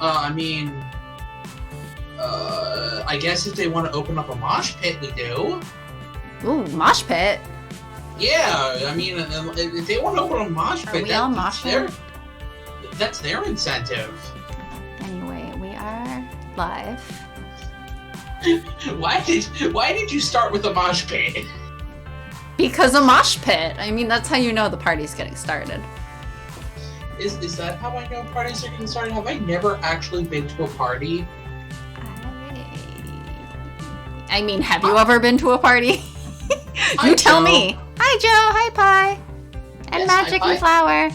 I mean, I guess if they want to open up a mosh pit, we do. Ooh, mosh pit? Yeah, I mean, if they want to open a mosh pit, that's their incentive. Anyway, we are live. Why did you start with a mosh pit? Because a mosh pit. I mean, that's how you know the party's getting started. Is that how I know parties are getting started? Have I never actually been to a party? I mean, have you ever been to a party? You tell me. Hi, Joe. Hi, Pie. And yes, Magic and Flower.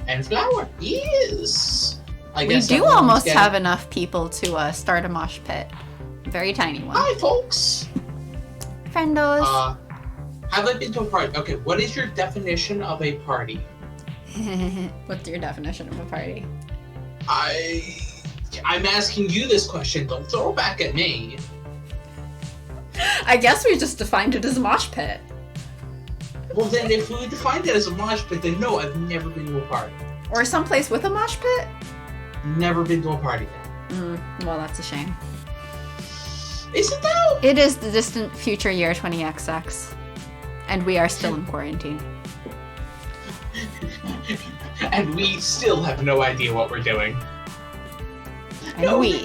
And Flower. Yes. We do almost have enough people to start a mosh pit. Very tiny one. Hi, folks. Friendos. Have I been to a party? Okay, what is your definition of a party? What's your definition of a party? I'm asking you this question. Don't throw it back at me. I guess we just defined it as a mosh pit. Well, then if we defined it as a mosh pit, then no, I've never been to a party. Or someplace with a mosh pit? Never been to a party then. Well, that's a shame. Is it though? It is the distant future year 20XX. And we are still in quarantine. And we still have no idea what we're doing. And we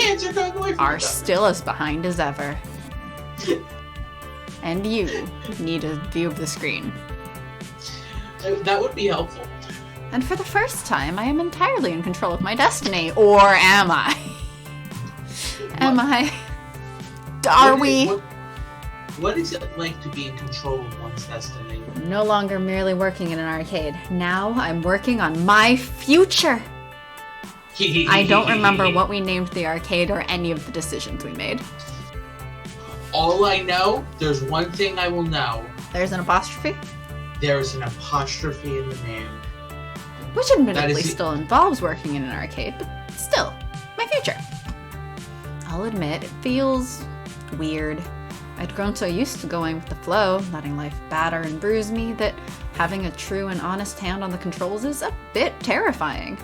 are still as behind as ever. And you need a view of the screen. That would be helpful. And for the first time, I am entirely in control of my destiny. Or am I? Am I? Are we? What is it like to be in control of one's destiny? No longer merely working in an arcade. Now I'm working on my future. I don't remember what we named the arcade or any of the decisions we made. All I know, there's one thing I will know. There's an apostrophe? There's an apostrophe in the name. Which admittedly still involves working in an arcade, but still, my future. I'll admit, it feels weird. I'd grown so used to going with the flow, letting life batter and bruise me, that having a true and honest hand on the controls is a bit terrifying.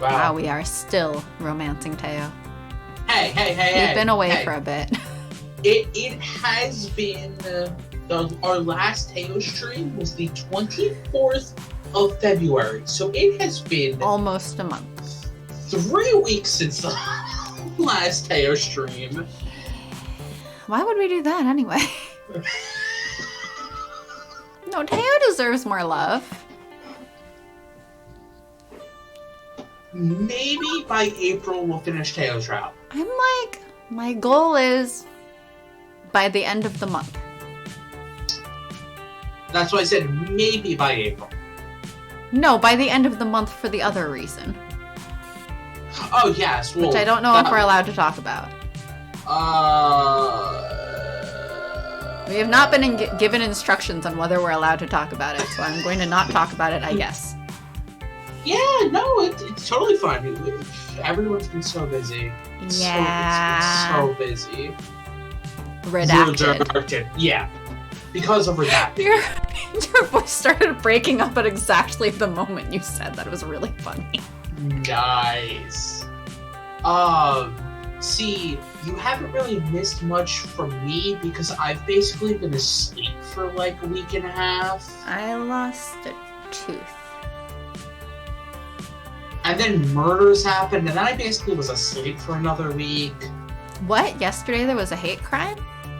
Wow, we are still romancing Teo. Hey. We've been away for a bit. It has been, our last Teo stream was the 24th of February, so it has been almost a month. 3 weeks since the last Teo stream. Why would we do that anyway? No, Teo deserves more love. Maybe by April we'll finish Teo's route. I'm like, my goal is by the end of the month. That's why I said maybe by April. No, by the end of the month for the other reason. Oh, yes. Well, which I don't know if we're allowed to talk about. We have not been given instructions on whether we're allowed to talk about it, so I'm going to not talk about it, I guess. Yeah, no, it's totally fine. Everyone's been so busy. Yeah. It's been so busy. Redacted. Yeah. Because of redacted. Your voice started breaking up at exactly the moment you said that. It was really funny. Nice. See, you haven't really missed much from me because I've basically been asleep for like a week and a half. I lost a tooth. And then murders happened, and then I basically was asleep for another week. What? Yesterday there was a hate crime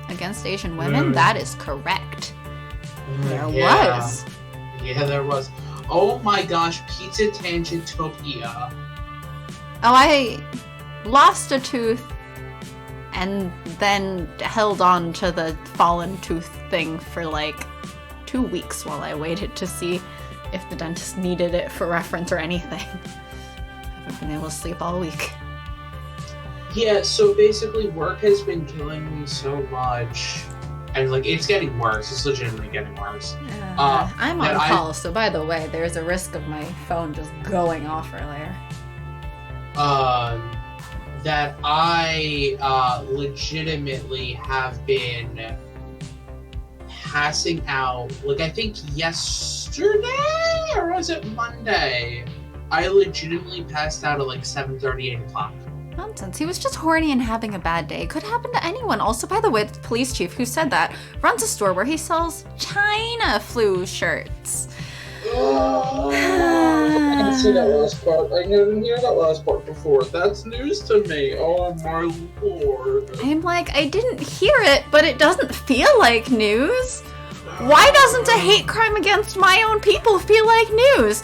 against Asian women? That is correct. There was. Yeah, there was. Oh my gosh, Pizza Tangentopia. Oh, I lost a tooth and then held on to the fallen tooth thing for like 2 weeks while I waited to see if the dentist needed it for reference or anything. I haven't been able to sleep all week. Yeah, so basically work has been killing me so much. And like, it's getting worse. It's legitimately getting worse. I'm on call, so by the way, there's a risk of my phone just going off earlier. That I legitimately have been passing out. Like, I think yesterday, or was it Monday? I legitimately passed out at like 7:30, 8 o'clock. Nonsense. He was just horny and having a bad day. Could happen to anyone. Also, by the way, the police chief who said that runs a store where he sells China flu shirts. Oh, I didn't see that last part. I didn't hear that last part before. That's news to me. Oh my lord. I'm like, I didn't hear it, but it doesn't feel like news. Why doesn't a hate crime against my own people feel like news?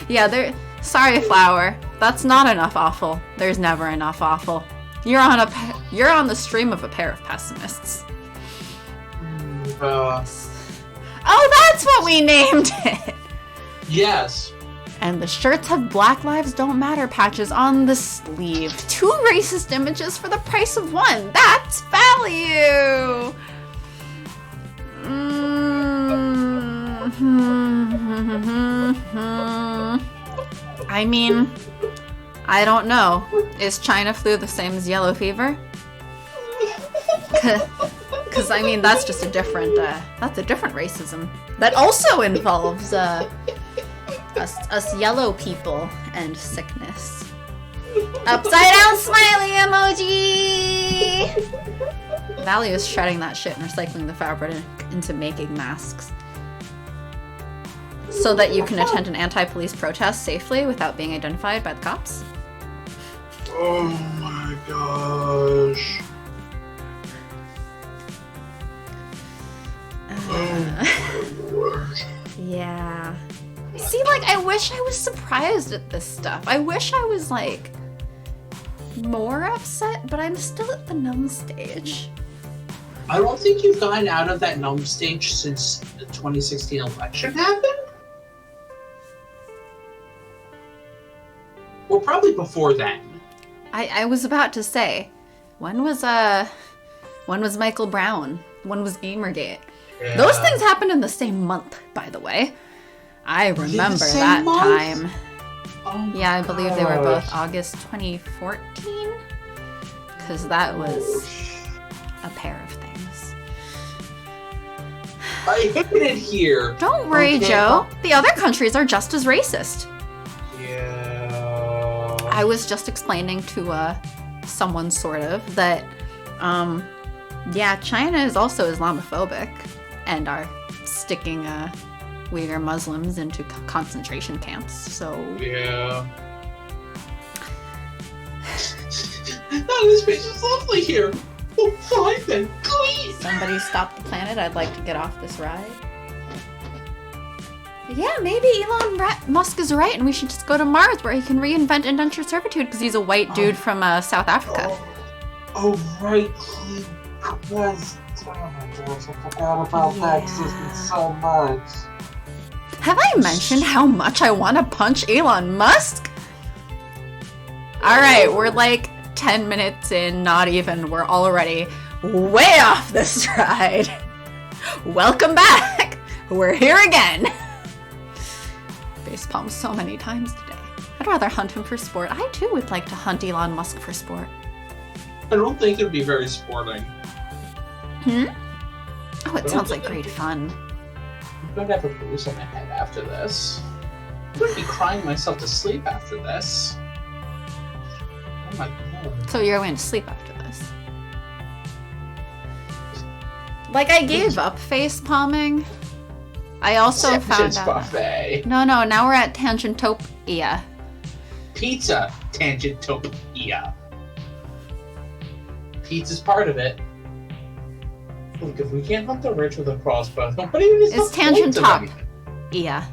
Yeah, sorry, Flower. That's not enough awful. There's never enough awful. You're on the stream of a pair of pessimists. Oh, that's what we named it. Yes. And the shirts have Black Lives Don't Matter patches on the sleeve. 2 racist images for the price of 1. That's value. I mean, I don't know. Is China flu the same as yellow fever? Because I mean, that's just a different racism that also involves us yellow people and sickness. Upside down smiley emoji. Value is shredding that shit and recycling the fabric into making masks, so that you can attend an anti-police protest safely without being identified by the cops. Oh my gosh. Oh my lord. Yeah. See, like, I wish I was surprised at this stuff. I wish I was, like, more upset, but I'm still at the numb stage. I don't think you've gotten out of that numb stage since the 2016 election happened. Well, probably before then. I was about to say, when was Michael Brown? When was Gamergate? Yeah. Those things happened in the same month, by the way. I remember that time. Oh yeah, I believe they were both August 2014. Because that was a pair of things. I hate it here. Don't worry, okay, Joe. The other countries are just as racist. Yeah. I was just explaining to someone sort of that, yeah, China is also Islamophobic and are sticking Uyghur Muslims into concentration camps, so... Yeah. Oh, this place is lovely here. Oh, fine then, please. Somebody stop the planet. I'd like to get off this ride. Yeah, maybe Elon Musk is right, and we should just go to Mars, where he can reinvent indentured servitude because he's a white dude from South Africa. Oh, right. He was. Oh my gosh, I forgot about that system so much. Have I mentioned how much I want to punch Elon Musk? Alright, we're like 10 minutes in, not even. We're already way off this ride. Welcome back. We're here again. Facepalm so many times today. I'd rather hunt him for sport. I too would like to hunt Elon Musk for sport. I don't think it'd be very sporting. Oh, it sounds like great fun. I'm going to have a bruise on my head after this. I'm going to be crying myself to sleep after this. Oh my god. So you're going to sleep after this? Like, I gave up face palming. I also found out... buffet. No, now we're at Tangentopia. Pizza Tangentopia. Pizza's part of it. Look, if we can't hunt the rich with a crossbow, nobody is. It's Tangentop. Yeah.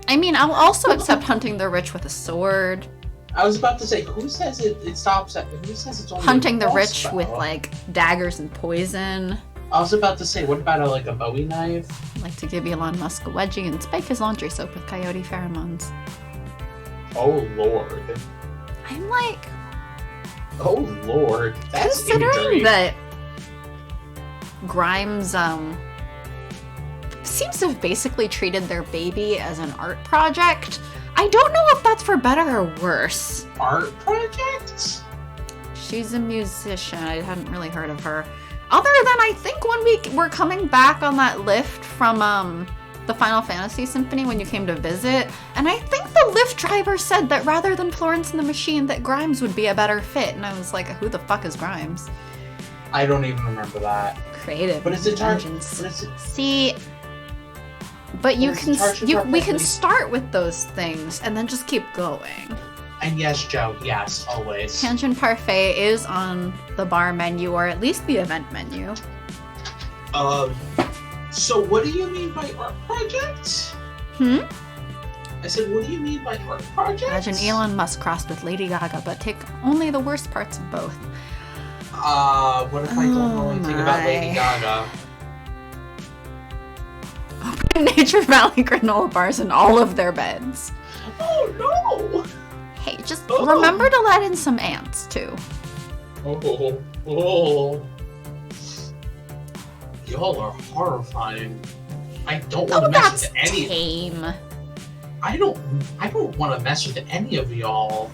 I mean, I'll also accept hunting the rich with a sword. I was about to say, who says it stops at? Who says it's only hunting the rich with like daggers and poison? I was about to say, what about a Bowie knife? I'd like to give Elon Musk a wedgie and spike his laundry soap with coyote pheromones. Oh lord. I'm like, oh lord. That's considering imagery. that Grimes seems to have basically treated their baby as an art project. I don't know if that's for better or worse. Art projects? She's a musician. I hadn't really heard of her. Other than I think when we were coming back on that lift from the Final Fantasy Symphony when you came to visit, and I think the lift driver said that rather than Florence and the Machine, that Grimes would be a better fit, and I was like, who the fuck is Grimes? I don't even remember that. Creative. But is it Dungeons. See, but we can start with those things and then just keep going. And yes, Joe, yes, always. Tangent Parfait is on the bar menu, or at least the event menu. So what do you mean by art project? I said, what do you mean by art project? Imagine Elon Musk crossed with Lady Gaga, but take only the worst parts of both. What if I don't know anything about Lady Gaga? Open Nature Valley granola bars in all of their beds. Oh no! Hey, just remember to let in some ants, too. Oh. Y'all are horrifying. I don't want to mess with any. Tame. I don't want to mess with any of y'all.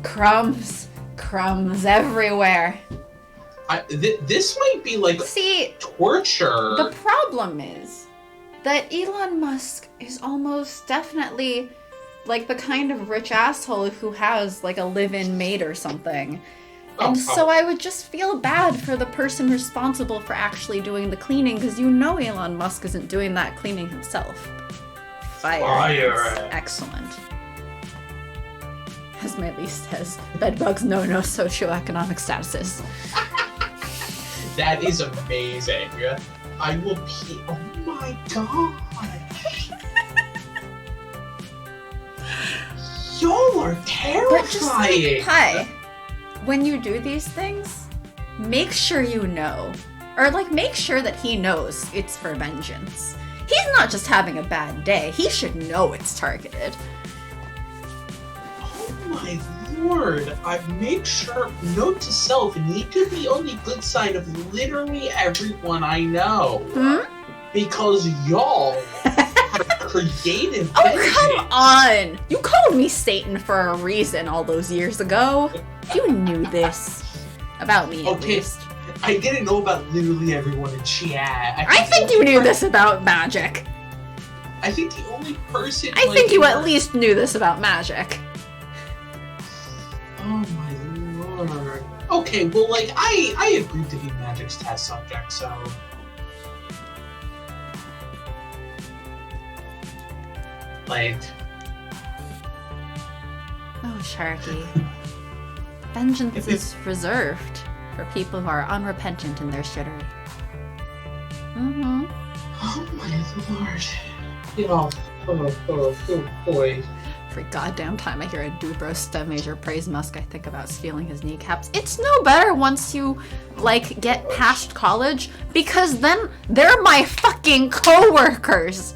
Crumbs everywhere. This might be like torture. The problem is that Elon Musk is almost definitely like the kind of rich asshole who has like a live-in maid or something. And so I would just feel bad for the person responsible for actually doing the cleaning, because you know Elon Musk isn't doing that cleaning himself. Fire. Excellent. As my lease says, bedbugs know no socioeconomic statuses. That is amazing. I will pee. Oh my god. Y'all are terrifying. But just like Pi, when you do these things, make sure you know. Or like make sure that he knows it's for vengeance. He's not just having a bad day. He should know it's targeted. Oh my lord. I make sure, note to self, need to be on the good side of literally everyone I know. Because y'all have creative vengeance. Oh, come on! You called me Satan for a reason all those years ago. You knew this. About me, at least. I didn't know about literally everyone in chat. I think you knew this about magic. I think the only person... I think you at least knew this about magic. Oh my lord. Okay, well, like, I agreed to be Magic's test subject, so... Like... Oh, Sharky. Vengeance is reserved for people who are unrepentant in their shittery. Oh my lord. Oh boy. Every goddamn time I hear a dude bro STEM major praise Musk, I think about stealing his kneecaps. It's no better once you, like, get past college, because then they're my fucking co-workers.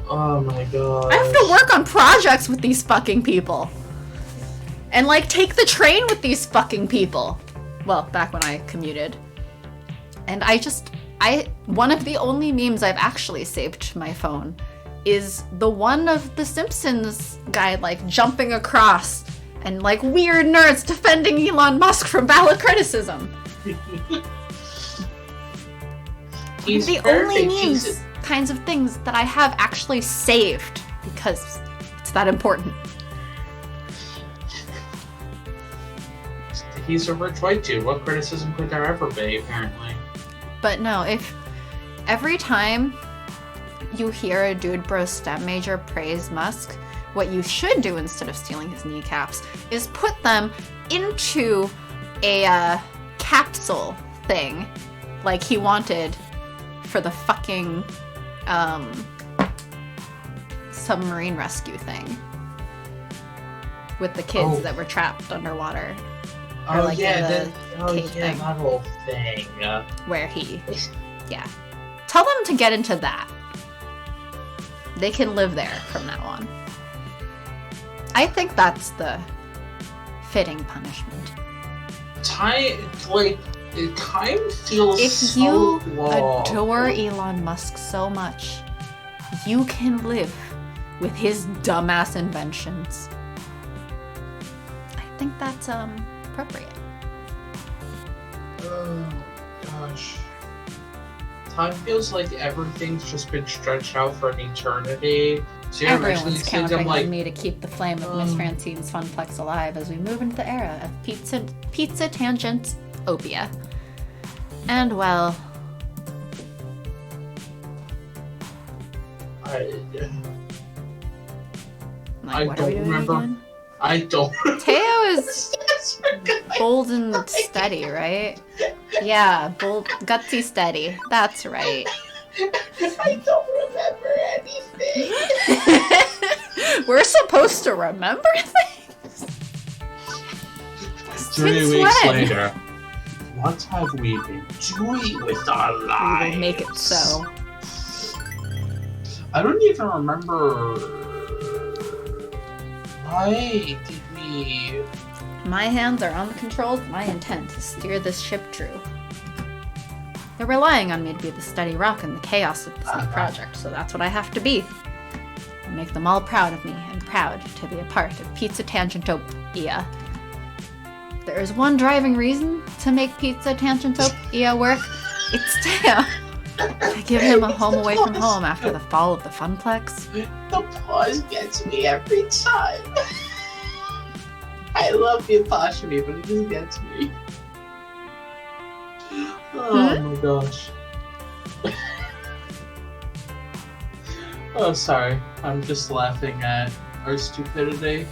Oh my god. I have to work on projects with these fucking people. And, like, take the train with these fucking people. Well, back when I commuted. And one of the only memes I've actually saved to my phone is the one of the Simpsons guy, like, jumping across and, like, weird nerds defending Elon Musk from valid criticism. He's the perfect. only memes kinds of things that I have actually saved because it's that important. He's a rich white dude. What criticism could there ever be, apparently? But no, if every time you hear a dude bro STEM major praise Musk, what you should do instead of stealing his kneecaps is put them into a capsule thing like he wanted for the fucking submarine rescue thing with the kids that were trapped underwater. Or like that thing. whole thing. Where he, tell them to get into that. They can live there from now on. I think that's the fitting punishment. It kind of feels if you adore Elon Musk so much, you can live with his dumbass inventions. I think that's appropriate. Oh, gosh. Time feels like everything's just been stretched out for an eternity. So everyone's counting on me to keep the flame of Miss Francine's Funplex alive as we move into the era of pizza tangent opia. And well, I don't remember. Again? I don't. Teo is bold and steady, right? Yeah, bold, gutsy, steady. That's right. I don't remember anything. We're supposed to remember things? 3 weeks later, what have we been doing with our lives? We will make it so. I don't even remember. Why did we... My hands are on the controls. My intent to steer this ship true. They're relying on me to be the steady rock in the chaos of this new project, so that's what I have to be. I make them all proud of me, and proud to be a part of Pizza Tangentopia. There is one driving reason to make Pizza Tangentopia work. It's Teo. To give him a home away from home after the fall of the Funplex. The pause gets me every time. I love the apostrophe, but it just gets me. Oh my gosh. Oh, sorry. I'm just laughing at our stupidity.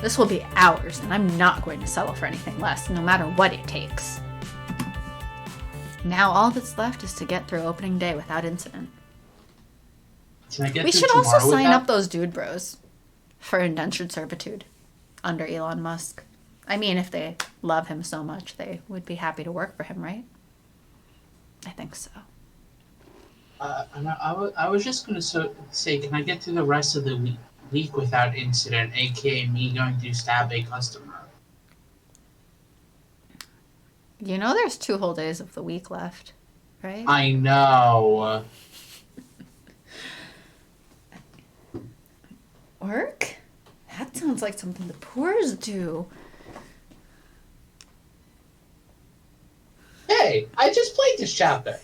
This will be ours, and I'm not going to settle for anything less, no matter what it takes. Now all that's left is to get through opening day without incident. We should also sign up those dude bros for indentured servitude under Elon Musk. I mean, if they love him so much, they would be happy to work for him, right? I think so. I was just going to say, can I get through the rest of the week without incident, aka me going to stab a customer? You know there's 2 whole days of the week left, right? I know. Work? That sounds like something the poors do. Hey, I just played this chapter.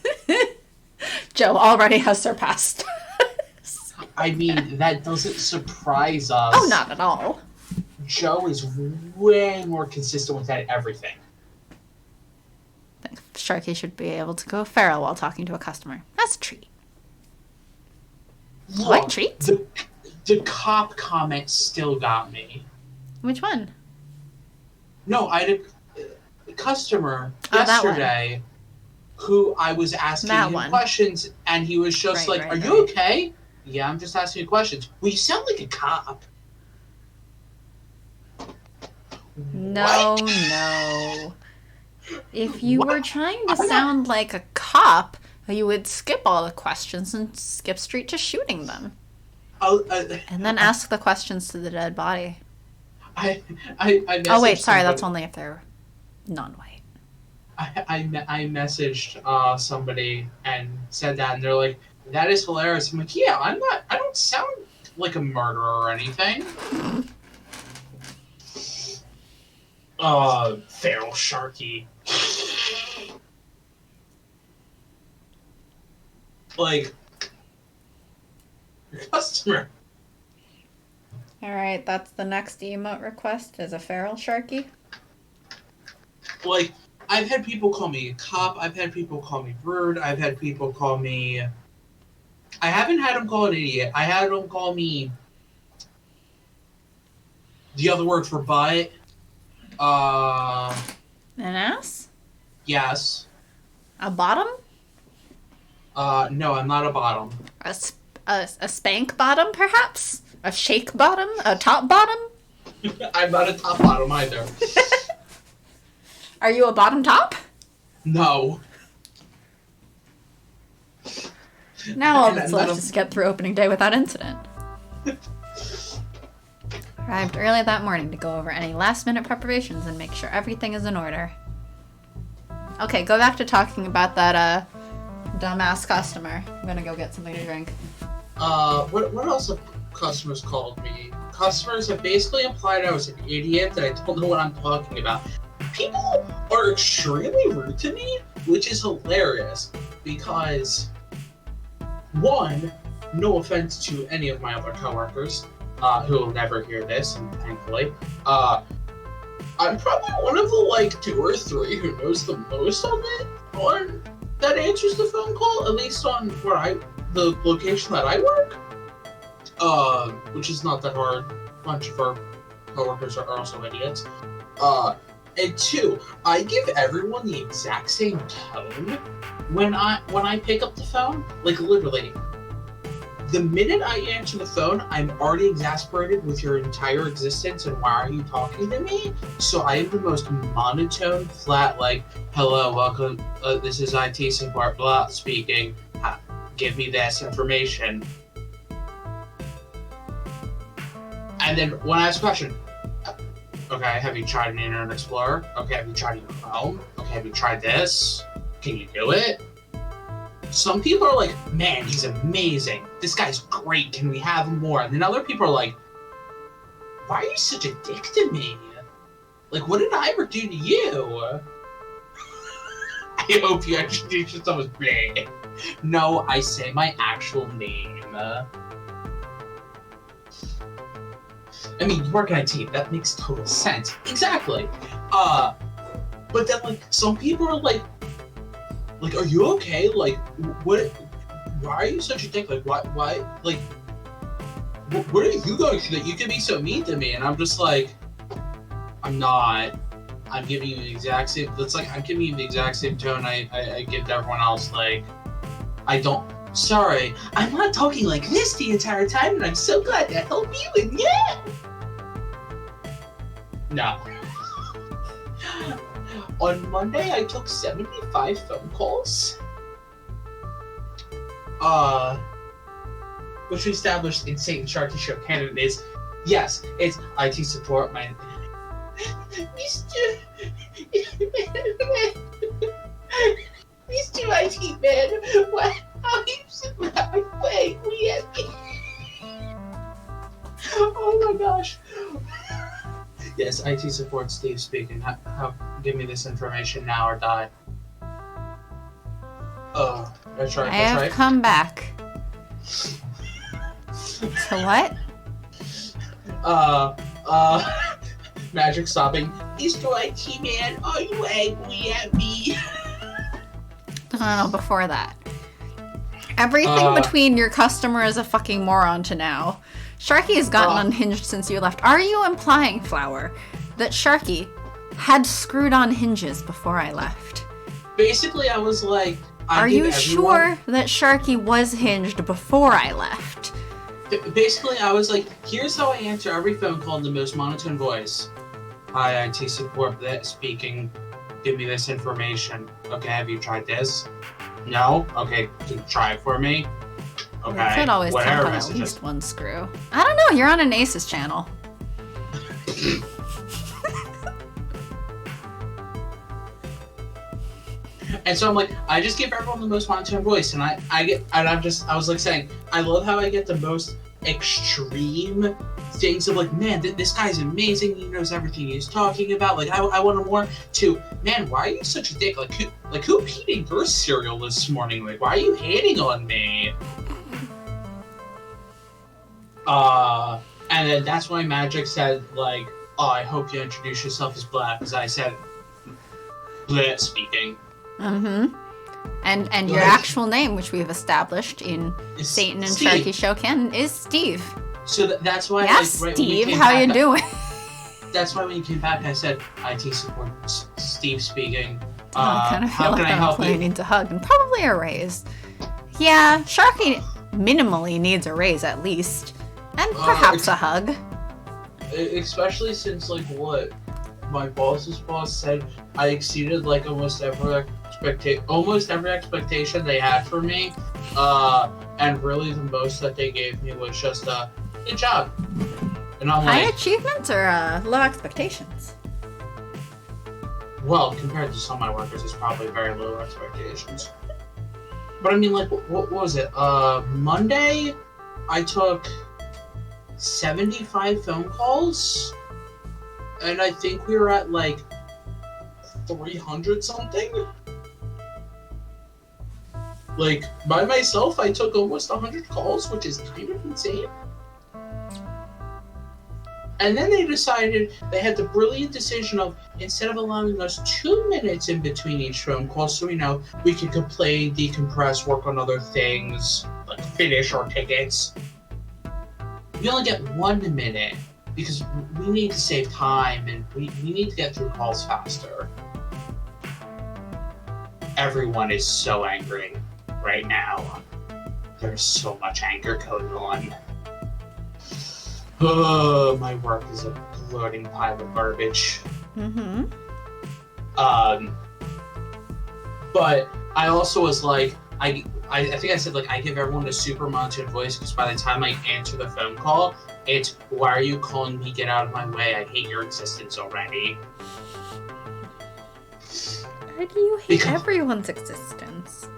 Joe already has surpassed us. I mean, that doesn't surprise us. Oh, not at all. Joe is way more consistent with that everything. I think Sharky should be able to go feral while talking to a customer. That's a treat. Look, what treats? The cop comment still got me. Which one? No, I had a customer yesterday who I was asking him questions, and he was just are you okay? Yeah, I'm just asking you questions. Well, you sound like a cop. No, no. If you were trying to sound like a cop, you would skip all the questions and skip straight to shooting them. And then ask the questions to the dead body. I oh wait, sorry, that's only if they're non-white. I messaged somebody and said that, and they're like, "That is hilarious." I'm like, "Yeah, I don't sound like a murderer or anything." Feral Sharky. Like, your customer. Alright, that's the next emote request, is a feral Sharky. Like, I've had people call me a cop, I've had people call me rude, I've had people call me... I haven't had them call an idiot. I had them call me... the other word for butt. An ass? Yes. A bottom? No, I'm not a bottom. A spank bottom, perhaps? A shake bottom? A top bottom? I'm not a top bottom either. Are you a bottom top? No. Now all that's left is to get through opening day without incident. Arrived early that morning to go over any last-minute preparations and make sure everything is in order. Okay, go back to talking about that, dumbass customer. I'm gonna go get something to drink. What else have customers called me? Customers have basically implied I was an idiot, that I don't know what I'm talking about. people are extremely rude to me, which is hilarious because, one, no offense to any of my other coworkers who will never hear this, and thankfully, I'm probably one of the 2 or 3 who knows the most on that answers the phone call, at least on the location that I work, which is not that hard. A bunch of our coworkers are also idiots. And 2, I give everyone the exact same tone when I pick up the phone. Like, literally, the minute I answer the phone, I'm already exasperated with your entire existence and why are you talking to me? So I am the most monotone, flat, hello, welcome, this is IT support, blah, speaking, give me this information. And then when I ask a question, okay, have you tried an Internet Explorer? Okay, have you tried your Chrome? Okay, have you tried this? Can you do it? Some people are like, man, he's amazing. This guy's great. Can we have him more? And then other people are like, why are you such a dick to me? What did I ever do to you? I hope you introduce yourself as Blake. No, I say my actual name. I mean, you work in IT. That makes total sense. Exactly. But then, some people are like, are you okay? What? Why are you such a dick? Why? What are you going through that you can be so mean to me? And I'm just like, I'm not. I'm giving you the exact same. I'm giving you the exact same tone I give to everyone else. I don't. Sorry, I'm not talking like this the entire time, and I'm so glad to help you. And yeah. No. On Monday, I took 75 phone calls. Which we established in Satan Sharky Show canon is, yes, it's IT support, my... Mr. IT man, why are you so way? Oh my gosh. Yes, IT support, Steve speaking. Give me this information now or die. That's right. I have come back. To what? Magic sobbing. Mr. IT man, are you angry at me? No, before that. Everything between your customer is a fucking moron to now. Sharky has gotten unhinged since you left. Are you implying, Flower, that Sharky had screwed on hinges before I left? Basically, I was like... Are you sure that Sharky was hinged before I left? Basically, I was like, here's how I answer every phone call in the most monotone voice. Hi, IT support, that speaking. Give me this information. Okay, have you tried this? No? Okay, can you try it for me? Okay, you could always tap on at least one screw. I don't know, you're on an Aces channel. And so I'm like, I just give everyone the most monotone voice, and I was like saying, I love how I get the most extreme things of like, man, this guy's amazing, he knows everything he's talking about, I want him more, to, man, why are you such a dick, who peed in your cereal this morning, why are you hating on me? And then that's why Magic said, oh, I hope you introduce yourself as Black, because I said, Black speaking. Mm-hmm. And your actual name, which we've established in Satan and Steve. Sharky Show canon, is Steve. So that's why... Yes, right Steve, how you doing? That's why when you came back, I said, IT support, Steve speaking. I kind of feel like I'm planning to hug, and probably a raise. Yeah, Sharky minimally needs a raise at least. And perhaps a hug. Especially since, what my boss's boss said, I exceeded, almost every expectation they had for me. And really the most that they gave me was just, good job. And I'm high achievements or low expectations? Well, compared to some of my workers, it's probably very low expectations. But I mean, what was it? Monday, I took 75 phone calls, and I think we were at 300 something. Like, by myself, I took almost 100 calls, which is kind of insane. And then they decided, they had the brilliant decision of, instead of allowing us 2 minutes in between each phone call, so we could complain, decompress, work on other things, like finish our tickets. We only get 1 minute, because we need to save time, and we need to get through calls faster. Everyone is so angry right now. There's so much anger going on. Oh, my work is a bloating pile of garbage. Mm-hmm. But I also was like, I think I said, like, I give everyone a super monotone voice because by the time I answer the phone call, it's, why are you calling me? Get out of my way. I hate your existence already. Why do you hate everyone's existence?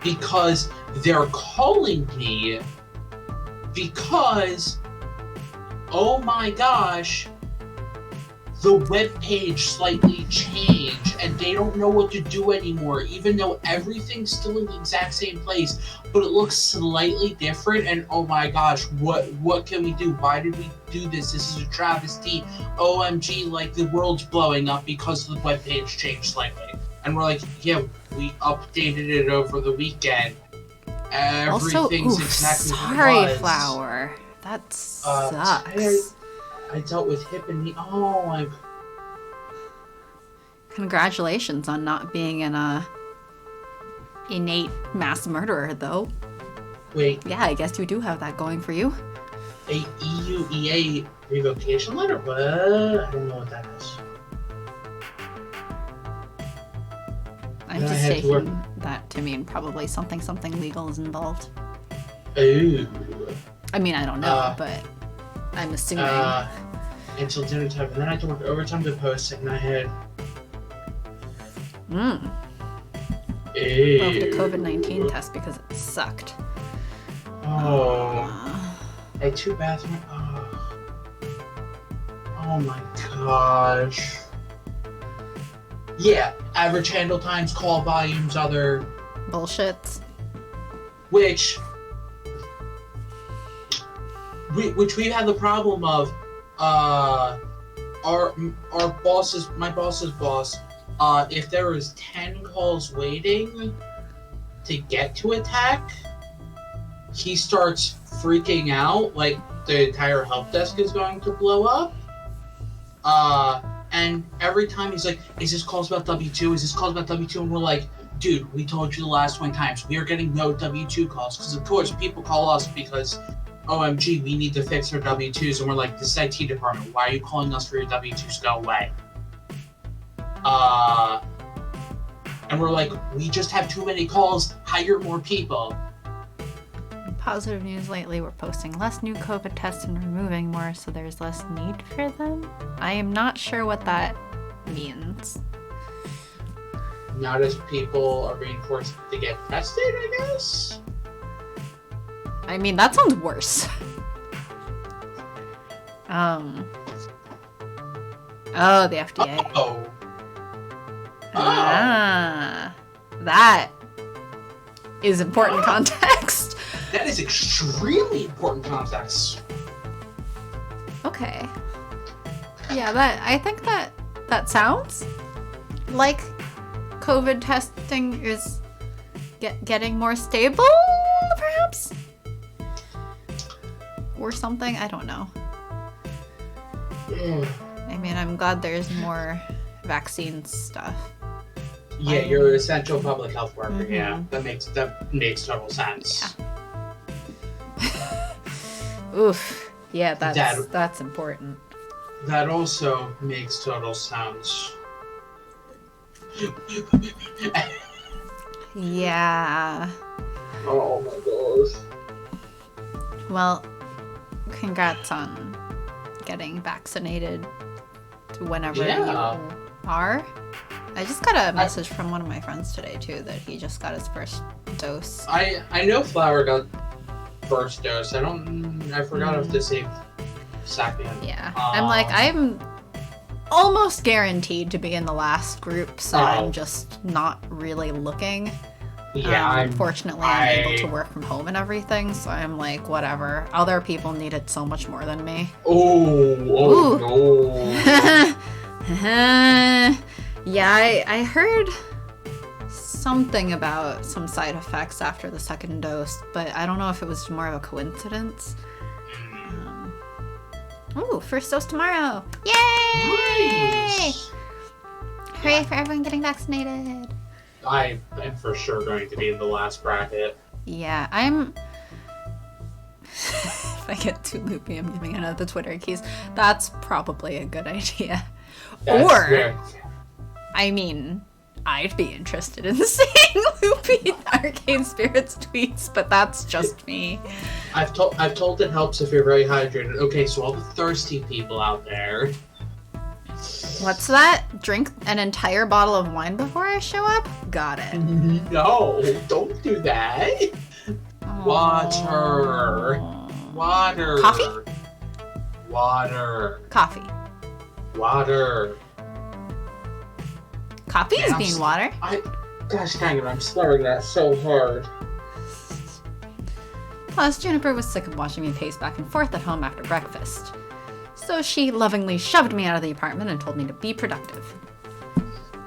Because they're calling me because, oh my gosh, the web page slightly changed and they don't know what to do anymore, even though everything's still in the exact same place, but it looks slightly different, and oh my gosh, what can we do? Why did we do this? This is a travesty. OMG, like the world's blowing up because the web page changed slightly. And we're like, yeah, we updated it over the weekend. Everything's exactly sorry, what it was. Flower. That sucks. I dealt with hip and knee. Oh, my. Congratulations on not being an innate mass murderer, though. Wait. Yeah, I guess you do have that going for you. A EUEA revocation letter? What? I don't know what that is. I'm just taking that to mean probably something legal is involved. Ooh. I mean, I don't know, but I'm assuming. Until dinner time, and then I had to work overtime to post it, and I had. Well, the COVID-19 test because it sucked. Oh. I had 2 bathrooms. Oh my gosh. Yeah, average handle times, call volumes, other bullshits. Which we've had the problem of, our boss's, my boss's boss, if there is 10 calls waiting to get to attack, he starts freaking out, like the entire help desk is going to blow up. And every time he's like, is this calls about W2? Is this calls about W2? And we're like, dude, we told you the last 20 times, we are getting no W2 calls. Because of course, people call us because, OMG, we need to fix our W2s. And we're like, this is IT department. Why are you calling us for your W2s? Go away. And we're like, we just have too many calls. Hire more people. Positive news lately, we're posting less new COVID tests and removing more, so there's less need for them. I am not sure what that means. Not as people are being forced to get tested, I guess? I mean, that sounds worse. Oh, the FDA. Oh. That is important context. That is extremely important context. Okay. Yeah, I think that sounds like COVID testing is getting more stable, perhaps? Or something, I don't know. I mean, I'm glad there's more vaccine stuff. Yeah, you're an essential public health worker, yeah. That makes total sense. Yeah. Oof. Yeah, that's important. That also makes total sense. Yeah. Oh my gosh. Well, congrats on getting vaccinated whenever you are. I just got a message from one of my friends today too that he just got his first dose. I know Flower got first dose. I forgot if to say second. Yeah. I'm like, I'm almost guaranteed to be in the last group, so I'm just not really looking. Yeah, unfortunately, I'm able to work from home and everything, so I'm like, whatever. Other people need it so much more than me. Oh no. Yeah, I heard something about some side effects after the second dose, but I don't know if it was more of a coincidence. First dose tomorrow. Yay! Nice. Hooray for everyone getting vaccinated. I am for sure going to be in the last bracket. Yeah, I'm... If I get too loopy, I'm giving out the Twitter keys. That's probably a good idea. I mean, I'd be interested in seeing Loopy Arcade Spirits tweets, but that's just me. I've told it helps if you're very hydrated. Okay, so all the thirsty people out there. What's that? Drink an entire bottle of wine before I show up? Got it. No, don't do that. Water. Water. Coffee? Water. Coffee. Water. Coffee is being water. Gosh dang it, I'm slurring that so hard. Plus, Juniper was sick of watching me pace back and forth at home after breakfast. So she lovingly shoved me out of the apartment and told me to be productive.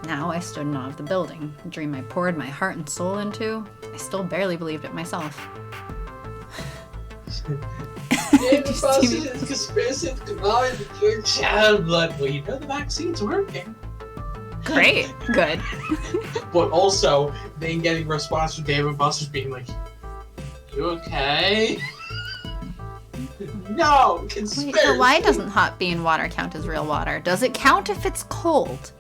Now I stood in awe of the building, a dream I poured my heart and soul into. I still barely believed it myself. David Foster is conspiracy to combine your child blood. Well, you know the vaccine's working. Great. Good. But also, then getting a response from David Buster's being like, you okay? No, conspiracy. Wait, so why doesn't hot bean water count as real water? Does it count if it's cold?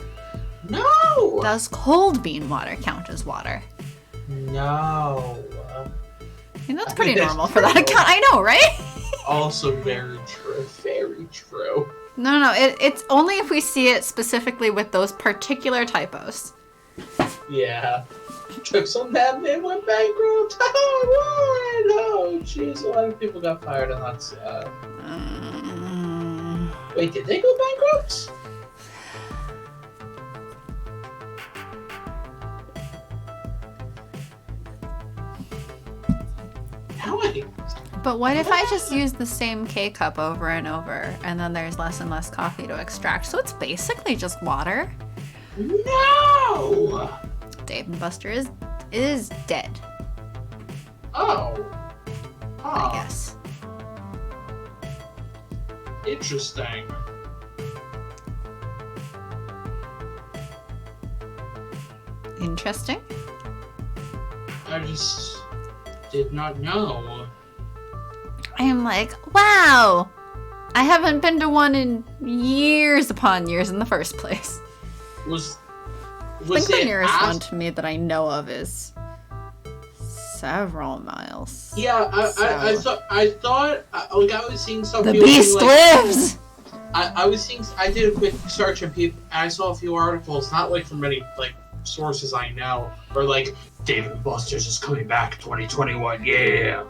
No! Does cold bean water count as water? No. I mean, that's pretty normal for that account. I know, right? Also very true. Very true. No, it's only if we see it specifically with those particular typos. Yeah. Tricks on that man went bankrupt. Oh, what? Oh, jeez. A lot of people got fired on that set. Wait, did they go bankrupt? But what if I just use the same K-cup over and over, and then there's less and less coffee to extract? So it's basically just water. No! Dave & Buster is dead. Oh. I guess. Interesting. Interesting? I just did not know. I am like, wow! I haven't been to one in years upon years in the first place. I think the nearest one to me that I know of is several miles. Yeah, I thought like I was seeing some. The beast lives. I did a quick search and I saw a few articles, not like from any like sources I know, or like David Buster's is coming back 2021. Yeah.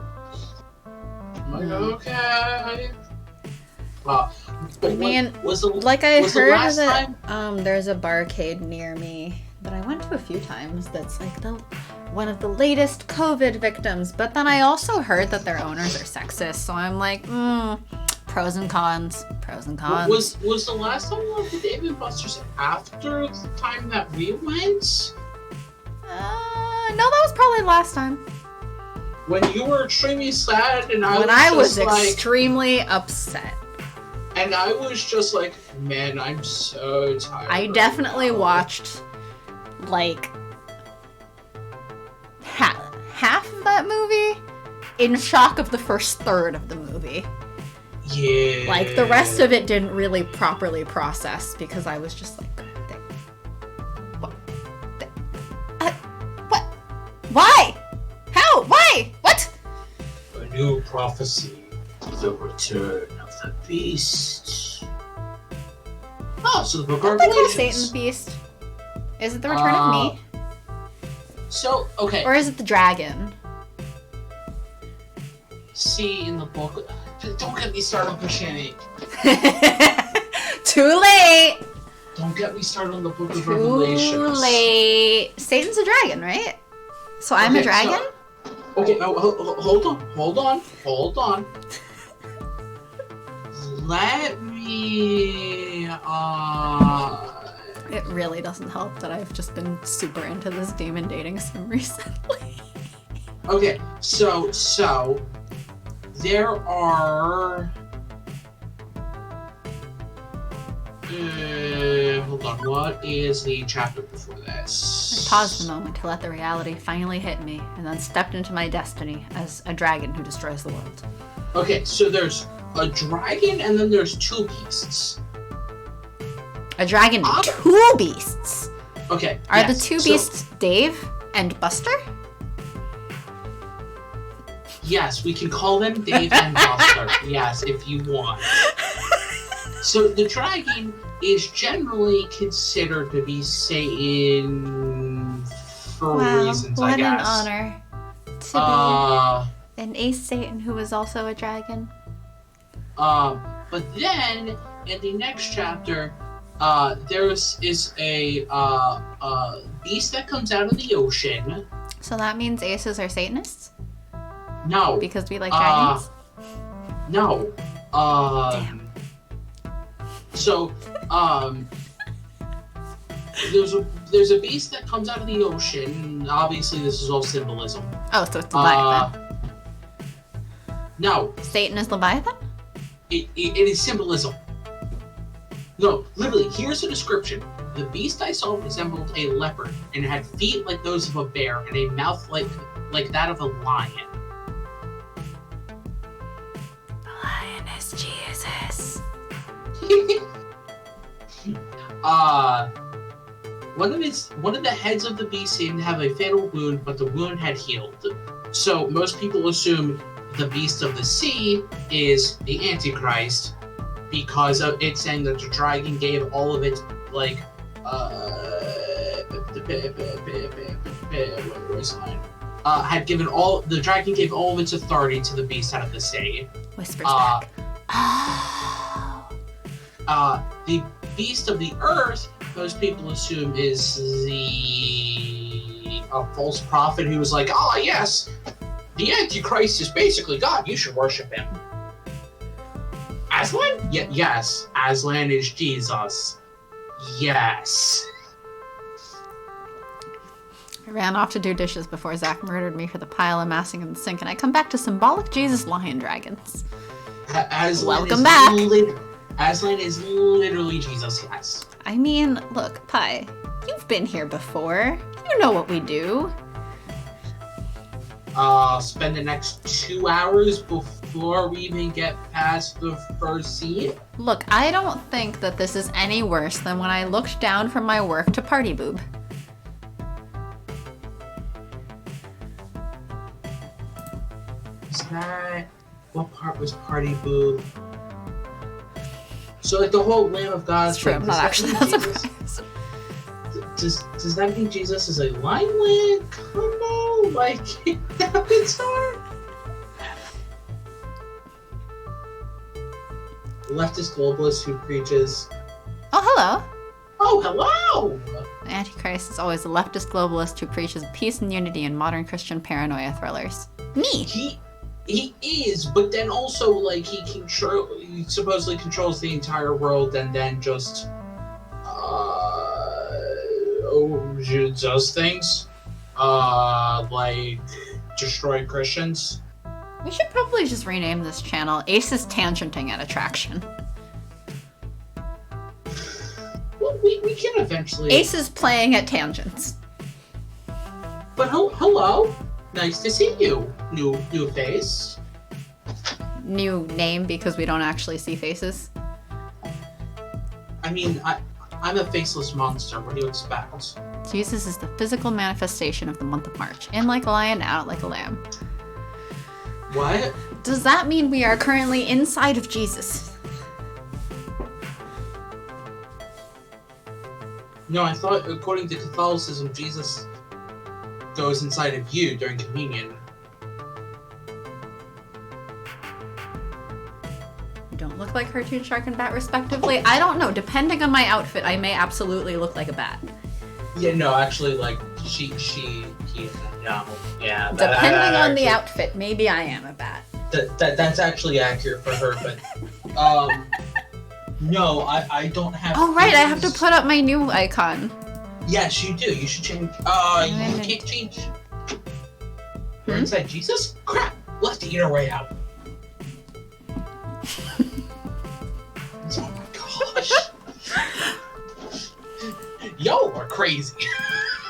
I'm like, okay. I mean, like I heard that there's a barcade near me that I went to a few times that's like one of the latest COVID victims, but then I also heard that their owners are sexist, so I'm like, pros and cons. Was the last time you went to David Buster's after the time that we went? No, that was probably last time. When you were extremely sad and I was extremely upset. And I was just like, man, I'm so tired. I definitely watched, like, half of that movie in shock of the first third of the movie. Yeah. Like, the rest of it didn't really properly process because I was just like, what? What? Why? How? Why? What? A new prophecy. The return of the beast. Oh, so the book of Revelations. Satan the beast. Is it the return of me? So, okay. Or is it the dragon? See, in the book... Don't get me started on Christianity. Too late! get me started on the Book of Too Revelations. late. Satan's a dragon, right? So I'm a dragon? Hold on. Let me, It really doesn't help that I've just been super into this demon dating sim recently. Okay, so, there are... hold on, what is the chapter before this? I paused a moment to let the reality finally hit me, and then stepped into my destiny as a dragon who destroys the world. Okay, so there's a dragon, and then there's two beasts. A dragon and two beasts? Okay, Are the two beasts Dave and Buster? Yes, we can call them Dave and Buster. Yes, if you want. So the dragon is generally considered to be Satan for reasons, I guess. What an honor to be an ace Satan who was also a dragon. But then in the next chapter, there is a beast that comes out of the ocean. So that means aces are Satanists? No. Because we like dragons? No. Damn. So, there's a beast that comes out of the ocean. Obviously, this is all symbolism. Oh, so it's Leviathan. No. Satan is Leviathan? It is symbolism. No, literally, here's a description. The beast I saw resembled a leopard, and had feet like those of a bear, and a mouth like that of a lion. The lion is Jesus. One of the heads of the beast seemed to have a fatal wound, but the wound had healed. So most people assume the beast of the sea is the Antichrist, because of it saying that the dragon gave all of its the dragon gave all of its authority to the beast out of the sea. Whispers back. Oh. The beast of the earth, most people assume is a false prophet who was like, yes, the Antichrist is basically God, you should worship him. Aslan? Yes, Aslan is Jesus. Yes. I ran off to do dishes before Zach murdered me for the pile amassing in the sink, and I come back to symbolic Jesus lion dragons. Welcome back. Aslan is literally Jesus, yes. I mean, look, Pi, you've been here before. You know what we do. Spend the next 2 hours before we even get past the first scene? Look, I don't think that this is any worse than when I looked down from my work to party boob. Is that... What part was party boob? So like the whole Lamb of God... It's true, I'm not actually that surprised. Does that mean Jesus is a line combo? Like, it's hard. Leftist globalist who preaches... Oh, hello. Oh, hello! The Antichrist is always a leftist globalist who preaches peace and unity in modern Christian paranoia thrillers. Me! He is, but then also, like, he supposedly controls the entire world and then just... does things, like destroy Christians. We should probably just rename this channel Ace's Tangenting at Attraction. Well, we can eventually... Ace's playing at tangents. But hello, nice to see you, new face. New name because we don't actually see faces. I mean, I'm a faceless monster. What do you expect? Jesus is the physical manifestation of the month of March. In like a lion, out like a lamb. What? Does that mean we are currently inside of Jesus? No, I thought according to Catholicism, Jesus goes inside of you during communion. You don't look look like Cartoon Shark and Bat respectively. I don't know. Depending on my outfit, I may absolutely look like a bat. Yeah, no, actually, like, no, yeah. Depending on the outfit, maybe I am a bat. That's actually accurate for her, but, no, I don't have... Oh, right, I have to put up my new icon. Yes, you do. You should change... you can't change... You're inside Jesus? Crap! We'll have to eat our way out. Oh my gosh. Y'all are crazy.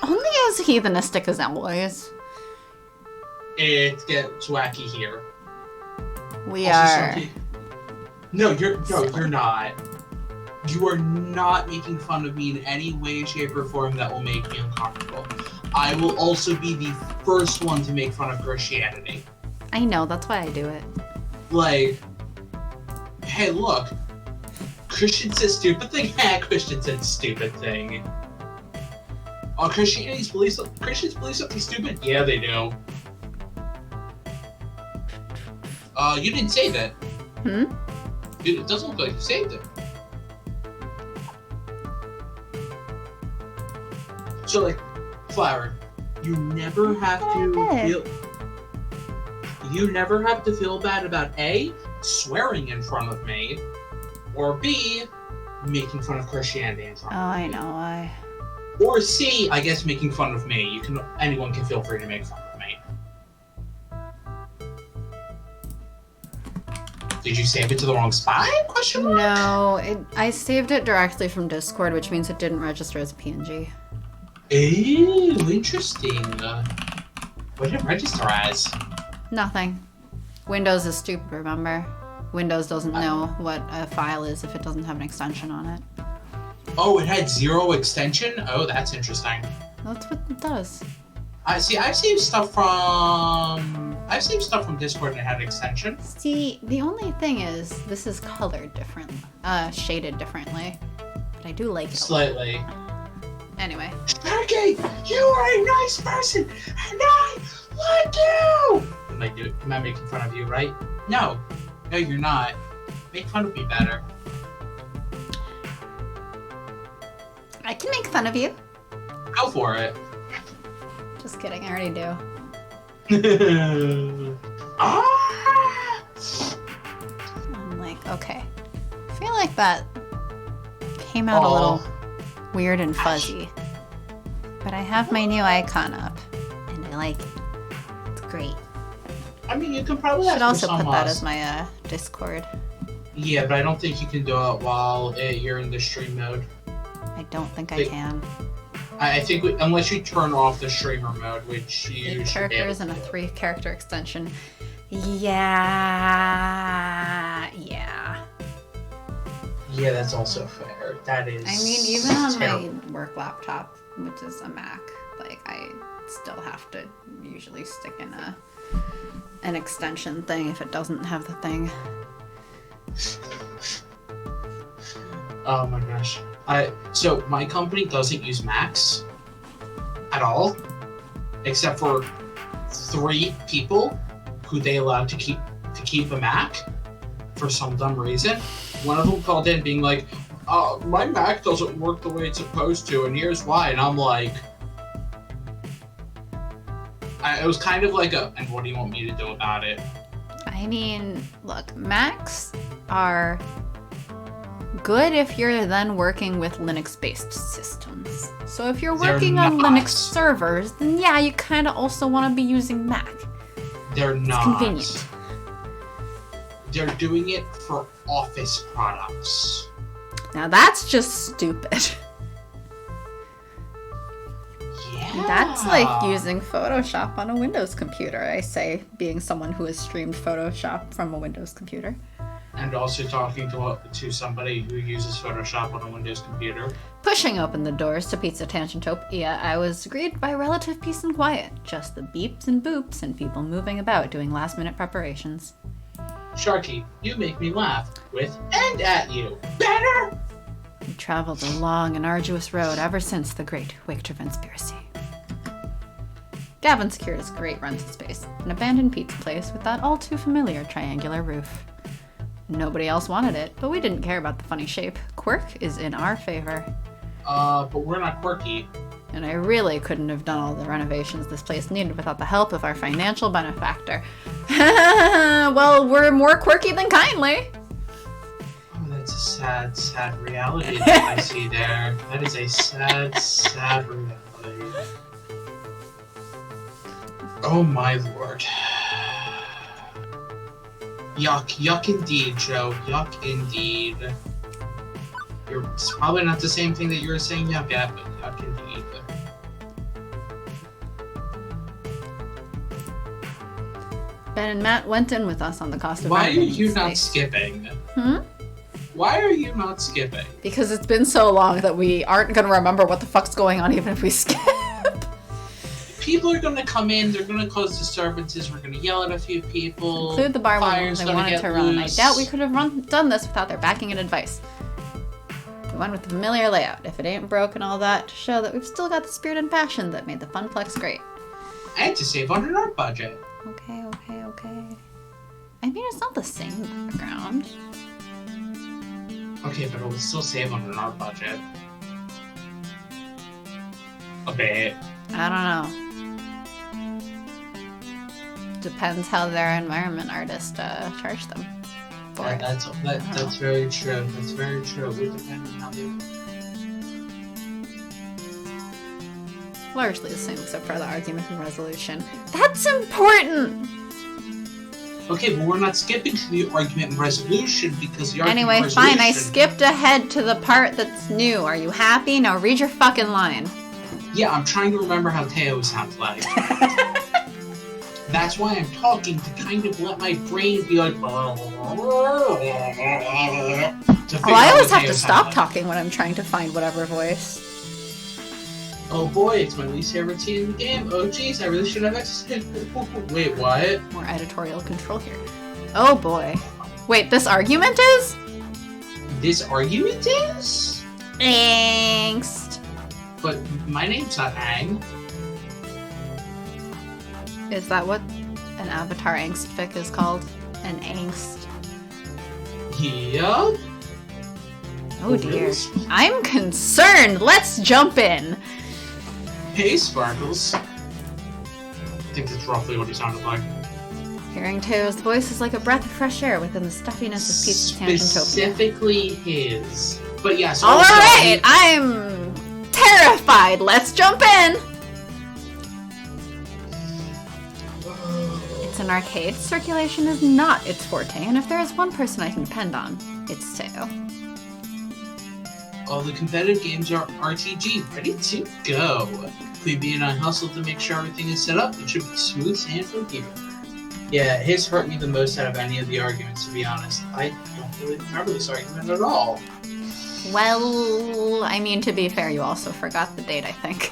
Only as heathenistic as always. It gets wacky here. We are. No, you're not. You are not making fun of me in any way, shape, or form that will make me uncomfortable. I will also be the first one to make fun of Christianity. I know, that's why I do it. Like, hey, look. Christian said stupid thing? Christian said stupid thing. Oh, Christians believe something stupid? Yeah, they do. You didn't save it. It doesn't look like you saved it. So, like, Flower, you never have to feel bad about A, swearing in front of me, or B, making fun of Christianity in front of me. Oh, I know why. Or C, I guess making fun of me. Anyone can feel free to make fun of me. Did you save it to the wrong spot? Question mark? No, I saved it directly from Discord, which means it didn't register as a PNG. Ew, interesting. What did it register as? Nothing. Windows is stupid, remember? Windows doesn't know what a file is if it doesn't have an extension on it. Oh, it had 0 extension? Oh, that's interesting. That's what it does. I've saved stuff from Discord and it had an extension. See, the only thing is, this is colored differently, shaded differently. But I do like it Slightly. Anyway. Sharky, you are a nice person, and I like you! Am I making fun of you, right? No, you're not. Make fun of me better. I can make fun of you. Go for it. Just kidding, I already do. I'm like, okay. I feel like that came out a little weird and fuzzy. But I have my new icon up, and I like it. It's great. I mean, you can probably should also put that as my Discord. Yeah, but I don't think you can do it while you're in the stream mode. I don't think I can. I think unless you turn off the streamer mode, which you 8 should characters and a 3-character extension. Yeah, that's also fair. That is. I mean, even on my work laptop, which is a Mac, like I still have to usually stick in an extension thing if it doesn't have the thing. Oh my gosh. So my company doesn't use Macs at all, except for 3 people who they allowed to keep a Mac for some dumb reason. One of them called in being like, my Mac doesn't work the way it's supposed to, and here's why. And I'm like, it was kind of like and what do you want me to do about it? I mean, look, Macs are good if you're then working with Linux-based systems. So if you're working on Linux servers, then yeah, you kind of also want to be using Mac. They're not. It's convenient. They're doing it for Office products. Now that's just stupid. Yeah. That's like using Photoshop on a Windows computer, I say, being someone who has streamed Photoshop from a Windows computer. And also talking to somebody who uses Photoshop on a Windows computer. Pushing open the doors to Pizza Tangentopia, I was greeted by relative peace and quiet. Just the beeps and boops and people moving about doing last-minute preparations. Sharky, you make me laugh with and at you. Better! We traveled a long and arduous road ever since the Great Wichter Conspiracy. Gavin secured his great rental space, an abandoned pizza place with that all-too-familiar triangular roof. Nobody else wanted it, but we didn't care about the funny shape. Quirk is in our favor. But we're not quirky. And I really couldn't have done all the renovations this place needed without the help of our financial benefactor. Well, we're more quirky than kindly. Oh, that's a sad, sad reality that I see there. That is a sad, sad reality. Oh my lord. Yuck. Yuck indeed, Joe. Yuck indeed. It's probably not the same thing that you were saying yuck at, but yuck indeed. Ben and Matt went in with us on the cost of Why are renovating you the not space. skipping? Why are you not skipping? Because it's been so long that we aren't going to remember what the fuck's going on even if we skip. People are going to come in, they're going to cause disturbances, we're going to yell at a few people. Include the bar when Fire's they gonna wanted get to run. loose. I doubt we could have done this without their backing and advice. We went with the familiar layout. If it ain't broke and all that, to show that we've still got the spirit and passion that made the Funplex great. I had to save on an art budget. Okay. I mean, it's not the same background. Okay, but it would still save on an art budget. A bit. I don't know. Depends how their environment artist charged them for Yeah, it. that's very true. That's very true. It would depend on how they... Largely the same except for the argument and resolution. That's important! Okay, but we're not skipping to the argument and resolution because the argument Anyway, and resolution... fine, I skipped ahead to the part that's new. Are you happy? Now read your fucking line. Yeah, I'm trying to remember how Teo sounds like. That's why I'm talking, to kind of let my brain be like... Oh, I always have to stop talking when I'm trying to find whatever voice. Oh boy, it's my least favorite scene in the game. Oh jeez, I really should have exited. Wait, what? More editorial control here. Oh boy. Wait, this argument is? This argument is? Angst. But my name's not Ang. Is that what an avatar angst fic is called? An angst. Yup. Oh dear. I'm concerned. Let's jump in. Hey, Sparkles. I think that's roughly what he sounded like. Hearing Teo's voice is like a breath of fresh air within the stuffiness of Pete's Tangentopia. Specifically his. But yes, All also, right, I'm terrified. Let's jump in. It's an arcade. Circulation is not its forte, and if there is one person I can depend on, it's Teo. All the competitive games are RTG, ready to go. Queen Bee and I hustled to make sure everything is set up. It should be smooth and forgiving. Yeah, his hurt me the most out of any of the arguments, to be honest. I don't really remember this argument at all. Well, I mean, to be fair, you also forgot the date, I think.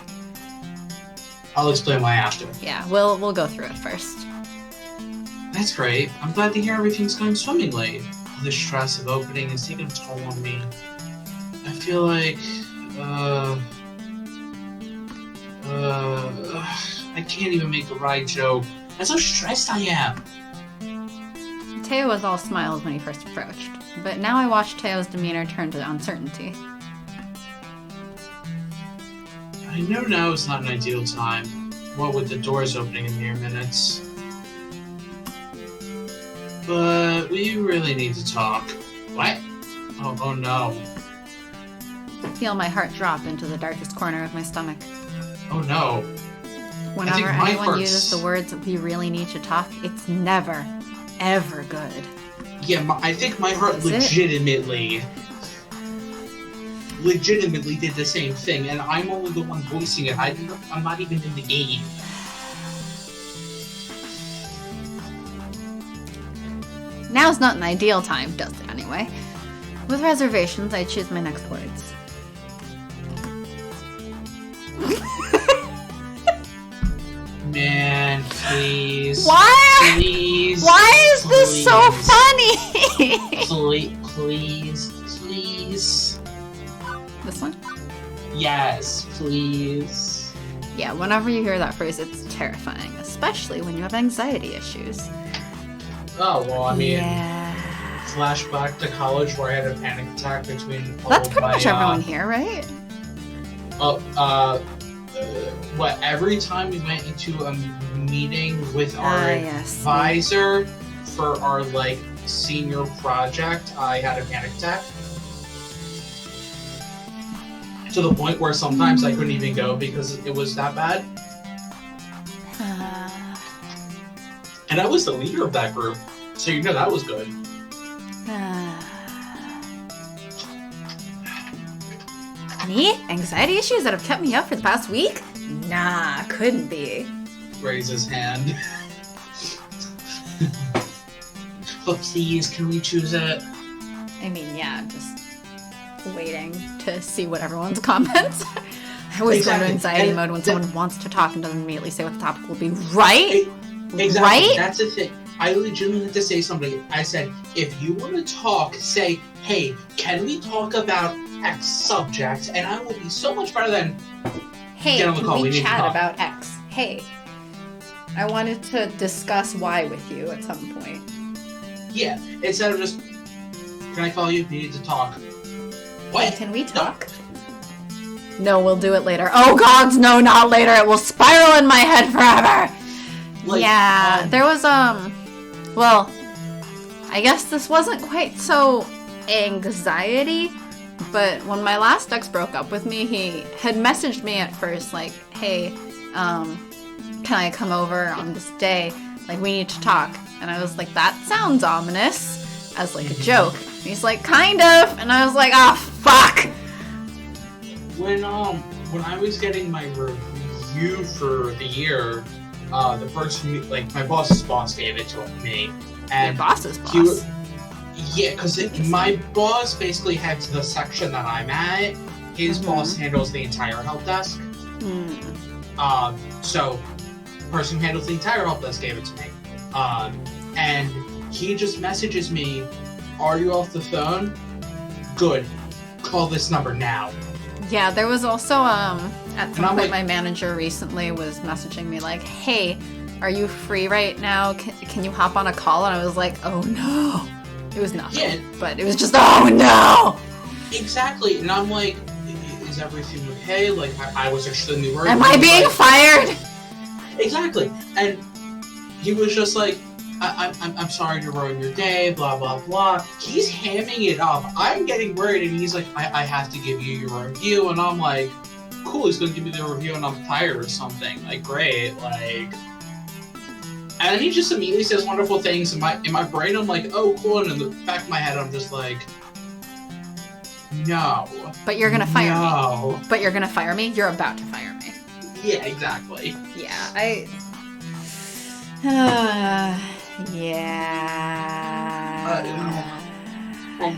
I'll explain why after. Yeah, we'll go through it first. That's great. I'm glad to hear everything's going swimmingly. All the stress of opening is taking a toll on me. I feel like, I can't even make a right joke. That's how stressed I am. Teo was all smiles when he first approached, but now I watch Teo's demeanor turn to uncertainty. I know now is not an ideal time. What with the doors opening in mere minutes. But we really need to talk. What? Oh no. I feel my heart drop into the darkest corner of my stomach. Oh no. Whenever anyone uses the words "we really need to talk," it's never, ever good. Yeah, I think my heart legitimately did the same thing, and I'm only the one voicing it. I'm not even in the game. Now's not an ideal time, does it anyway? With reservations, I choose my next words. Man, please. Why? Please. Why is this so funny? Please. This one? Yes, please. Yeah, whenever you hear that phrase, it's terrifying, especially when you have anxiety issues. Oh, well, I mean... Yeah. flashback to college where I had a panic attack between That's pretty much everyone here, right? What, every time we went into a meeting with our advisor for our, like, senior project, I had a panic attack. To the point where sometimes I couldn't even go because it was that bad. And I was the leader of that group, so you know that was good. Me? Anxiety issues that have kept me up for the past week? Nah, couldn't be. Raise his hand. Please, can we choose it? I mean, yeah, I'm just waiting to see what everyone's comments. I always go into anxiety mode when someone wants to talk and doesn't immediately say what the topic will be, right? Exactly. Right? That's the thing. I legitimately had to say something. I said, if you want to talk, say, hey, can we talk about X subject? And I will be so much better than, hey, get on the call. we chat about X? Hey, I wanted to discuss Y with you at some point. Yeah, instead of just, can I call you? We need to talk. What? Hey, can we talk? No, we'll do it later. Oh gods, no, not later. It will spiral in my head forever. Like, yeah, there was, well, I guess this wasn't quite so anxiety, but when my last ex broke up with me, he had messaged me at first, like, hey, can I come over on this day? Like, we need to talk. And I was like, that sounds ominous, as like a joke. And he's like, kind of. And I was like, oh, fuck. When I was getting my review for the year, the person, like, my boss's boss gave it to me. And your boss's boss? Yeah, because my boss basically heads the section that I'm at. His boss handles the entire help desk. So, the person who handles the entire help desk gave it to me. And he just messages me, are you off the phone? Good. Call this number now. Yeah, there was also, at some point my manager recently was messaging me like, hey, are you free right now? Can you hop on a call? And I was like, oh no. It was nothing, but it was just, oh no! Exactly, and I'm like, is everything okay? Like, I was extremely worried. Am I being fired? Exactly, and he was just like, I'm sorry to ruin your day, blah, blah, blah. He's hamming it up. I'm getting worried, and he's like, I have to give you your review, and I'm like, cool, he's gonna give me the review, and I'm tired or something. Like, great, like... And then he just immediately says wonderful things. In my brain, I'm like, oh, cool, and in the back of my head, I'm just like, no. But you're gonna fire me. But you're gonna fire me? You're about to fire me. Yeah, exactly. Yeah, I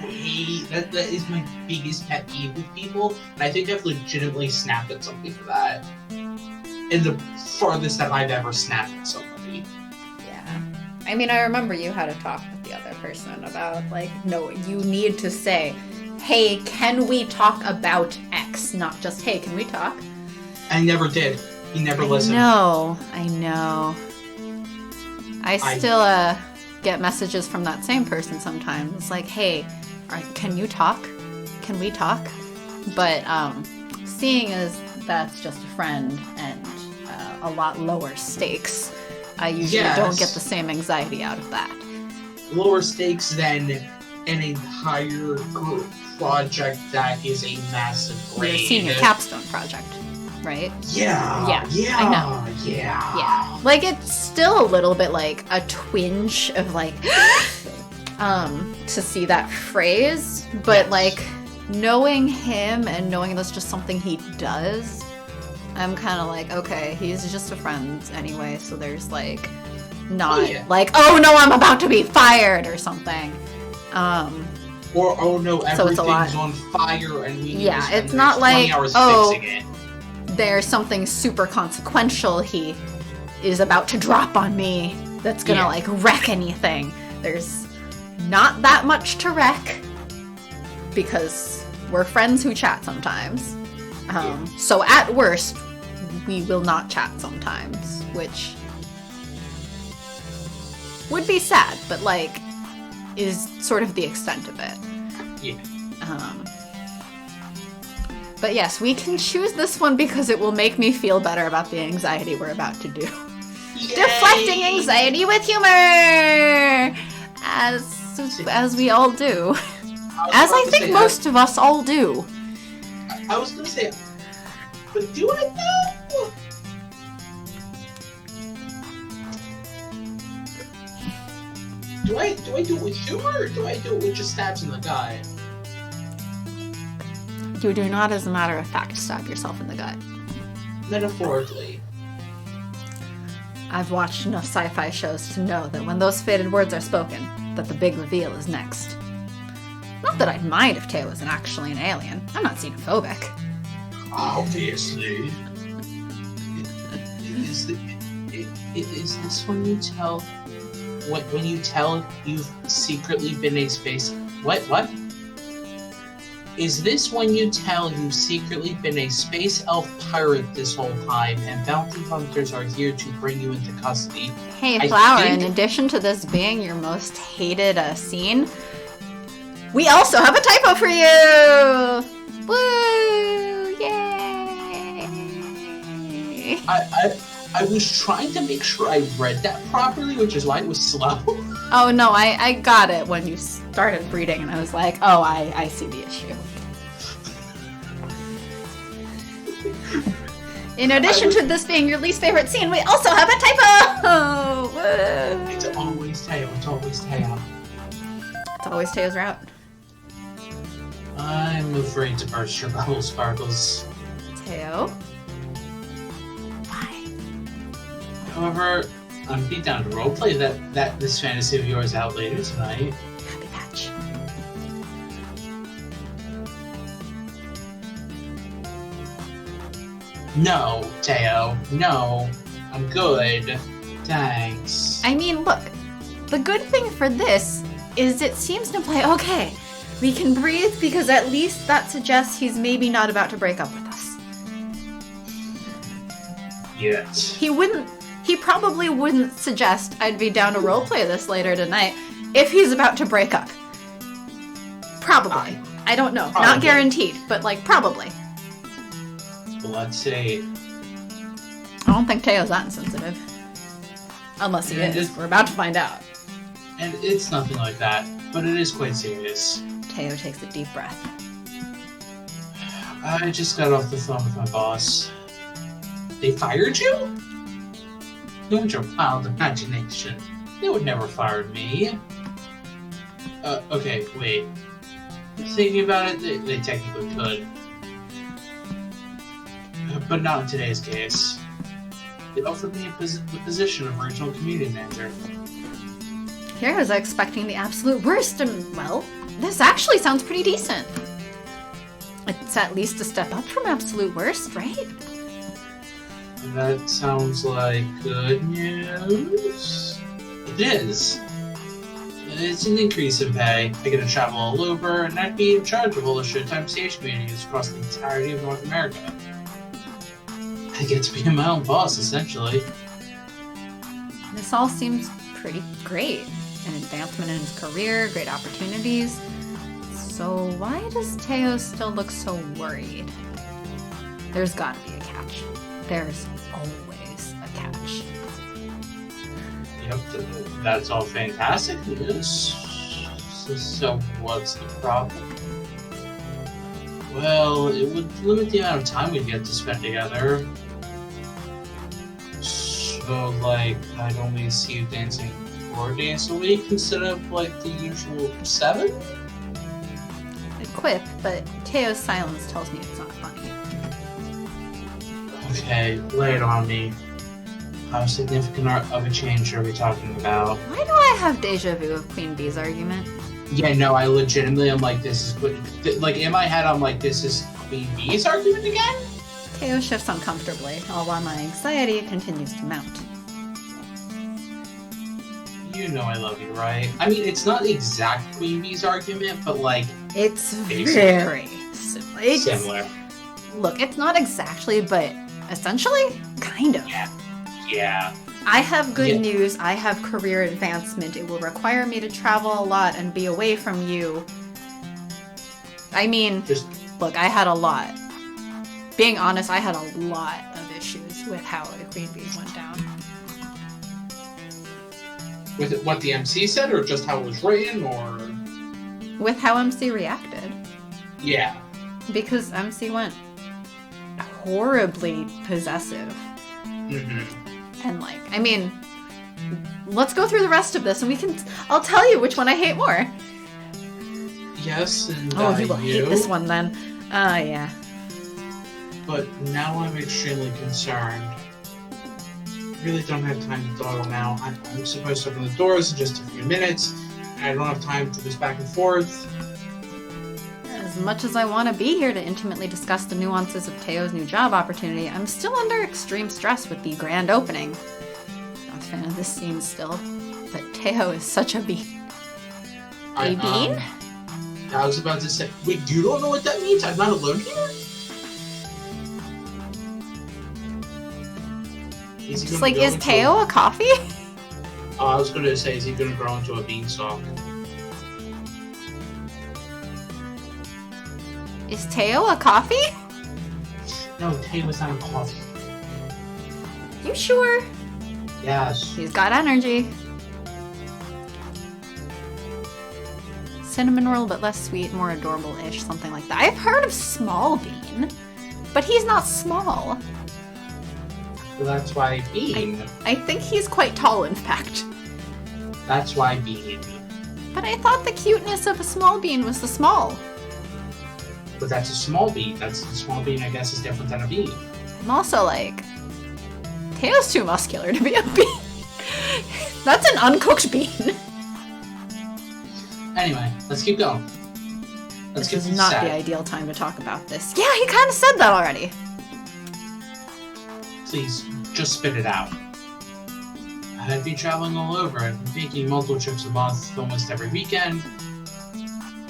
hate that is my biggest pet peeve with people, and I think I've legitimately snapped at somebody for that. In the farthest that I've ever snapped at somebody. Yeah. I mean, I remember you had a talk with the other person about, like, no, you need to say, hey, can we talk about X? Not just, hey, can we talk? I never did. He never listened. I know. I still get messages from that same person sometimes. It's like, hey, can you talk? Can we talk? But seeing as that's just a friend and a lot lower stakes, I usually don't get the same anxiety out of that. Lower stakes than an entire group project that is a massive grade. Your senior capstone project, right? Yeah. I know. Yeah. Like, it's still a little bit like a twinge of like, to see that phrase, but like knowing him and knowing that's just something he does, I'm kind of like, okay, he's just a friend anyway, so there's like not like, oh no, I'm about to be fired or something. Or, oh no, everything's on fire and we need to spend it's not like, fixing it. There's something super consequential he is about to drop on me that's gonna like wreck anything. There's not that much to wreck because we're friends who chat sometimes. So at worst, we will not chat sometimes, which would be sad, but like, is sort of the extent of it. Yeah. But yes, we can choose this one because it will make me feel better about the anxiety we're about to do. Yay! Deflecting anxiety with humor! As we all do. As I think most of us all do. I was gonna say, but do I though? Do I do it with humor, or do I do it with just stabs in the gut? You do not, as a matter of fact, stab yourself in the gut. Metaphorically. I've watched enough sci-fi shows to know that when those fated words are spoken, that the big reveal is next. Not that I'd mind if Teo was actually an alien. I'm not xenophobic. Obviously. Is this when you tell... When you tell you've secretly been a space... What? Is this when you tell you've secretly been a space elf pirate this whole time and bounty hunters are here to bring you into custody? Hey, Flower, in addition to this being your most hated scene, we also have a typo for you! Woo! Yay! I was trying to make sure I read that properly, which is why it was slow. Oh no, I got it when you started reading and I was like, oh, I see the issue. In addition to this being your least favorite scene, we also have a typo! Woo! It's always Teo, it's always Teo. It's always Teo's route. I'm afraid to burst your bubble, Sparkles. Teo? Why? However, I'd be down to roleplay this fantasy of yours out later tonight. Happy patch. No, Teo. No. I'm good. Thanks. I mean, look. The good thing for this is it seems to imply, okay, we can breathe because at least that suggests he's maybe not about to break up with us. Yet. He probably wouldn't suggest I'd be down to roleplay this later tonight if he's about to break up. Probably. I don't know. Probably. Not guaranteed, but like probably. Let's see. I don't think Teo's that insensitive. Unless he is. We're about to find out. And it's nothing like that, but it is quite serious. Teo takes a deep breath. I just got off the phone with my boss. They fired you? Don't your wild imagination. They would never fire me. Okay, wait. Thinking about it, they technically could. But not in today's case. They offered me the position of regional community manager. Here I was expecting the absolute worst, and, well, this actually sounds pretty decent. It's at least a step up from absolute worst, right? That sounds like good news. It is. It's an increase in pay. I get to travel all over, and I'd be in charge of all the Showtime stage communities across the entirety of North America. I get to be my own boss, essentially. This all seems pretty great. An advancement in his career, great opportunities. So why does Teo still look so worried? There's gotta be a catch. There's always a catch. Yep, that's all fantastic news. So what's the problem? Well, it would limit the amount of time we'd get to spend together. So, like, I'd only see you dancing 4 days a week instead of, like, the usual 7? A quip, but Teo's silence tells me it's not funny. Okay, lay it on me. How significant of a change are we talking about? Why do I have deja vu of Queen Bee's argument? Yeah, no, I legitimately am like, this is... Like, in my head, I'm like, this is Queen Bee's argument again? Teo shifts uncomfortably, all while my anxiety continues to mount. You know I love you, right? I mean, it's not the exact Queen Bee's argument, but, like... It's very similar. Look, it's not exactly, but essentially, kind of. Yeah. I have good news. I have career advancement. It will require me to travel a lot and be away from you. I mean, look, I had a lot. Being honest, I had a lot of issues with how the Queen Bee went down. With what the MC said, or just how it was written, or? With how MC reacted. Yeah. Because MC went horribly possessive. Mm-hmm. And like, I mean, let's go through the rest of this and I'll tell you which one I hate more. Yes, and you will hate this one then. Yeah. But now I'm extremely concerned. I really don't have time to dawdle now. I'm supposed to open the doors in just a few minutes, and I don't have time for this back and forth. As much as I want to be here to intimately discuss the nuances of Teo's new job opportunity, I'm still under extreme stress with the grand opening. I'm a fan of this scene still, but Teo is such a bean. A bean? I was about to say, wait, you don't know what that means? I'm not alone here? Just like, is Teo a coffee? Oh, I was going to say, is he going to grow into a beanstalk? Is Teo a coffee? No, Teo's not a coffee. You sure? Yes. He's got energy. Cinnamon roll, but less sweet, more adorable-ish, something like that. I've heard of small bean, but he's not small. Well, that's why bean. I think he's quite tall, in fact. That's why bean. But I thought the cuteness of a small bean was the small. But that's a small bean. That's a small bean, I guess, is different than a bean. I'm also like, Teo's too muscular to be a bean. That's an uncooked bean. Anyway, let's keep going. This is not the ideal time to talk about this. Yeah, he kind of said that already. Please, just spit it out. I've been traveling all over. I've been taking multiple trips a month, almost every weekend.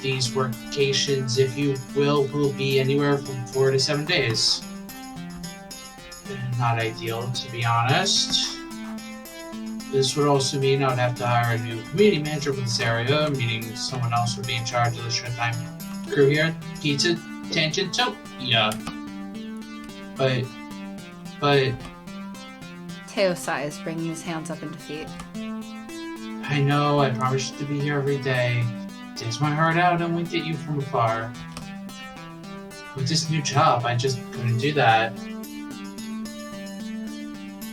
These workations, if you will be anywhere from 4 to 7 days. Not ideal, to be honest. This would also mean I would have to hire a new community manager for this area, meaning someone else would be in charge of the short time crew here at Pizza Tangentopia. But... Teo sighs, bringing his hands up in defeat. I know, I promised to be here every day. Takes my heart out and winked at you from afar. With this new job, I just couldn't do that.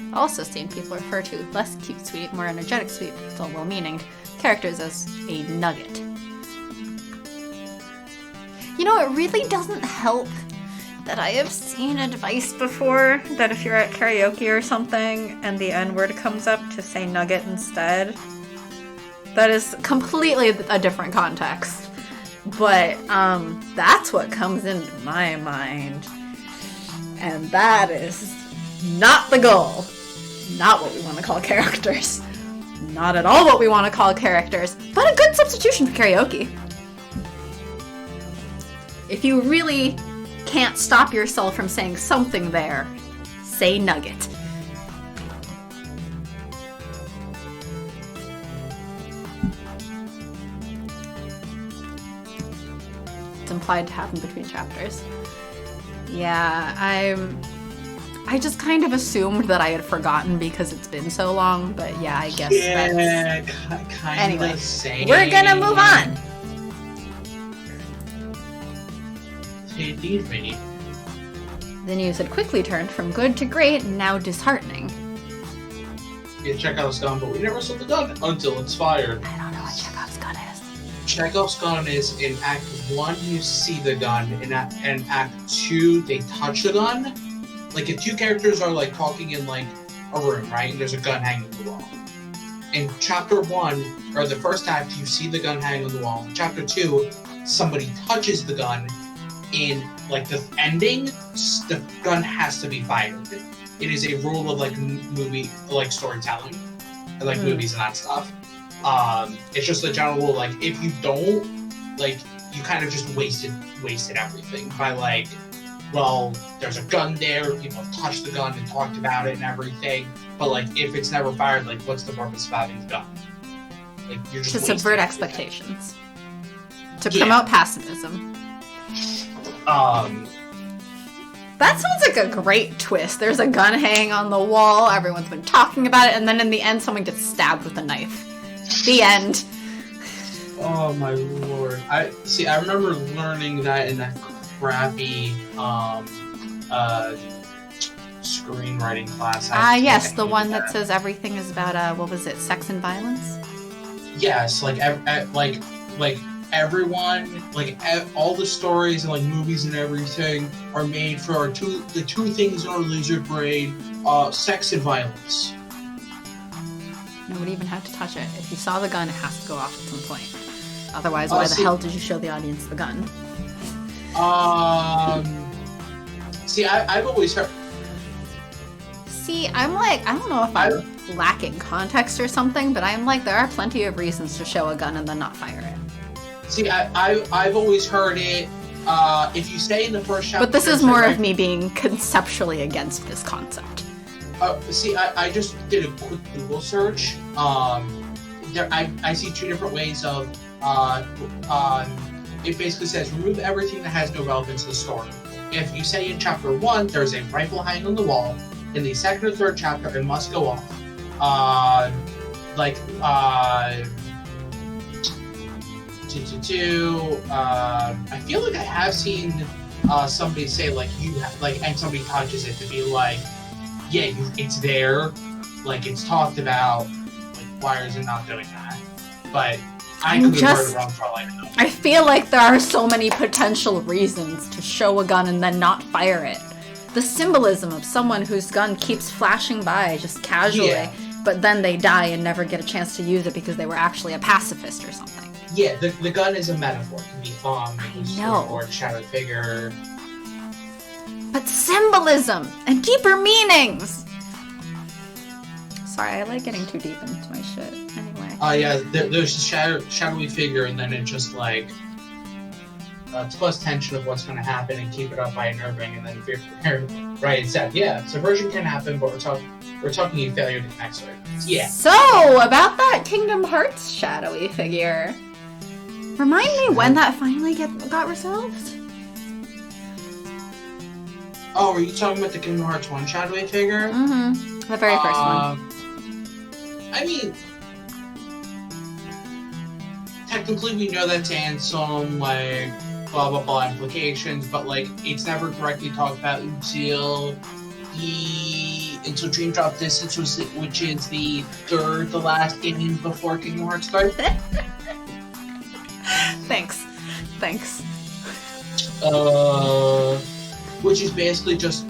I've also seen people refer to less cute sweet, more energetic sweet, still well-meaning, characters as a nugget. You know, it really doesn't help that I have seen advice before that if you're at karaoke or something and the N-word comes up to say nugget instead. That is completely a different context. But that's what comes into my mind. And that is not the goal. Not what we want to call characters. Not at all what we want to call characters, but a good substitution for karaoke. If you really can't stop yourself from saying something there, say nugget. It's implied to happen between chapters. Yeah, I just kind of assumed that I had forgotten because it's been so long, but yeah, I guess that's... kind anyway, of same. We're gonna move on. Indeed, me. The news had quickly turned from good to great and now disheartening. Yeah, Chekhov's gun, but we never saw the gun until it's fired. I don't know what Chekhov's gun is. Chekhov's gun is in Act 1, you see the gun. In Act 2, they touch the gun. Like, if two characters are, like, talking in, like, a room, right? And there's a gun hanging on the wall. In Chapter 1, or the first act, you see the gun hanging on the wall. In Chapter 2, somebody touches the gun. In, like, the ending, the gun has to be fired. It is a rule of, like, movie, like, storytelling. Like, movies and that stuff. It's just a general rule, like, if you don't, like, you kind of just wasted everything by, like, well, there's a gun there, people have touched the gun and talked about it and everything, but, like, if it's never fired, like, what's the purpose of having the gun? Like, you're just to subvert expectations. To Yeah. promote pacifism. That sounds like a great twist. There's a gun hanging on the wall, everyone's been talking about it, and then in the end someone gets stabbed with a knife. The end. Oh my lord. I remember learning that in that crappy screenwriting class. Yes, the one that says everything is about what was it, sex and violence? Yes, like everyone, all the stories and like movies and everything are made for the two things in our lizard brain, sex and violence. Nobody even had to touch it. If you saw the gun, it has to go off at some point. Otherwise, why the hell did you show the audience the gun? I've always heard. See, I'm like, I don't know if I'm lacking context or something, but I'm like, there are plenty of reasons to show a gun and then not fire it. See, I've always heard it, if you say in the first chapter... But this is more of me being conceptually against this concept. I just did a quick Google search. I see two different ways of, it basically says, remove everything that has no relevance to the story. If you say in chapter 1, there's a rifle hanging on the wall, in the second or third chapter, it must go off. I feel like I have seen somebody say and somebody touches it to be like, yeah, it's there, like it's talked about, like why is it not doing that? But I could have heard it wrong for all I know. I feel like there are so many potential reasons to show a gun and then not fire it. The symbolism of someone whose gun keeps flashing by just casually, but then they die and never get a chance to use it because they were actually a pacifist or something. Yeah, the gun is a metaphor. It can be bomb, it can be sword, shadow figure. But symbolism and deeper meanings! Sorry, I like getting too deep into my shit. Anyway. Yeah, there's a shadowy figure, and then it just like to cause tension of what's going to happen and keep it up by unnerving, and then if you're prepared, right? It's that. Yeah, subversion can happen, but we're talking a failure to connect to it. Yeah. So about that Kingdom Hearts shadowy figure, remind me when that finally got resolved. Oh, are you talking about the Kingdom Hearts 1 shadowy figure? Mm-hmm. The very first one. I mean, technically we know that's Ansem, like, blah blah blah implications, but like, it's never directly talked about until Dream Drop Distance, which is the last game before Kingdom Hearts started. Thanks. Which is basically just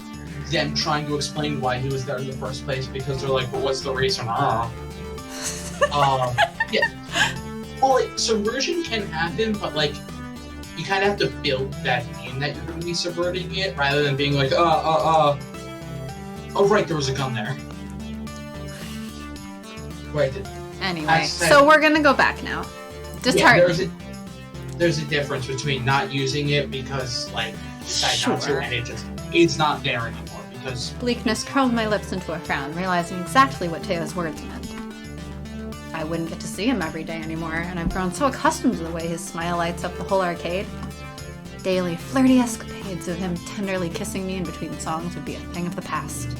them trying to explain why he was there in the first place, because they're like, well, what's the reason? Yeah. Well, like, subversion can happen, but like, you kind of have to build that in that you're going to be subverting it, rather than being like, oh right, there was a gun there. Right. Anyway, so we're gonna go back now. Disheartening. There's a difference between not using it because, like, decide not to, and it's not there anymore because... Bleakness curled my lips into a frown, realizing exactly what Teo's words meant. I wouldn't get to see him every day anymore, and I've grown so accustomed to the way his smile lights up the whole arcade. Daily, flirty escapades of him tenderly kissing me in between songs would be a thing of the past.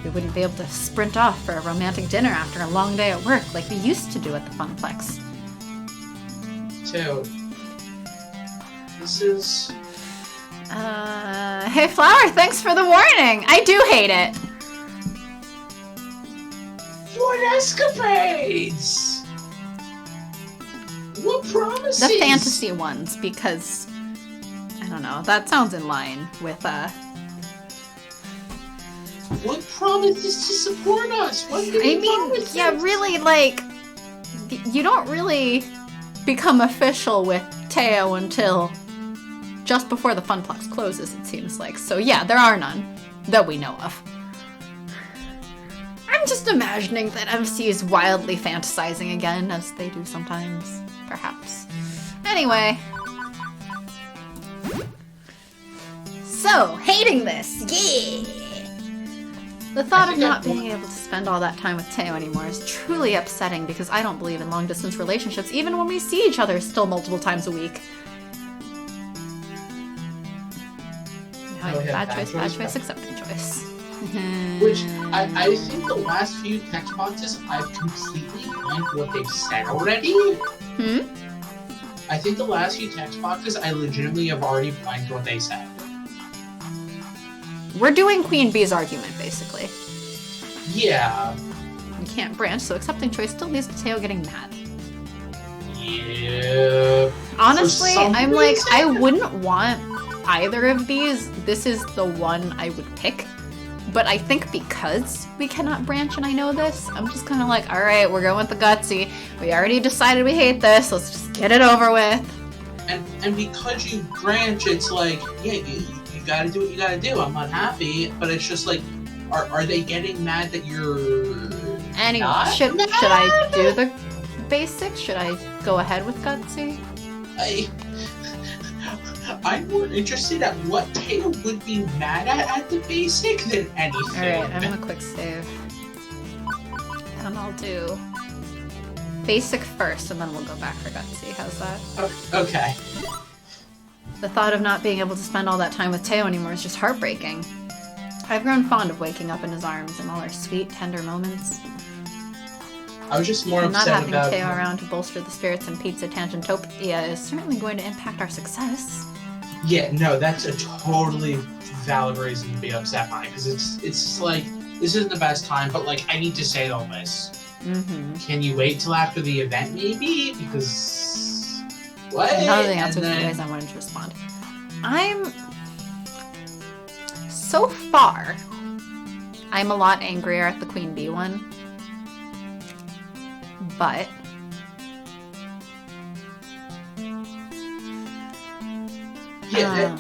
We wouldn't be able to sprint off for a romantic dinner after a long day at work like we used to do at the Funplex. Teo, this is... Hey Flower, thanks for the warning! I do hate it! What escapades? What promises? The fantasy ones, because... I don't know, that sounds in line with, What promises to support us? What promises? Yeah, really, like... You don't really become official with Teo until just before the Funplex closes, it seems like. So yeah, there are none that we know of. I'm just imagining that MC is wildly fantasizing again, as they do sometimes, perhaps. Anyway. So, hating this, yeah! The thought of not being able to spend all that time with Teo anymore is truly upsetting because I don't believe in long-distance relationships even when we see each other still multiple times a week. Bad choice, accepting choice. Which, I think the last few text boxes, I've completely blanked what they've said already. I think the last few text boxes, I legitimately have already blanked what they said. We're doing Queen Bee's argument, basically. Yeah. You can't branch, so accepting choice still leads to Teo getting mad. Yeah. Honestly, I'm like, I wouldn't want either of these. This is the one I would pick. But I think because we cannot branch and I know this, I'm just kind of like, alright, we're going with the gutsy. We already decided we hate this, let's just get it over with. And because you branch, it's like, yeah, you gotta do what you gotta do. I'm not happy, but it's just like, are they getting mad that you're anyway, should I do the basics? Should I go ahead with gutsy? I'm more interested at what Teo would be mad at the basic than anything. Alright, I'm gonna quick save. And I'll do basic first, and then we'll go back for gutsy. How's that? Okay. The thought of not being able to spend all that time with Teo anymore is just heartbreaking. I've grown fond of waking up in his arms and all our sweet, tender moments. I was just more and upset not about... having Teo around to bolster the spirits and Pizza Tangentopia is certainly going to impact our success. Yeah, no, that's a totally valid reason to be upset by, because it's like, this isn't the best time, but like, I need to say all this. Can you wait till after the event, maybe? Because... what? None of the answers to ways I wanted to respond. So far, I'm a lot angrier at the Queen Bee one. But... yeah,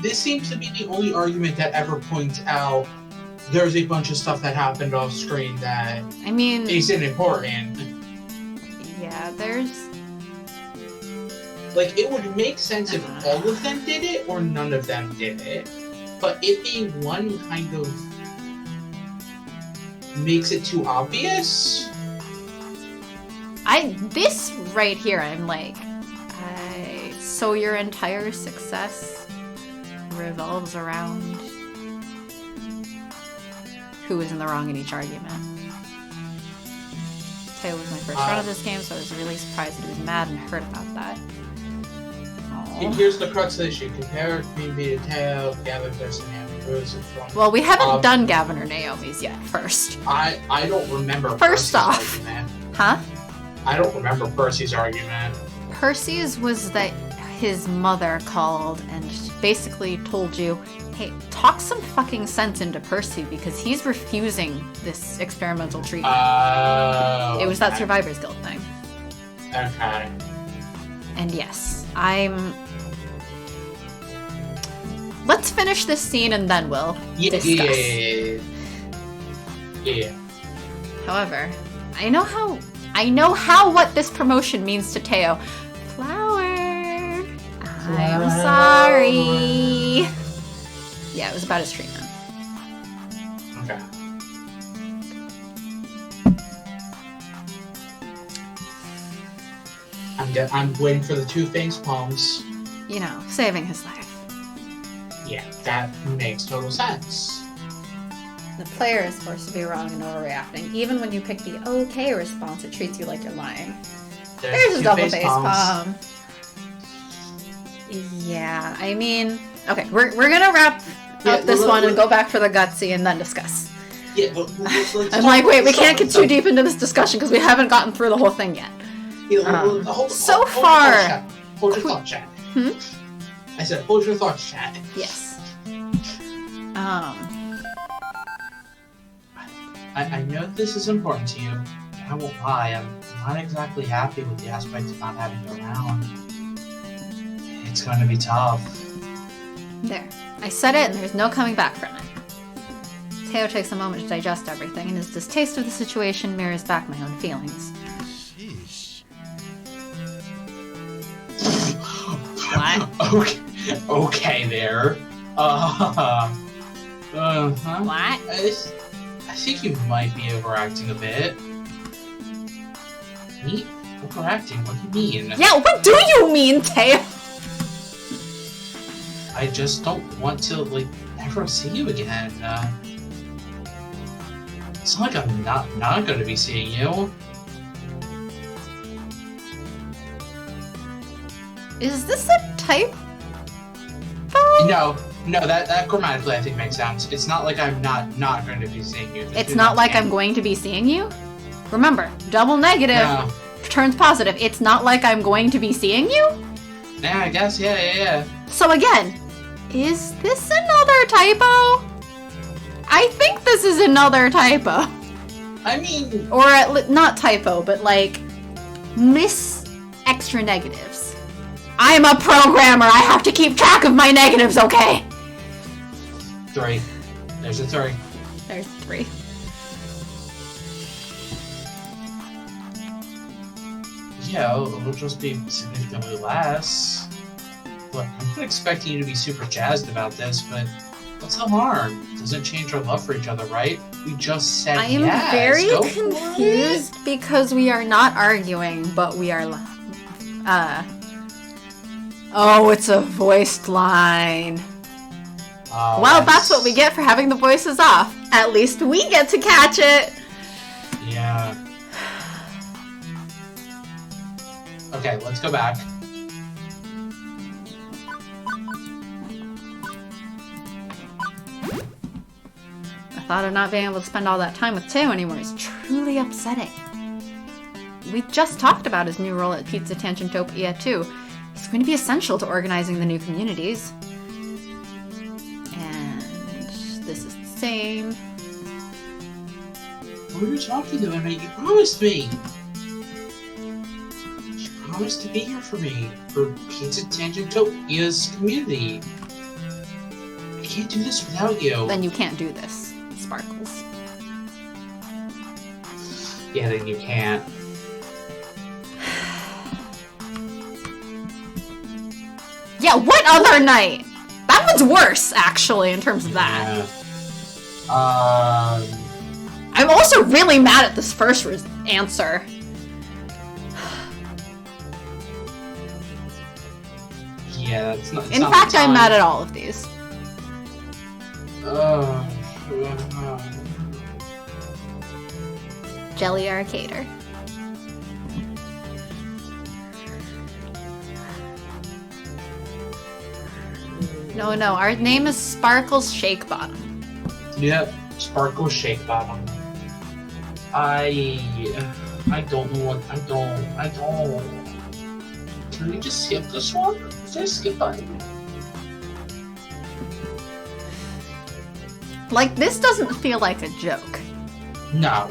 this seems to be the only argument that ever points out there's a bunch of stuff that happened off screen that isn't important. Yeah, there's... like, it would make sense if all of them did it or none of them did it. But it being one kind of makes it too obvious. This right here, I'm like, so your entire success revolves around who is in the wrong in each argument. Teo was my first run of this game, so I was really surprised that he was mad and hurt about that. Aww. Here's the crux of the issue. Compare Queen Bee to Teo, Gavin versus Naomi. Well, we haven't done Gavin or Naomi's yet, first. I don't remember First Percy's off. argument. Huh? I don't remember Percy's argument. Percy's was that his mother called and basically told you, hey, talk some fucking sense into Percy because he's refusing this experimental treatment. It was that Survivor's Guild thing. Okay. And yes, let's finish this scene and then we'll discuss. Yeah. However, I know how what this promotion means to Teo. Flower. I'm sorry. Yeah, it was about his treatment. Okay. I'm waiting for the two face palms. You know, saving his life. Yeah, that makes total sense. The player is forced to be wrong and overreacting. Even when you pick the okay response, it treats you like you're lying. There's a double face palm. Yeah, I mean... okay, we're gonna wrap up this one and go back for the gutsy and then discuss. Yeah, I'm like, wait, we can't get too deep into this discussion because we haven't gotten through the whole thing yet. So far... Hold your thoughts, chat. I said, hold your thoughts, chat. Yes. I know this is important to you. I won't lie, I'm not exactly happy with the aspect of not having you around. It's going to be tough. There. I said it and there's no coming back from it. Teo takes a moment to digest everything, and his distaste of the situation mirrors back my own feelings. Sheesh. What? Okay there. What? I think you might be overacting a bit. Me? Overacting? What do you mean? Yeah, what do you mean, Teo? I just don't want to, like, ever see you again. It's not like I'm not going to be seeing you. Is this a typo? No, that grammatically I think makes sense. It's not like I'm not going to be seeing you. It's not like I'm going to be seeing you? Remember, double negative turns positive. It's not like I'm going to be seeing you? Yeah, I guess, yeah. So again, is this another typo? I think this is another typo. I mean... Or not typo, but like, miss extra negatives. I'm a programmer, I have to keep track of my negatives, okay? 3. There's a 3. There's 3. Yeah, it'll just be significantly less. Look, I'm not expecting you to be super jazzed about this, but what's the harm? It doesn't change our love for each other, right? We just said yes. I am very confused because we are not arguing, but we are... Oh, it's a voiced line. Well, that's what we get for having the voices off. At least we get to catch it. Yeah. Okay, let's go back. The thought of not being able to spend all that time with Teo anymore is truly upsetting. We just talked about his new role at Pizza Tangentopia too. He's going to be essential to organizing the new communities. And this is the same. What are you talking about, mate? You promised me! You promised to be here for me, for Pizza Tangentopia's community. I can't do this without you. Then you can't do this, Sparkles. Yeah, then you can't. Yeah, what other night? That one's worse, actually, in terms of that. Yeah. I'm also really mad at this first answer. Yeah, that's not. In fact, I'm mad at all of these. Jelly Arcader. No, our name is Sparkles Shake Bottom. Yep, Sparkles Shake Bottom. I don't know what I don't. Can we just skip this one? Is there a skip button? Like, this doesn't feel like a joke. No.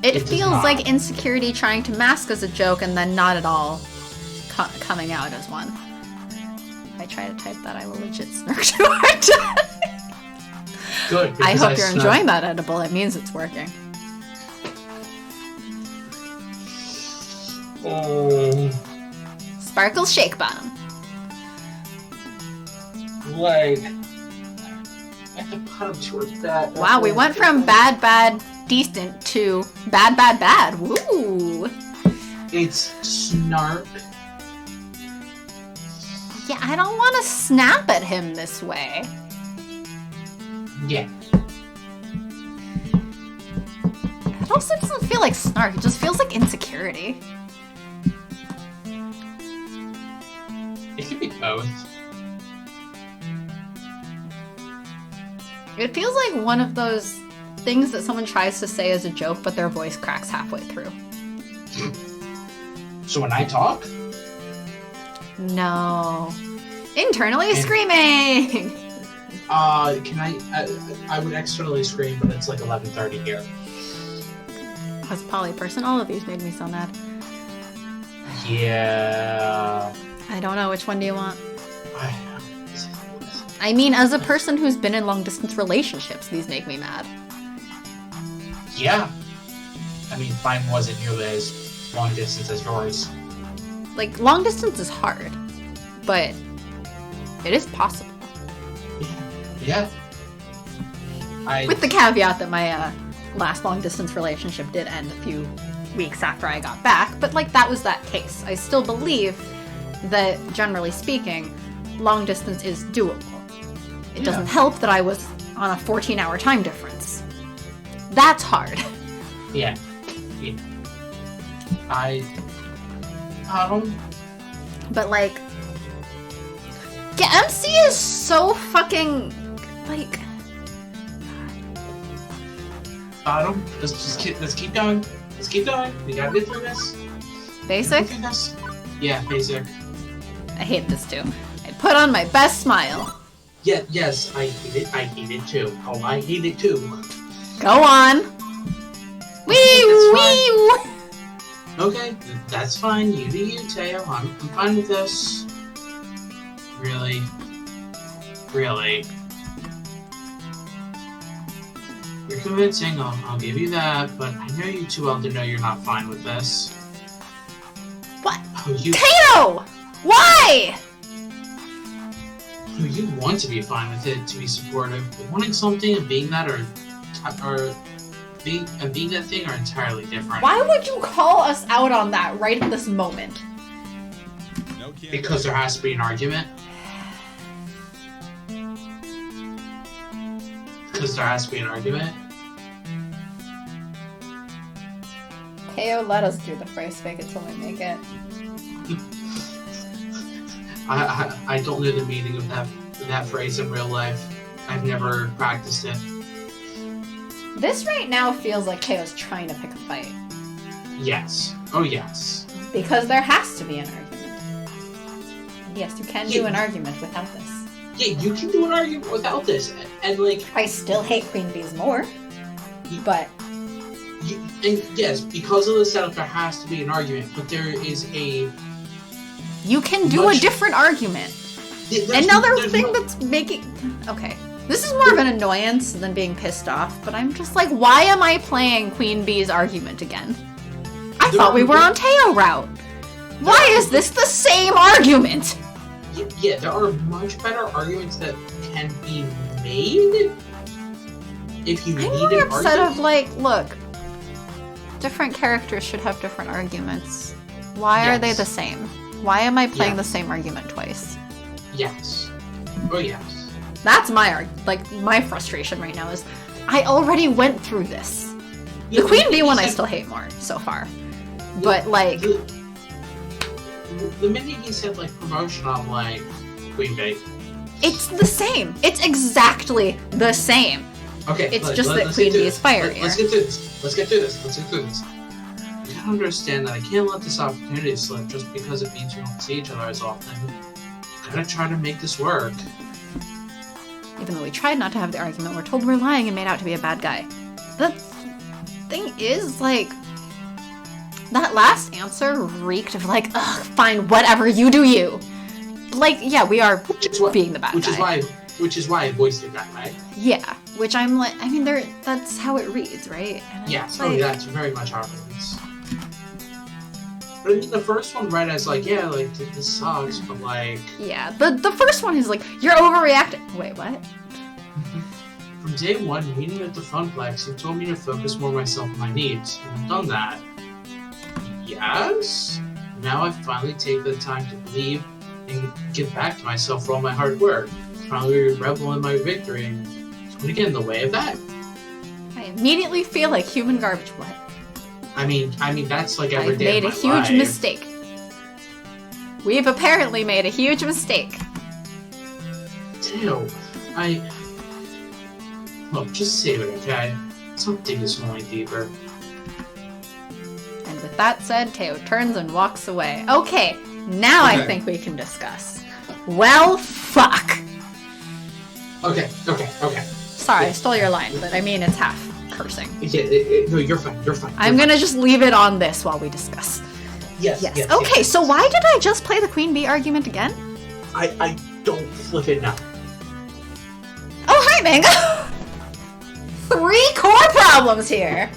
It feels like insecurity trying to mask as a joke and then not at all coming out as one. If I try to type that, I will legit snark too hard. Good. I hope you're enjoying that edible. It means it's working. Sparkles Shake Bottom. Like, at the bottom towards that. Wow, we went from bad, decent to bad. Woo! It's snark. Yeah, I don't want to snap at him this way. Yeah. It also doesn't feel like snark. It just feels like insecurity. It could be both. It feels like one of those things that someone tries to say as a joke, but their voice cracks halfway through. So when I talk? No. Internally screaming! Can I would externally scream, but it's like 11:30 here. As a poly person, all of these made me so mad. Yeah. I don't know, which one do you want? I mean, as a person who's been in long-distance relationships, these make me mad. Yeah. I mean, mine wasn't nearly as long distance as yours. Like, long distance is hard, but it is possible. Yeah. Yeah. With the caveat that my last long-distance relationship did end a few weeks after I got back, but, like, that was that case. I still believe that, generally speaking, long-distance is doable. It doesn't help that I was on a 14-hour time difference. That's hard. Yeah. But, like, yeah, MC is so fucking, like... Let's keep going. Let's keep going. We gotta get through this. Basic? Yeah, basic. I hate this too. I put on my best smile. Yeah, yes, I hate it. I hate it too. Oh, I hate it too. Go on. Wee! Okay, that's fine. You do you, Teo. I'm fine with this. Really? Really? You're convincing, I'll give you that, but I know you too well to know you're not fine with this. What? Oh, Teo! Why? Oh, you want to be fine with it, to be supportive, but wanting something and being that being that thing are entirely different. Why would you call us out on that right at this moment? Because there has to be an argument. Because there has to be an argument. Teo, let us do the phrase fake until we make it. I don't know the meaning of that phrase in real life. I've never practiced it. This right now feels like Teo's trying to pick a fight. Yes. Oh, yes. Because there has to be an argument. And yes, you can do an argument without this. Yeah, you can do an argument without this. And like... I still hate Queen Bees more. But... And yes, because of the setup, there has to be an argument. But there is a... You can do a different argument. Another thing that's making... Okay. This is more of an annoyance than being pissed off, but I'm just like, why am I playing Queen Bee's argument again? I thought we were on Teo route. Why is this the same argument? Yeah, there are much better arguments that can be made if you need an argument. I'm more upset of like, look, different characters should have different arguments. Why are they the same? Why am I playing the same argument twice? Yes. Oh, yes. That's my frustration right now is I already went through this. The Queen Bee one I still hate more so far. But like... The minute he said like promotion, I'm like, Queen Bee. It's the same. It's exactly the same. Okay, it's just that Queen Bee is fiery. Let's get through this. Let's get through this. You gotta understand that I can't let this opportunity slip just because it means we don't see each other as often. Gotta try to make this work. Even though we tried not to have the argument, we're told we're lying and made out to be a bad guy. The thing is, like, that last answer reeked of like, ugh, fine, whatever, you do you. Like, yeah, we are being the bad guy. Which is why I voiced it that way. Yeah, which I'm like, I mean, that's how it reads, right? Yes, like, that's very much how it reads. But I mean, the first one read as like, yeah, like, this sucks, but like... Yeah, the first one is like, you're overreacting. Wait, what? From day one, meeting at the Funplex, you told me to focus more on myself and my needs. And I've done that. Yes? Now I finally take the time to believe and give back to myself for all my hard work. Finally revel in my victory. So what get in the way of that? I immediately feel like human garbage. What? I mean that's like every day. I've made a huge mistake. We've apparently made a huge mistake. Teo, look, just save it, okay? Let's not dig this one any deeper. And with that said, Teo turns and walks away. Okay, now I think we can discuss. Well, fuck. Okay. Sorry, I stole your line, but I mean it's half cursing. No, you're fine. I'm gonna just leave it on this while we discuss. Yes. Okay, so why did I just play the Queen Bee argument again? I don't flip it now. Oh, hi, Mango! 3 core problems here!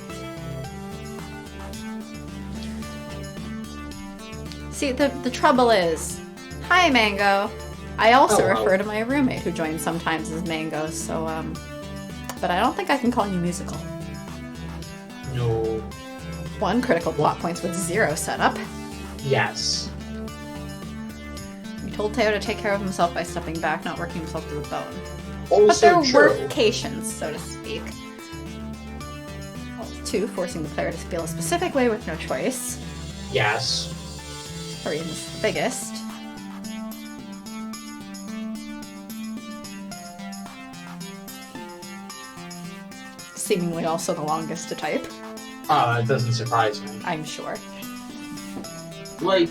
See, the trouble is... Hi, Mango. I also refer to my roommate who joins sometimes as Mango, so, but I don't think I can call you musical. No. 1 critical plot points with 0 setup. Yes. You told Teo to take care of himself by stepping back, not working himself to the bone. Also but there true. were workations, so to speak. 2, forcing the player to feel a specific way with no choice. Yes. 3 is the biggest. Seemingly also the longest to type. It doesn't surprise me. I'm sure. Like,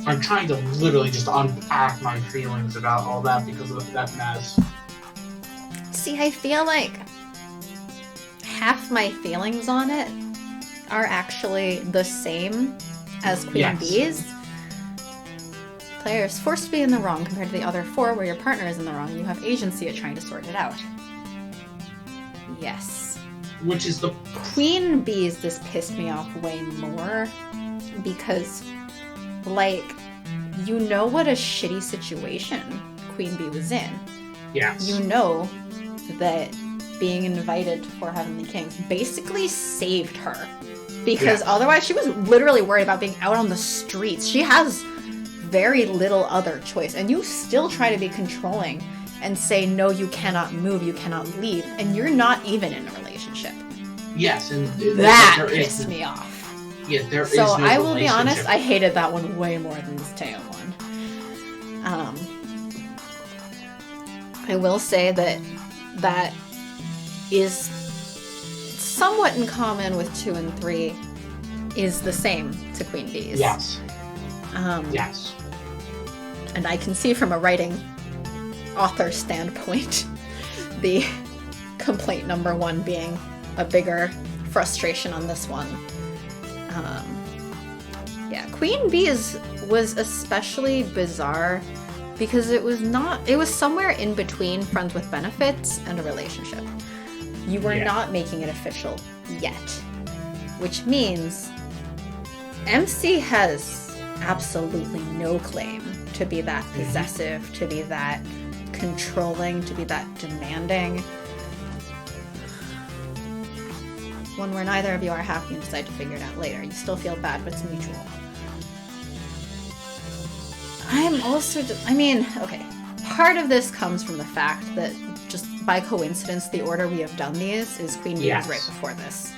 I'm trying to literally just unpack my feelings about all that because of that mess. See, I feel like half my feelings on it are actually the same as Queen Bee's. Player is forced to be in the wrong compared to the other 4 where your partner is in the wrong and you have agency at trying to sort it out. Yes. Which is the... Queen Bee's, this pissed me off way more because, like, you know what a shitty situation Queen Bee was in. Yes. You know that being invited to 4 Heavenly Kings basically saved her. Because otherwise she was literally worried about being out on the streets. She has very little other choice. And you still try to be controlling and say, no, you cannot move, you cannot leave. And you're not even in a relationship. Yes, and that pissed me off. Yeah, there is so no I will be honest, I hated that one way more than this Teo one. I will say that is somewhat in common with 2 and 3 is the same to Queen Bee's. Yes. Yes. And I can see from a writing author standpoint the complaint number 1 being a bigger frustration on this one. Yeah, Queen Bee's was especially bizarre because it was somewhere in between friends with benefits and a relationship. You were not making it official yet, which means MC has absolutely no claim to be that possessive, to be that controlling, to be that demanding. One where neither of you are happy and decide to figure it out later. You still feel bad, but it's mutual. I'm also okay. Part of this comes from the fact that just by coincidence, the order we have done these is Queen Bee is right before this.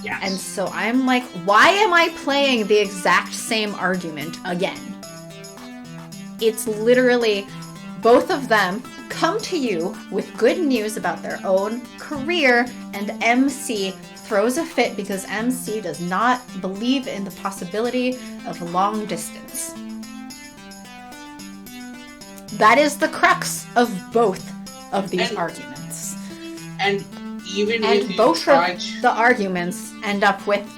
Yes. And so I'm like, why am I playing the exact same argument again? It's literally both of them come to you with good news about their own career, and MC throws a fit because MC does not believe in the possibility of long distance. That is the crux of both of these arguments. And even and if you both try of the arguments end up with,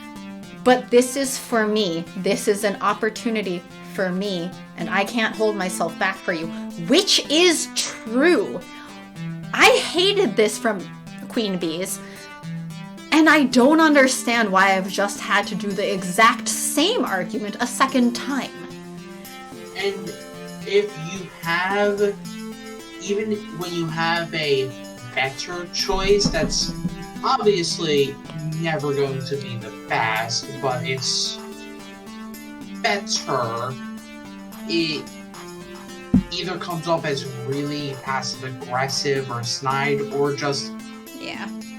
but this is for me, this is an opportunity for me, and I can't hold myself back for you, which is true. I hated this from Queen Bee's, and I don't understand why I've just had to do the exact same argument a second time. And if you have, even when you have a better choice, that's obviously never going to be the best, but it's better, it either comes off as really passive-aggressive or snide, or just,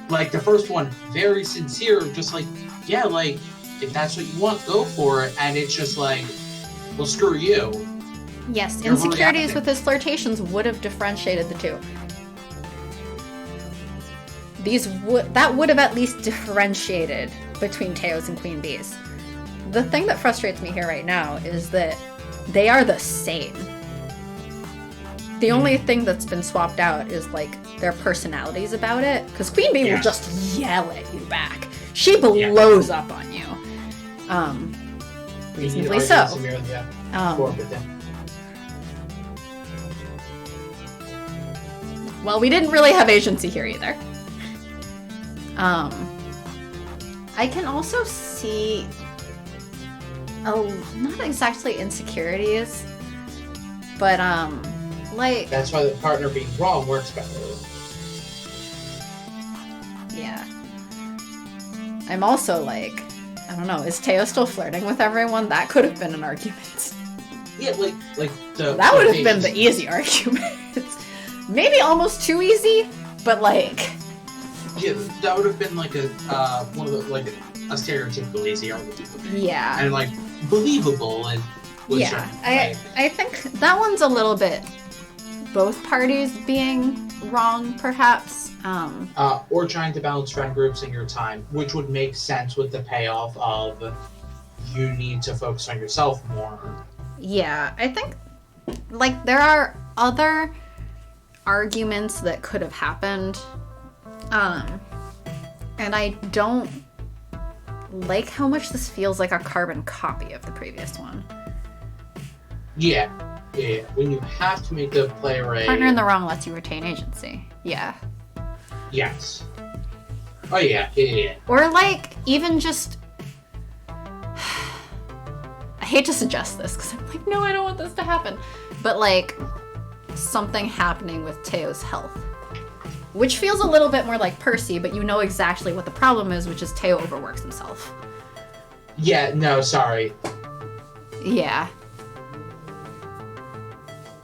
like the first one, very sincere, just like, yeah, like, if that's what you want, go for it, and it's just like, well, screw you. Yes, insecurities with his flirtations would have differentiated the two. That would have at least differentiated between Teo's and Queen Bee's. The thing that frustrates me here right now is that they are the same. The only thing that's been swapped out is like their personalities about it, because Queen Bee will just yell at you back. She blows up on you. Reasonably so. Well, we didn't really have agency here either. I can also see not exactly insecurities, but like that's why the partner being wrong works better. Yeah. I'm also like, I don't know, is Teo still flirting with everyone? That could have been an argument. Yeah, like that would have been the easy argument. Maybe almost too easy, but like. Yeah, that would have been like a one of the like a stereotypical easy argument. Yeah. And like believable and. Yeah, I think that one's a little bit both parties being wrong, perhaps. Or trying to balance friend groups in your time, which would make sense with the payoff of you need to focus on yourself more. Yeah, I think like there are other arguments that could have happened. And I don't like how much this feels like a carbon copy of the previous one. Yeah. When you have to make the player a partner in the wrong lets you retain agency. Yeah. Yes. Oh yeah. Or like even just I hate to suggest this because I'm like, no, I don't want this to happen. But like something happening with Teo's health. Which feels a little bit more like Percy, but you know exactly what the problem is, which is Teo overworks himself. Yeah, no, sorry. Yeah.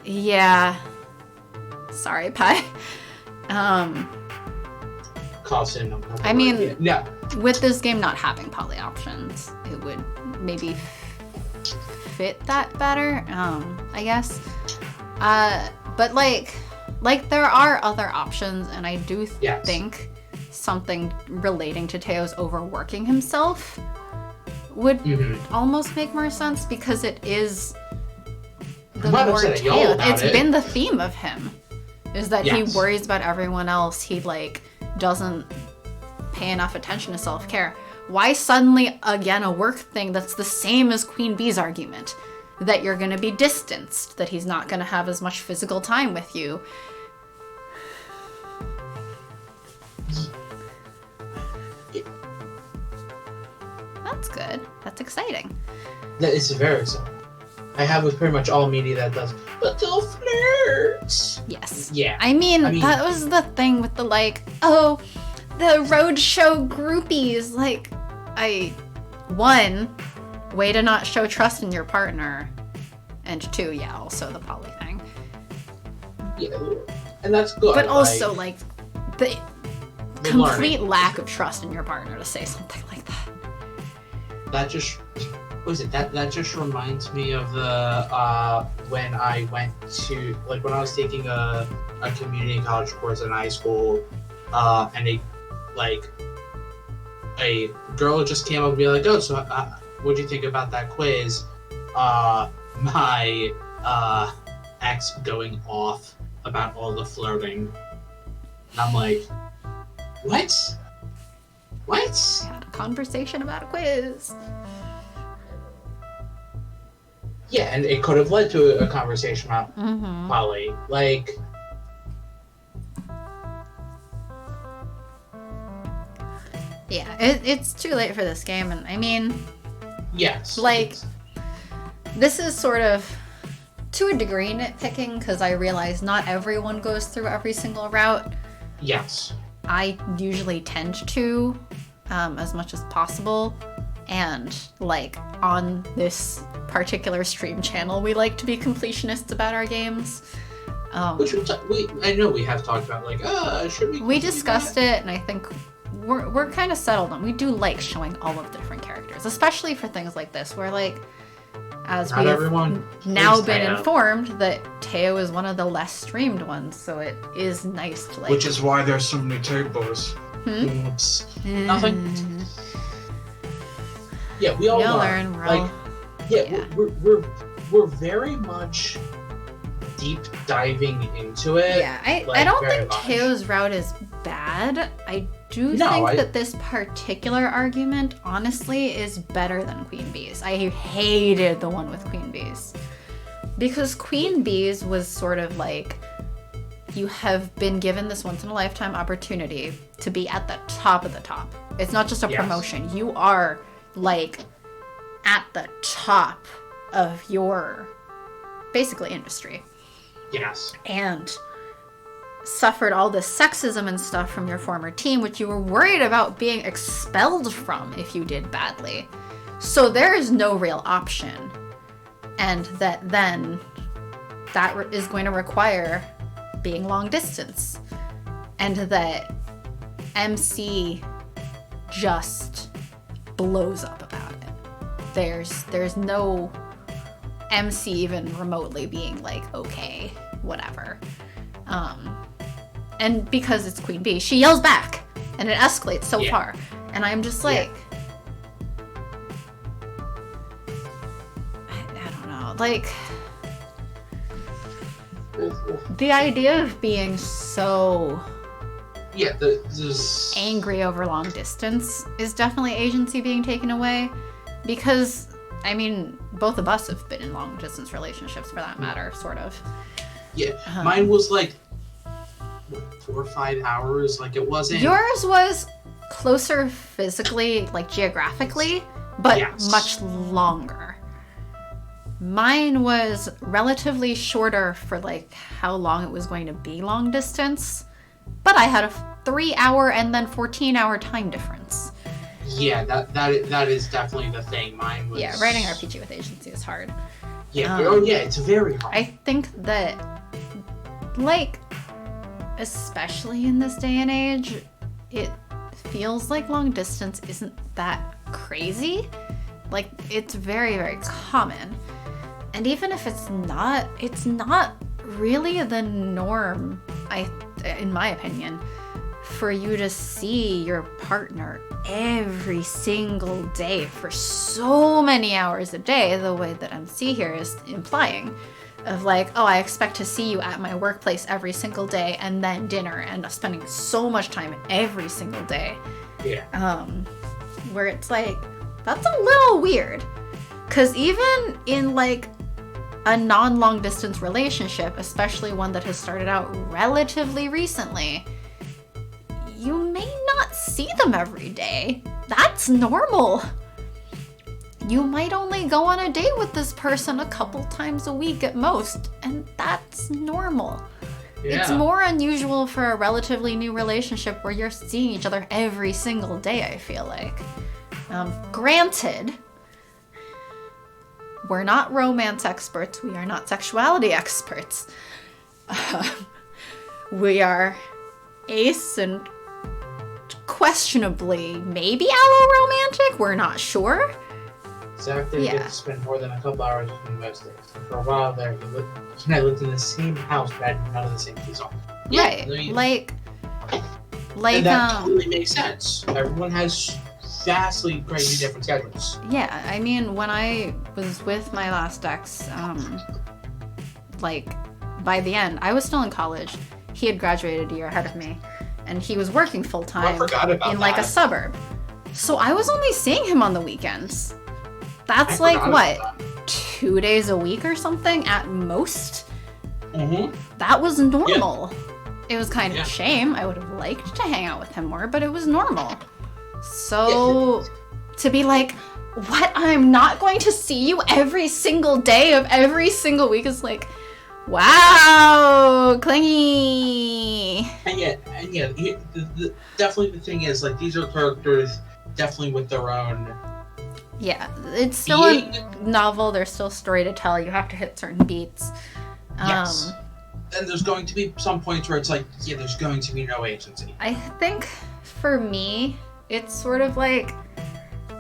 Yeah. Sorry, Pi. I mean, no. With this game not having poly options, it would maybe fit that better, I guess. But like there are other options, and I do think something relating to Teo's overworking himself would almost make more sense, because it is the more Teo. It's been the theme of him, is that he worries about everyone else. He like doesn't pay enough attention to self-care. Why suddenly again a work thing that's the same as Queen Bee's argument, that you're going to be distanced, that he's not going to have as much physical time with you. That's good. That's exciting. That is very exciting. I have with pretty much all media that does little flirts. Yes. Yeah. I mean, that was the thing with the like, oh, the roadshow groupies. Like, one, way to not show trust in your partner. And two, also the poly thing. Yeah, and that's good. But also, like the complete lack of trust in your partner to say something like that. That just, what was it? That just reminds me of the, when I went to, like, when I was taking a community college course in high school, and a girl just came up and be like, oh, so what'd you think about that quiz? My ex going off about all the flirting. And I'm like, what? What? We had a conversation about a quiz. Yeah, and it could have led to a conversation about poly. Like, yeah, it's too late for this game, and I mean, yes, like, this is sort of, to a degree, nitpicking, because I realize not everyone goes through every single route. Yes. I usually tend to, as much as possible, and, like, on this particular stream channel, we like to be completionists about our games. Which I know we have talked about, like, should we... We discussed it, and I think we're kind of settled on. We do like showing all of the different characters, especially for things like this, where, like, as we've now been informed that Teo is one of the less streamed ones, so it is nice to, like... Which is why there's so many Teos. Oops. Nothing. Yeah, we all learn. We're very much deep diving into it. Yeah, I don't think Teo's route is bad. I do think that this particular argument, honestly, is better than Queen Bee's. I hated the one with Queen Bee's. Because Queen Bee's was sort of like, you have been given this once-in-a-lifetime opportunity to be at the top of the top. It's not just a promotion. You are, like, at the top of your, basically, industry. Yes. And suffered all this sexism and stuff from your former team, which you were worried about being expelled from if you did badly. So there is no real option. And that is going to require being long distance. And that MC just blows up about it. There's no MC even remotely being like, okay, whatever. And because it's Queen Bee, she yells back, and it escalates so far. And I'm just like, I don't know, like, the idea of being so angry over long distance is definitely agency being taken away, because I mean, both of us have been in long distance relationships for that matter, sort of. Yeah, mine was like 4 or 5 hours. Like, it wasn't. Yours was closer physically, like geographically, but much longer. Mine was relatively shorter for like how long it was going to be long distance, but I had a 3-hour and then 14-hour time difference. Yeah, that is definitely the thing. Mine was. Yeah, writing RPG with agency is hard. Yeah, it's very hard. I think that, like, especially in this day and age, it feels like long distance isn't that crazy. Like, it's very, very common. And even if it's not really the norm, in my opinion, for you to see your partner every single day for so many hours a day, the way that MC here is implying, of like, oh, I expect to see you at my workplace every single day, and then dinner, and spending so much time every single day. Yeah. Where it's like, that's a little weird. Because even in like a non-long distance relationship, especially one that has started out relatively recently, you may not see them every day. That's normal. You might only go on a date with this person a couple times a week at most, and that's normal. Yeah. It's more unusual for a relatively new relationship where you're seeing each other every single day, I feel like. Granted, we're not romance experts. We are not sexuality experts. We are ace and questionably maybe allo-romantic. We're not sure. Zach didn't get to spend more than a couple hours with me most days. For a while there, I lived in the same house, but I had none of the same keys on. Right, like and that totally makes sense. Everyone has vastly crazy different schedules. Yeah, I mean, when I was with my last ex, like, by the end, I was still in college. He had graduated a year ahead of me, and he was working full-time in, like, a suburb. So I was only seeing him on the weekends. That's, like, what, 2 days a week or something at most? Mm-hmm. That was normal. Yeah. It was kind of a shame. I would have liked to hang out with him more, but it was normal. So, to be like, what, I'm not going to see you every single day of every single week is like, wow, clingy. And definitely the thing is, like, these are characters definitely with their own. Yeah, it's still a novel. There's still a story to tell. You have to hit certain beats. Yes. And there's going to be some points where it's like, yeah, there's going to be no agency. I think, for me, it's sort of like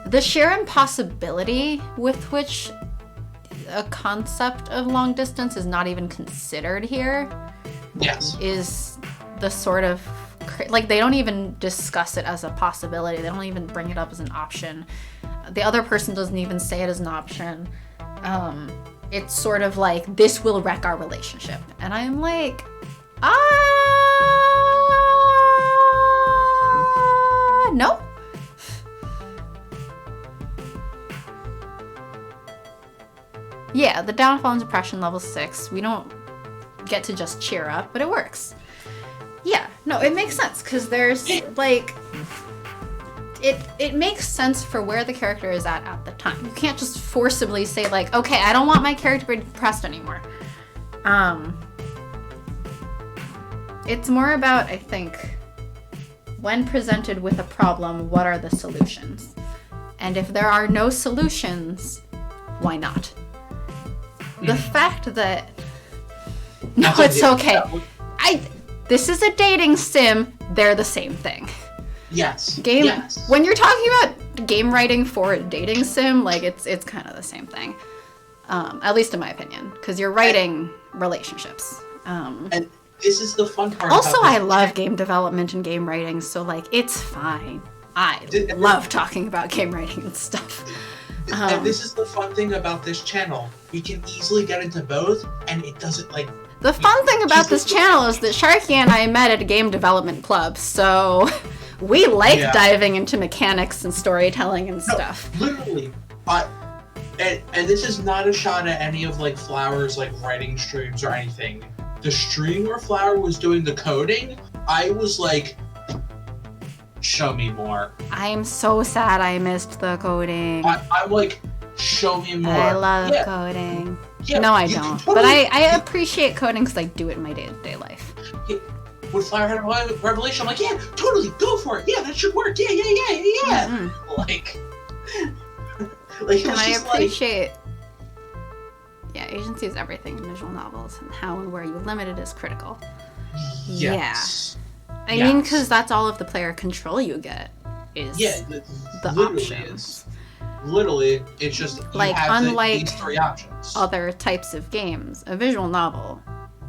the sheer impossibility with which a concept of long distance is not even considered here. Yes. Is the sort of, like, they don't even discuss it as a possibility. They don't even bring it up as an option. The other person doesn't even say it as an option. It's sort of like, this will wreck our relationship. And I'm like, no. Yeah, the downfall and depression level 6. We don't get to just cheer up, but it works. Yeah, no, it makes sense, because there's, like, it makes sense for where the character is at the time. You can't just forcibly say like, okay, I don't want my character to be depressed anymore. It's more about, I think, when presented with a problem, what are the solutions? And if there are no solutions, why not? The fact that no, it's okay. This is a dating sim. They're the same thing. Yes. Yes. When you're talking about game writing for a dating sim, like it's kind of the same thing. At least in my opinion, because you're writing relationships. And this is the fun part. Also, I love game development and game writing, so like it's fine. I love talking about game writing and stuff. And this is the fun thing about this channel. We can easily get into both, and it doesn't like. The fun thing about this channel is that Sharky and I met at a game development club, so we like diving into mechanics and storytelling and stuff. Literally, and this is not a shot at any of like Flower's like writing streams or anything. The stream where Flower was doing the coding, I was like, show me more. I'm so sad I missed the coding. I'm like, show me more. I love coding. Yeah, no, I don't. Totally, but I appreciate coding because I do it in my day-to-day life. Yeah. When Flower had a revelation, I'm like, yeah, totally, go for it. Yeah, that should work. Yeah. Mm-hmm. Like and I appreciate... Yeah, agency is everything in visual novels, and how and where you limit it is critical. Yes. Yeah. I mean, because that's all of the player control you get is the options. Literally, it's just like unlike these three options. Other types of games, a visual novel,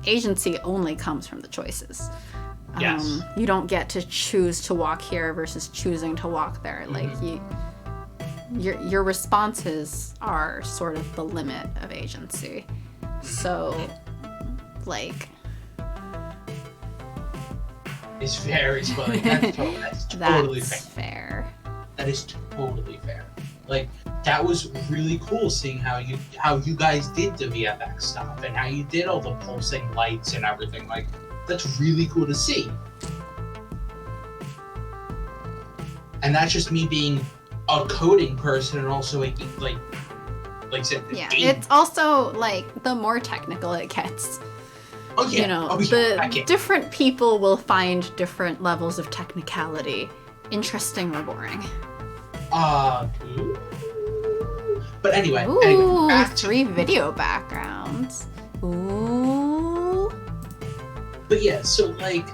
agency only comes from the choices. Yes. You don't get to choose to walk here versus choosing to walk there. Mm-hmm. Like your responses are sort of the limit of agency. So, like. It's very funny. That's totally fair. That is totally fair. Like, that was really cool seeing how you guys did the VFX stuff and how you did all the pulsing lights and everything. Like, that's really cool to see. And that's just me being a coding person and also a like said. Yeah, it's also like the more technical it gets. Oh yeah. You know, the different people will find different levels of technicality interesting or boring. But anyway, ooh, back to 3 video backgrounds. Ooh. But yeah, so like,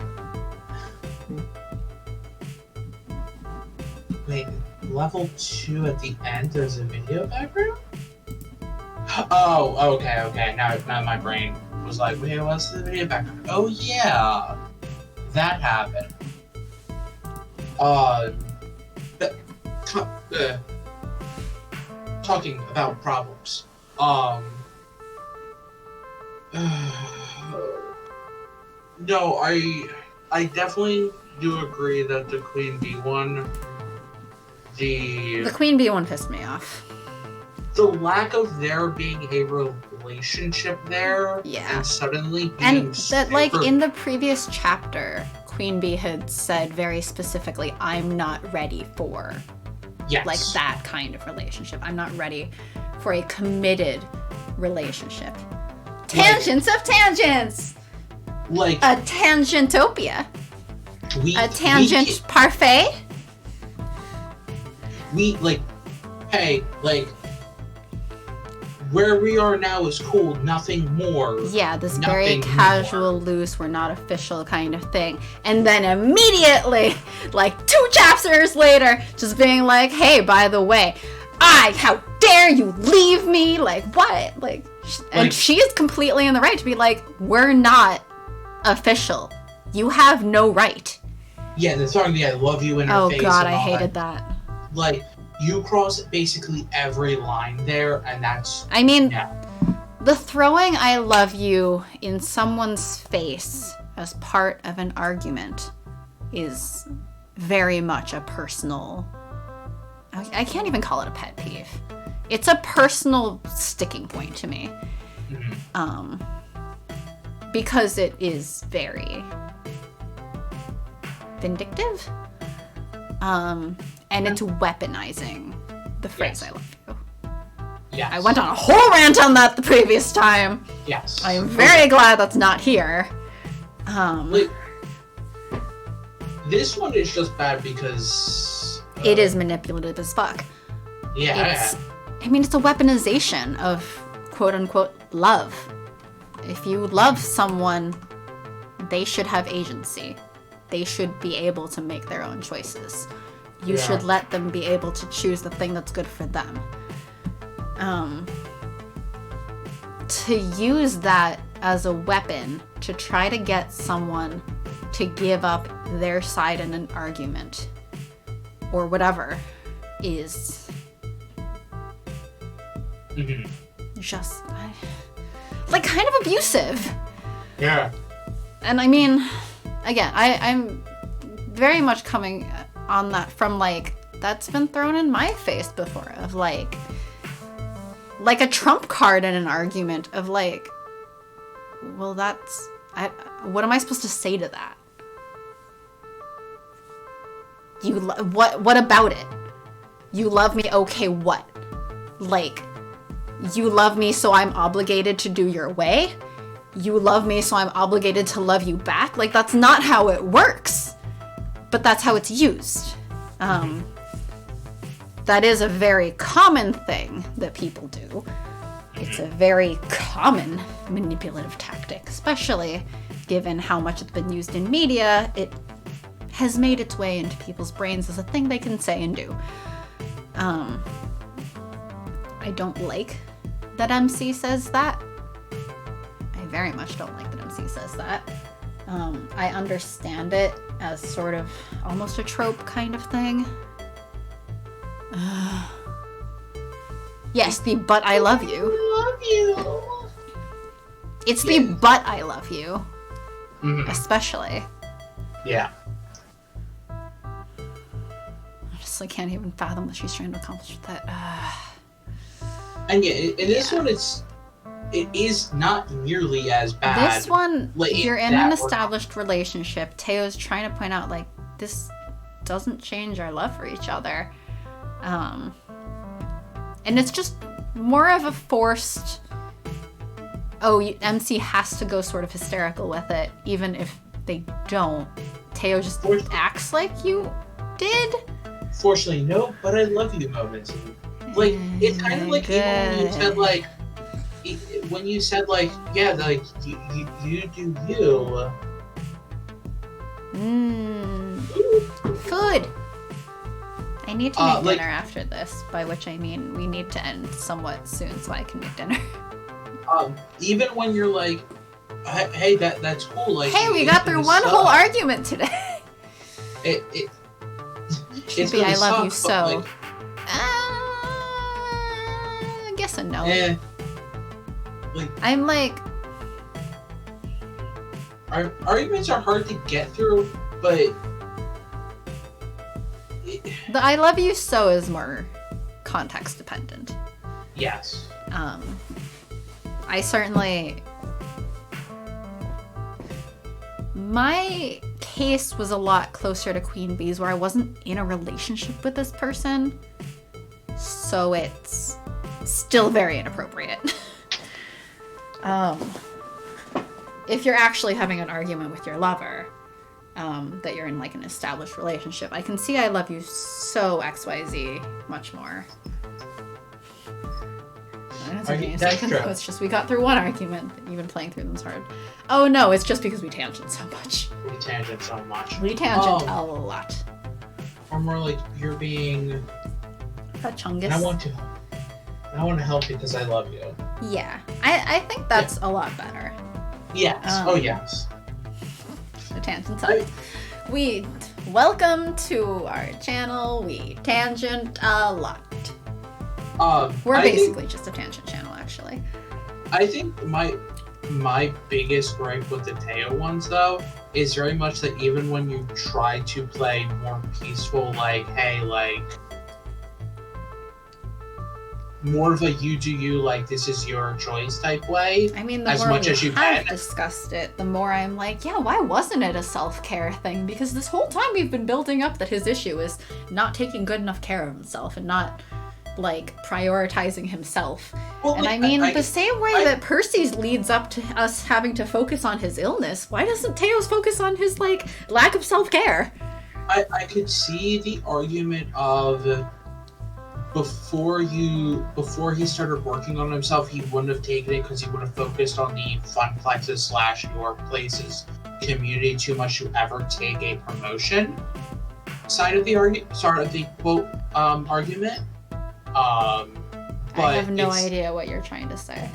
wait, level 2 at the end there's a video background? Oh, okay. Now my brain was like, wait, what's the video background? Oh yeah, that happened. Talking about problems. No, I definitely do agree that the Queen Bee one, the Queen Bee one pissed me off. The lack of there being a relationship there, and suddenly being that like in the previous chapter, Queen Bee had said very specifically, "I'm not ready for." Like that kind of relationship. I'm not ready for a committed relationship. Tangents of tangents! Like a tangentopia. A tangent parfait? Hey, where we are now is cool, nothing more. Yeah, this very casual, loose, we're not official kind of thing. And then immediately, like 2 chapters later, just being like, hey, by the way, how dare you leave me? Like, what? And she is completely in the right to be like, we're not official. You have no right. Yeah, the song, I love you in her face. Oh god, I hated that. Like, you cross basically every line there, and that's... I mean, the throwing I love you in someone's face as part of an argument is very much a personal... I can't even call it a pet peeve. It's a personal sticking point to me. Mm-hmm. Because it is very vindictive. And it's weaponizing the phrase I love you. Yes. I went on a whole rant on that the previous time. Yes. I am very glad that's not here. Like, this one is just bad because... it is manipulative as fuck. Yeah. It's a weaponization of quote-unquote love. If you love someone, they should have agency. They should be able to make their own choices. You should let them be able to choose the thing that's good for them. To use that as a weapon to try to get someone to give up their side in an argument or whatever is just like kind of abusive. Yeah. And I mean, again, I'm very much coming on that from like, that's been thrown in my face before of like a trump card in an argument of like, well, what am I supposed to say to that? What about it? You love me, okay, what? Like, you love me so I'm obligated to do your way? You love me so I'm obligated to love you back? Like, that's not how it works. But that's how it's used. That is a very common thing that people do. It's a very common manipulative tactic, especially given how much it's been used in media. It has made its way into people's brains as a thing they can say and do. I don't like that MC says that. I very much don't like that MC says that. I understand it as sort of almost a trope kind of thing. Yes, the but I love you. I love you. It's the but I love you. Especially. Yeah. I just like can't even fathom what she's trying to accomplish with that. And yeah, in this one, it is not nearly as bad. This one, like, you're in an established relationship. Teo's trying to point out, like, this doesn't change our love for each other. And it's just more of a forced, MC has to go sort of hysterical with it, even if they don't. Teo just acts like you did. Fortunately, no, but I love you moments. Like, it's kind of like even when you said, like, yeah, like, you do you. Food. I need to make dinner after this, by which I mean we need to end somewhat soon so I can make dinner. Even when you're like, hey, that's cool. Like, hey, we got through one whole argument today. It's be I love you so. Like, I guess a no. Yeah. Like, I'm like, arguments are hard to get through, but the I love you so is more context dependent. Yes. I certainly, my case was a lot closer to Queen Bee's where I wasn't in a relationship with this person, so it's still very inappropriate. If you're actually having an argument with your lover, that you're in like an established relationship, I can see I love you so XYZ much more. That's okay. That's true. It's just we got through one argument. Even playing through them's hard. Oh no, it's just because we tangent so much. We tangent a lot. Or more like you're being a chungus. And I want to help you because I love you. Yeah, I think that's a lot better. Yes. Yes. The tangent side. Welcome to our channel. We tangent a lot. We're basically just a tangent channel, actually. I think my biggest gripe with the Teo ones, though, is very much that even when you try to play more peaceful, like, hey, like, more of a you do you, like this is your choice type way. I mean, the as more much we as you have can. discussed it, the more I'm like, yeah, why wasn't it a self-care thing? Because this whole time we've been building up that his issue is not taking good enough care of himself and not, like, prioritizing himself. Well, and like, I mean, the same way that Percy's leads up to us having to focus on his illness, why doesn't Teos focus on his, like, lack of self-care? I could see the argument of before he started working on himself, he wouldn't have taken it because he would have focused on the Funplexes / your place's community too much to ever take a promotion side of the quote argument. But I have no idea what you're trying to say.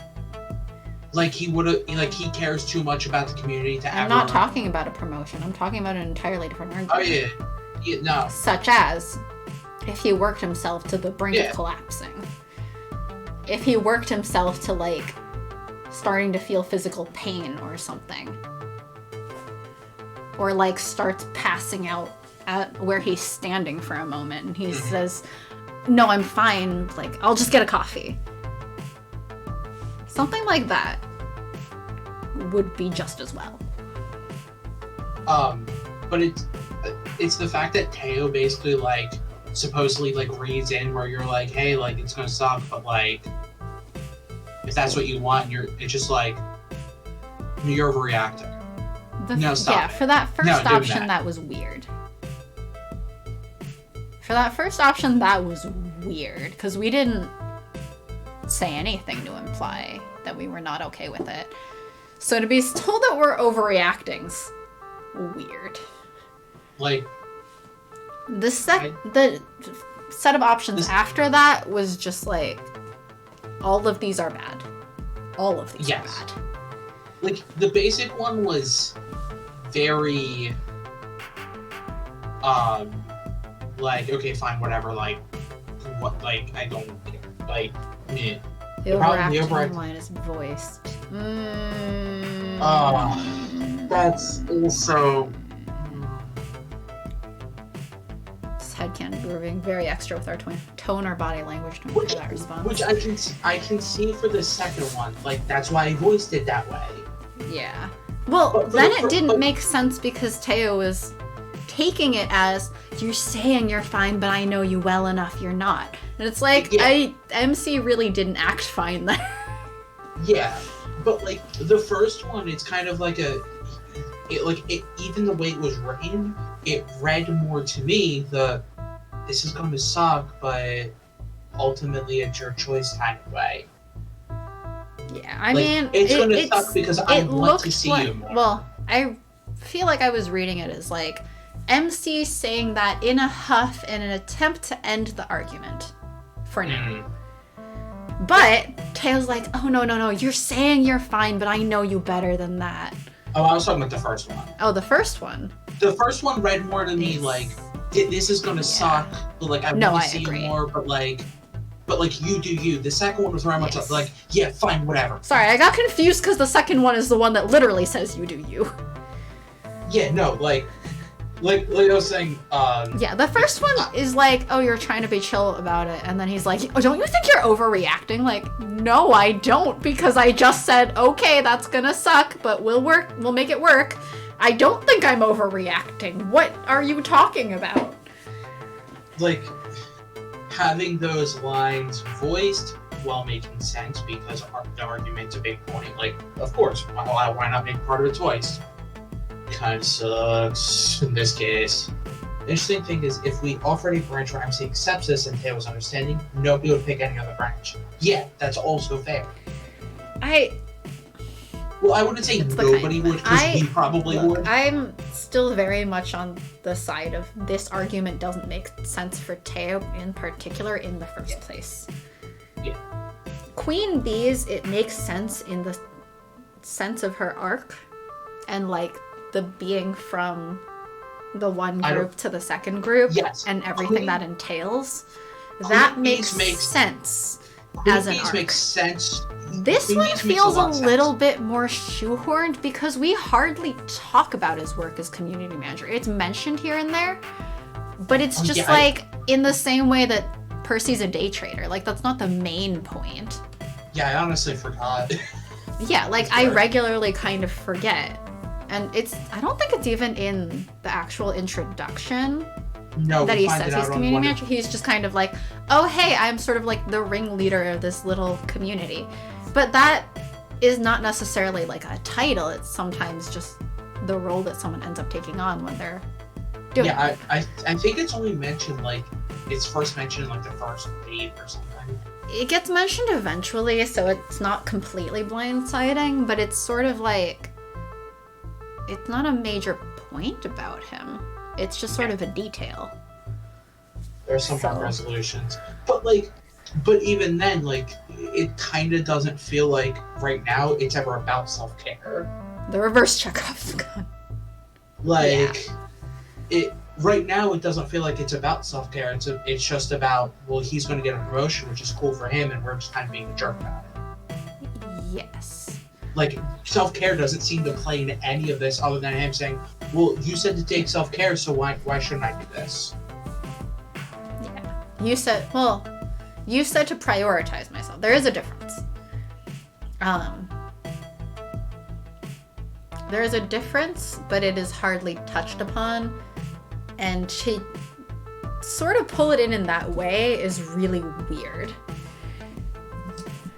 Like he would have, like he cares too much about the community to I'm not talking about a promotion. I'm talking about an entirely different argument. Oh yeah, no. Such as, if he worked himself to the brink of collapsing. If he worked himself to, like, starting to feel physical pain or something. Or, like, starts passing out at where he's standing for a moment and he says, no, I'm fine, like, I'll just get a coffee. Something like that would be just as well. But it's the fact that Teo basically, like, supposedly, like, reads in where you're like, hey, like, it's gonna suck, but, like, if that's what you want, it's just like, you're overreacting. No, stop. Yeah, for that first option, that was weird. For that first option, that was weird, because we didn't say anything to imply that we were not okay with it. So to be told that we're overreacting's weird. Like, the set of options after that was just like, all of these are bad. All of these are bad. Like, the basic one was very, like, okay, fine, whatever, like, what, like, I don't care. Like, meh. The overacting line is voiced. That's also... Headcanon, we were being very extra with our tone or body language to make that response. Which I can see for the second one. Like, that's why I voiced it that way. Yeah. Well, then it didn't make sense because Teo was taking it as, you're saying you're fine, but I know you well enough you're not. And it's like, MC really didn't act fine there. Yeah, but, like, the first one, it's kind of like even the way it was written, it read more to me this is going to suck, but ultimately it's your choice kind of way. Yeah, I mean, it's going to suck because I want to see you more. Well, I feel like I was reading it as like MC saying that in a huff in an attempt to end the argument for now. But Teo's like, oh no, you're saying you're fine, but I know you better than that. Oh, I was talking about the first one. Oh, the first one? The first one read more to me like, this is gonna suck, but like, I want to see you more, but like, you do you. The second one was very much like, yeah, fine, whatever. Sorry, I got confused because the second one is the one that literally says you do you. Yeah, no, like I was saying, yeah, the first one is like, oh, you're trying to be chill about it, and then he's like, oh, don't you think you're overreacting? Like, no, I don't, because I just said, okay, that's gonna suck, but we'll make it work. I don't think I'm overreacting. What are you talking about? Like, having those lines voiced while making sense, because the argument's a big point. Like, of course, why not make part of a choice? Kind of sucks in this case. The interesting thing is, if we offered a branch where MC accepts this and Teo's understanding, nobody would pick any other branch. Yeah, that's also fair. Well, I wouldn't say nobody would, because we probably would. I'm still very much on the side of this argument doesn't make sense for Teo in particular in the first place. Yeah. Queen Bees, it makes sense in the sense of her arc and like the being from the one group to the second group and everything that entails. That makes sense as an arc. Makes sense. This one feels a little bit more shoehorned because we hardly talk about his work as community manager. It's mentioned here and there, but it's just in the same way that Percy's a day trader. Like, that's not the main point. Yeah, I honestly forgot. Yeah, like, I regularly kind of forget. And I don't think it's even in the actual introduction that he says he's community manager. He's just kind of like, oh, hey, I'm sort of like the ringleader of this little community. But that is not necessarily like a title. It's sometimes just the role that someone ends up taking on when they're doing it. Yeah, I think it's only mentioned, like, it's first mentioned in, like, the first page or something. It gets mentioned eventually, so it's not completely blindsiding, but it's sort of like, it's not a major point about him. It's just sort of a detail. There's some resolutions. But even then, like, it kind of doesn't feel like right now it's ever about self-care. The reverse Chekhov's gun. Like, right now it doesn't feel like it's about self-care. It's just about, well, he's going to get a promotion, which is cool for him, and we're just kind of being a jerk about it. Yes. Like, self-care doesn't seem to play into any of this other than him saying, well, you said to take self-care, so why shouldn't I do this? Yeah. You said to prioritize myself. There is a difference. There is a difference, but it is hardly touched upon. And to sort of pull it in that way is really weird.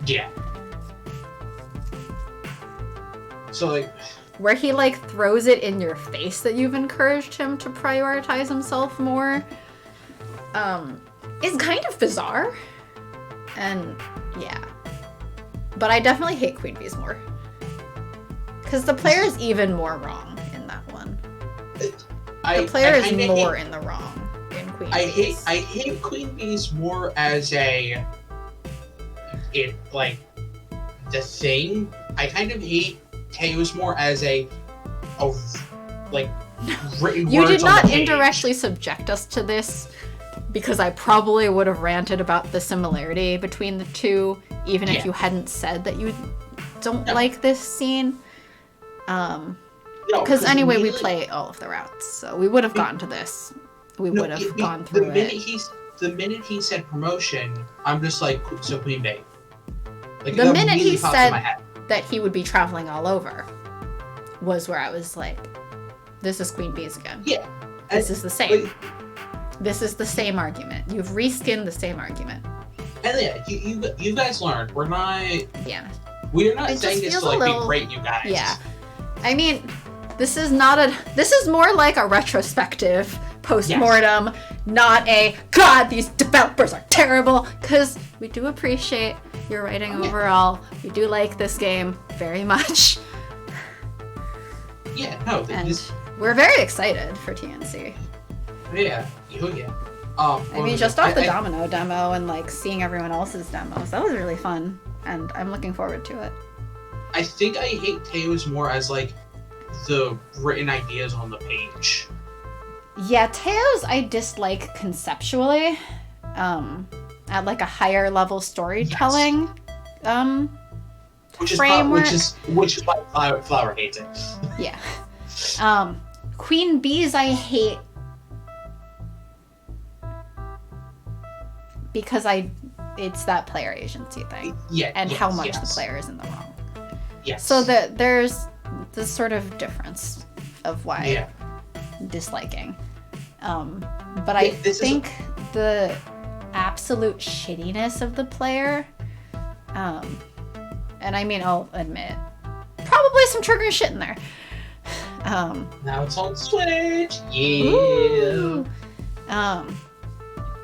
Yeah. So, like... Where he, like, throws it in your face that you've encouraged him to prioritize himself more, is kind of bizarre. And, yeah. But I definitely hate Queen Bees more. Because the player is even more wrong in that one. The player is more in the wrong in Queen Bees. I hate Queen Bees more as the thing. I kind of hate Teos more as written You words did not on the page. indirectly subject us to this, because I probably would have ranted about the similarity between the two, even if you hadn't said that you don't like this scene. Because anyway, we play all of the routes, so we would have gotten to this. We would have gone through it. The minute he said promotion, I'm just like, so Queen Bee. Like, the minute he said that he would be traveling all over was where I was like, this is Queen Bees again. Yeah. This is the same. This is the same argument. You've reskinned the same argument. And yeah, you guys learned. We're not... Yeah. We're not saying this to, be great, you guys. Yeah. I mean, this is more like a retrospective post-mortem, not a, God, these developers are terrible, because we do appreciate your writing overall. We do like this game very much. Yeah, no. And we're very excited for TNC. Yeah. Oh, yeah. I mean, just off the Domino demo and, like, seeing everyone else's demos, that was really fun, and I'm looking forward to it. I think I hate Teos more as, like, the written ideas on the page. Yeah, Teos I dislike conceptually, at, like, a higher level storytelling, framework. Which is why Flower hates it. Yeah. Queen Bees I hate because it's that player agency thing. Yeah. And how much the player is in the wrong. Yes. So there's this sort of difference of why disliking. But I think the absolute shittiness of the player, and I mean, I'll admit, probably some triggering shit in there. Now it's on Switch. Yeah. Ooh.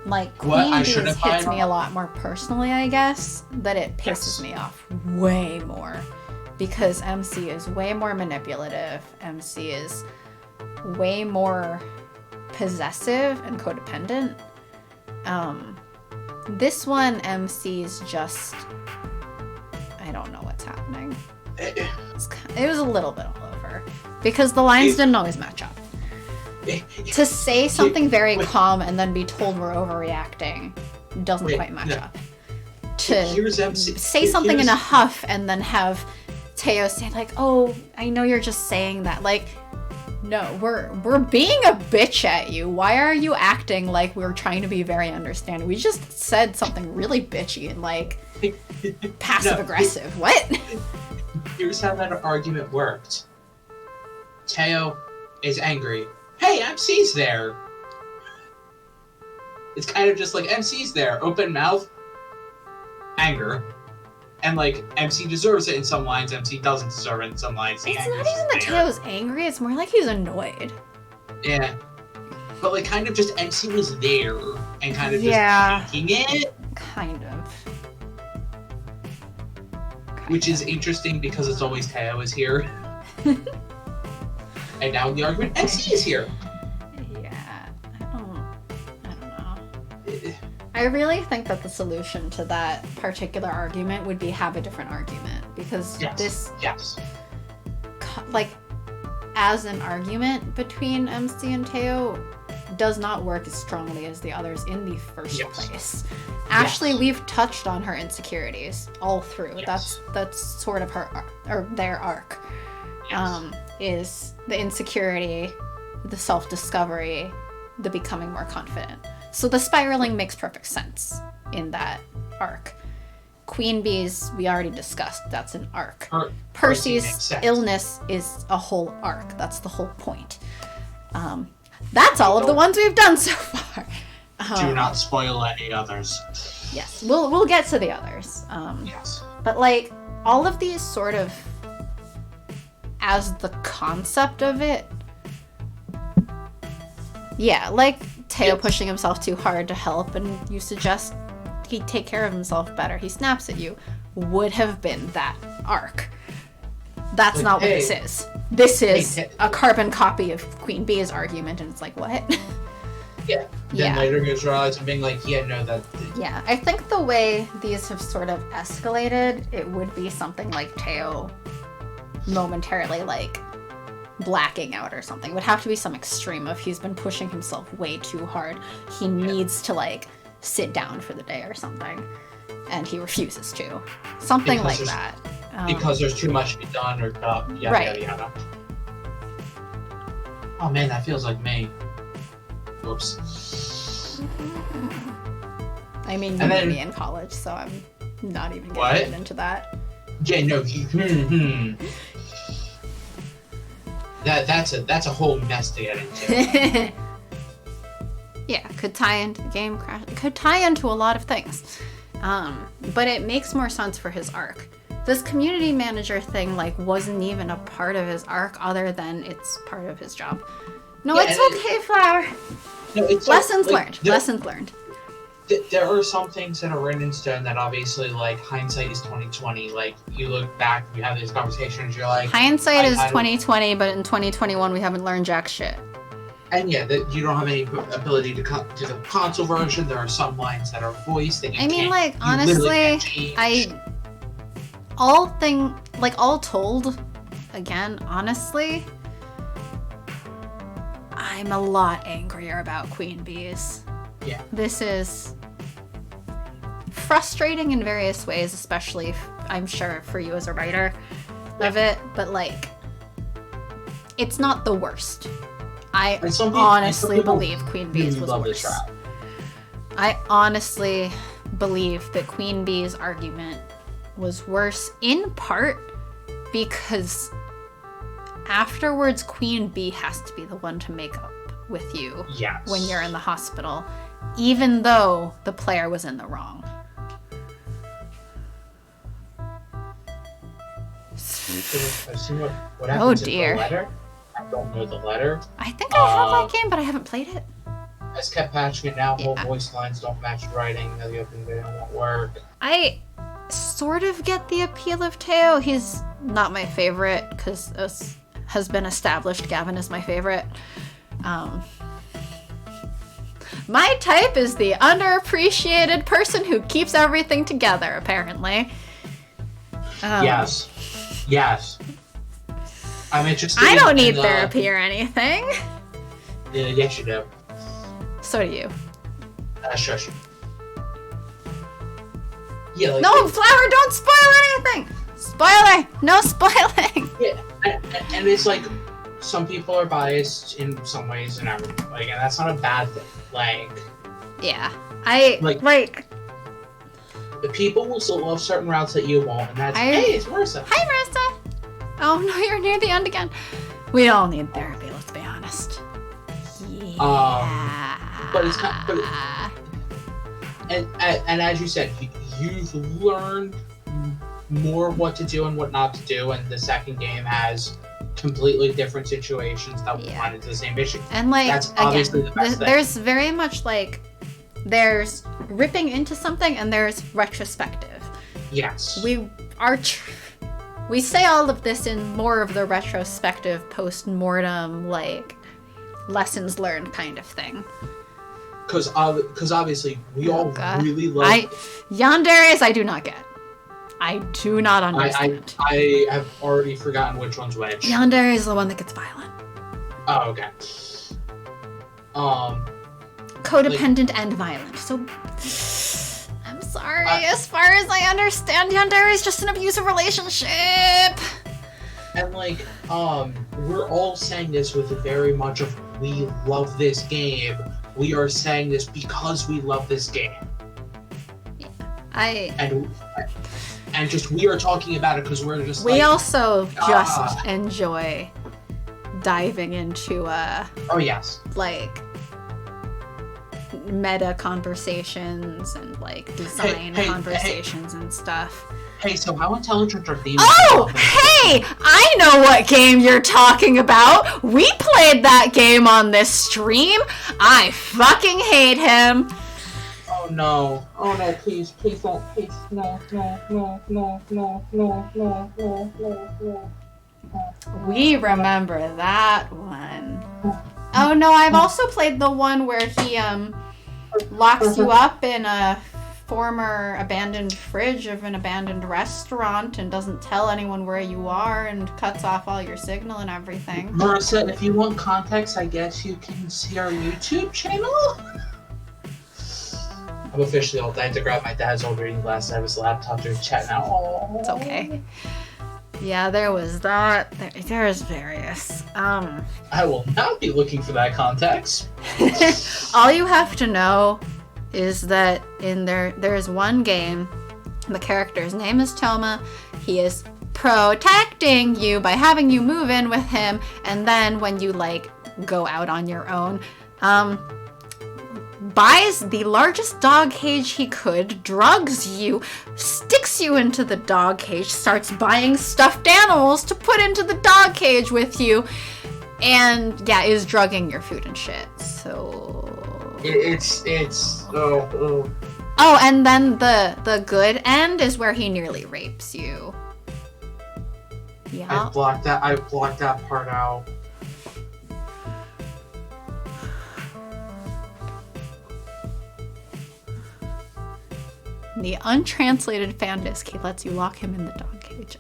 Like, Queen Bees hits me a lot more personally, I guess, that it pisses me off way more. Because MC is way more manipulative. MC is way more possessive and codependent. This one, MC's just... I don't know what's happening. It was a little bit all over. Because the lines didn't always match up. To say something very calm and then be told we're overreacting doesn't quite match up. To say something in a huff and then have Teo say, like, oh, I know you're just saying that. Like, No, we're being a bitch at you. Why are you acting like we're trying to be very understanding? We just said something really bitchy and like passive aggressive. What? Here's how that argument worked. Teo is angry. Hey, MC's there. It's kind of just like MC's there. Open mouth, anger. And like MC deserves it in some lines, MC doesn't deserve it in some lines. It's not even that Teo's angry, it's more like he's annoyed. Yeah. But like kind of just MC was there and kind of just taking it. Kind of. Which is interesting because it's always Teo is here. And now in the argument, MC is here. Yeah, I don't know. I really think that the solution to that particular argument would be have a different argument, because this, like, as an argument between MC and Teo, does not work as strongly as the others in the first place. Ashley, we've touched on her insecurities all through. That's sort of her or their arc. Is the insecurity, the self-discovery, the becoming more confident. So the spiraling makes perfect sense in that arc. Queen Bee's, we already discussed, that's an arc. Percy's illness is a whole arc. That's the whole point. That's all of the ones we've done so far. Do not spoil any others. Yes, we'll get to the others. But like all of these sort of, as the concept of it, like Teo pushing himself too hard to help, and you suggest he take care of himself better. He snaps at you. Would have been that arc. That's like, not what this is. This is a carbon copy of Queen Bee's argument, and it's like, what? Then later he was realizing being like, that. Yeah, I think the way these have sort of escalated, it would be something like Teo momentarily like blacking out or something. It would have to be some extreme of he's been pushing himself way too hard. He needs to like sit down for the day or something, and he refuses to. Something because like that. Because there's too much to be done or yada. Oh man, that feels like me. Whoops. I mean, you made me in college, so I'm not even getting into that. Yeah, no. That's a whole mess to get into. Yeah, could tie into the game crash. It could tie into a lot of things. But it makes more sense for his arc. This community manager thing like wasn't even a part of his arc, other than it's part of his job. No, it's okay, Flower. No, it's lessons learned. Lessons learned. There are some things that are written in stone that obviously, like, hindsight is 20/20. Like, you look back, you have these conversations, you're like... Hindsight is 20/20, but in 2021 we haven't learned jack shit. And yeah, you don't have any ability to do the console version. There are some lines that are voiced that you can't... I mean, like, honestly, all told, again, honestly, I'm a lot angrier about Queen Bees. Yeah. This is frustrating in various ways, especially, I'm sure, for you as a writer of it, but, like, it's not the worst. I honestly believe Queen Bees was worse. I honestly believe that Queen Bee's argument was worse, in part because afterwards Queen Bee has to be the one to make up with you when you're in the hospital, even though the player was in the wrong. What happens in the letter? I don't know the letter. I think I have that game, but I haven't played it. I just kept patching it now. Whole voice lines don't match writing. The opening video won't work. I sort of get the appeal of Teo. He's not my favorite because has been established. Gavin is my favorite. My type is the underappreciated person who keeps everything together, apparently. Yes. I'm interested. I don't need therapy or anything. Yeah, yes, you do. So do you. Shush. Yeah. Like, no, Flower, don't spoil anything. Spoiler. No spoiling. Yeah, and it's like some people are biased in some ways and everything. Like, and that's not a bad thing. Like, yeah, the people will still love certain routes that you won't, and that's hey, it's Marissa. Hi, Marissa. Oh no, you're near the end again. We all need therapy. Let's be honest. Yeah. But it's not. But and as you said, you've learned more what to do and what not to do, and the second game has completely different situations that will run into the same issue. And like, that's obviously the best thing. There's very much like, there's ripping into something and there's retrospective. Yes. We say all of this in more of the retrospective, post-mortem, like, lessons learned kind of thing. Because obviously we all really love... Yandere's I do not get. I do not understand. I have already forgotten which one's which. Yandere is the one that gets violent. Oh, okay. Codependent and violent. So, I'm sorry. As far as I understand, Yandere is just an abusive relationship. And like, we're all saying this with very much of we love this game. We are saying this because we love this game. And just we are talking about it because we're just. We also just enjoy diving into oh yes. Like meta conversations and like design conversations and stuff. Hey, so how intelligent are these? Oh, hey! I know what game you're talking about. We played that game on this stream. I fucking hate him. Oh no, please don't, please, no. We remember that one. Oh no, I've also played the one where he locks you up in a former abandoned fridge of an abandoned restaurant and doesn't tell anyone where you are and cuts off all your signal and everything. Marissa, if you want context, I guess you can see our YouTube channel? I'm officially old. I had to grab my dad's old reading glasses out of his laptop to chat now. Oh. It's okay. Yeah, there was that. There's various. I will not be looking for that context. All you have to know is that in there's one game, the character's name is Toma. He is protecting you by having you move in with him, and then when you like go out on your own, buys the largest dog cage he could, drugs you, sticks you into the dog cage, starts buying stuffed animals to put into the dog cage with you, and yeah, is drugging your food and shit. So Oh, and then the good end is where he nearly rapes you. Yeah. I blocked that part out. The untranslated fan disc, he lets you lock him in the dog cage.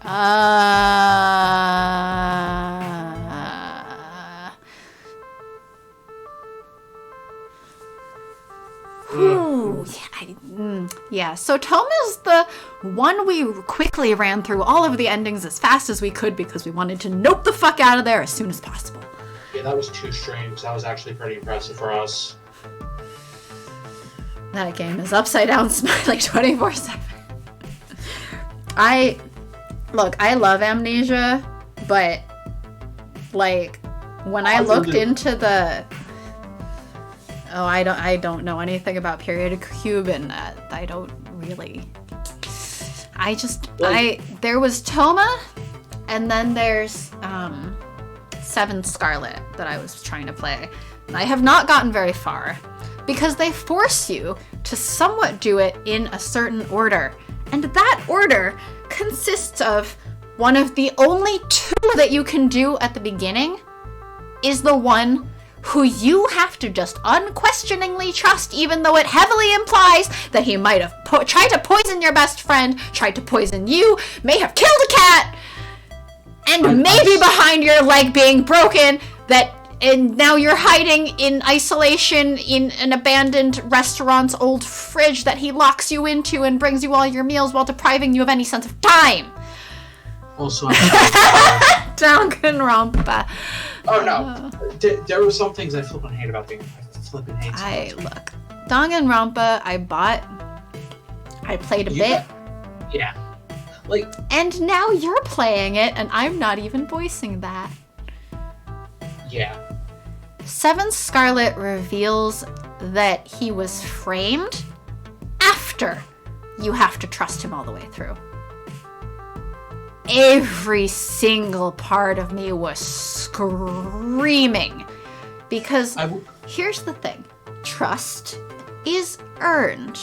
Yeah, so Toma's the one we quickly ran through all of the endings as fast as we could because we wanted to nope the fuck out of there as soon as possible. Yeah, that was 2 streams. That was actually pretty impressive for us. That game is upside down smart like 24/7. I love Amnesia, but like when I looked into the I don't know anything about Period Cube and I don't really. There was Toma, and then there's Seven Scarlet that I was trying to play. I have not gotten very far because they force you to somewhat do it in a certain order, and that order consists of one of the only 2 that you can do at the beginning is the one who you have to just unquestioningly trust, even though it heavily implies that he might have tried to poison your best friend, tried to poison you, may have killed a cat, and maybe behind your leg being broken, and now you're hiding in isolation in an abandoned restaurant's old fridge that he locks you into and brings you all your meals while depriving you of any sense of time. Also, Danganronpa. Oh no, there were some things I flippin' hate about the game. I flippin' hate. Look, Danganronpa. I played a bit. Yeah. Like. And now you're playing it, and I'm not even voicing that. Yeah. Seven Scarlet reveals that he was framed after you have to trust him all the way through. Every single part of me was screaming because here's the thing. Trust is earned.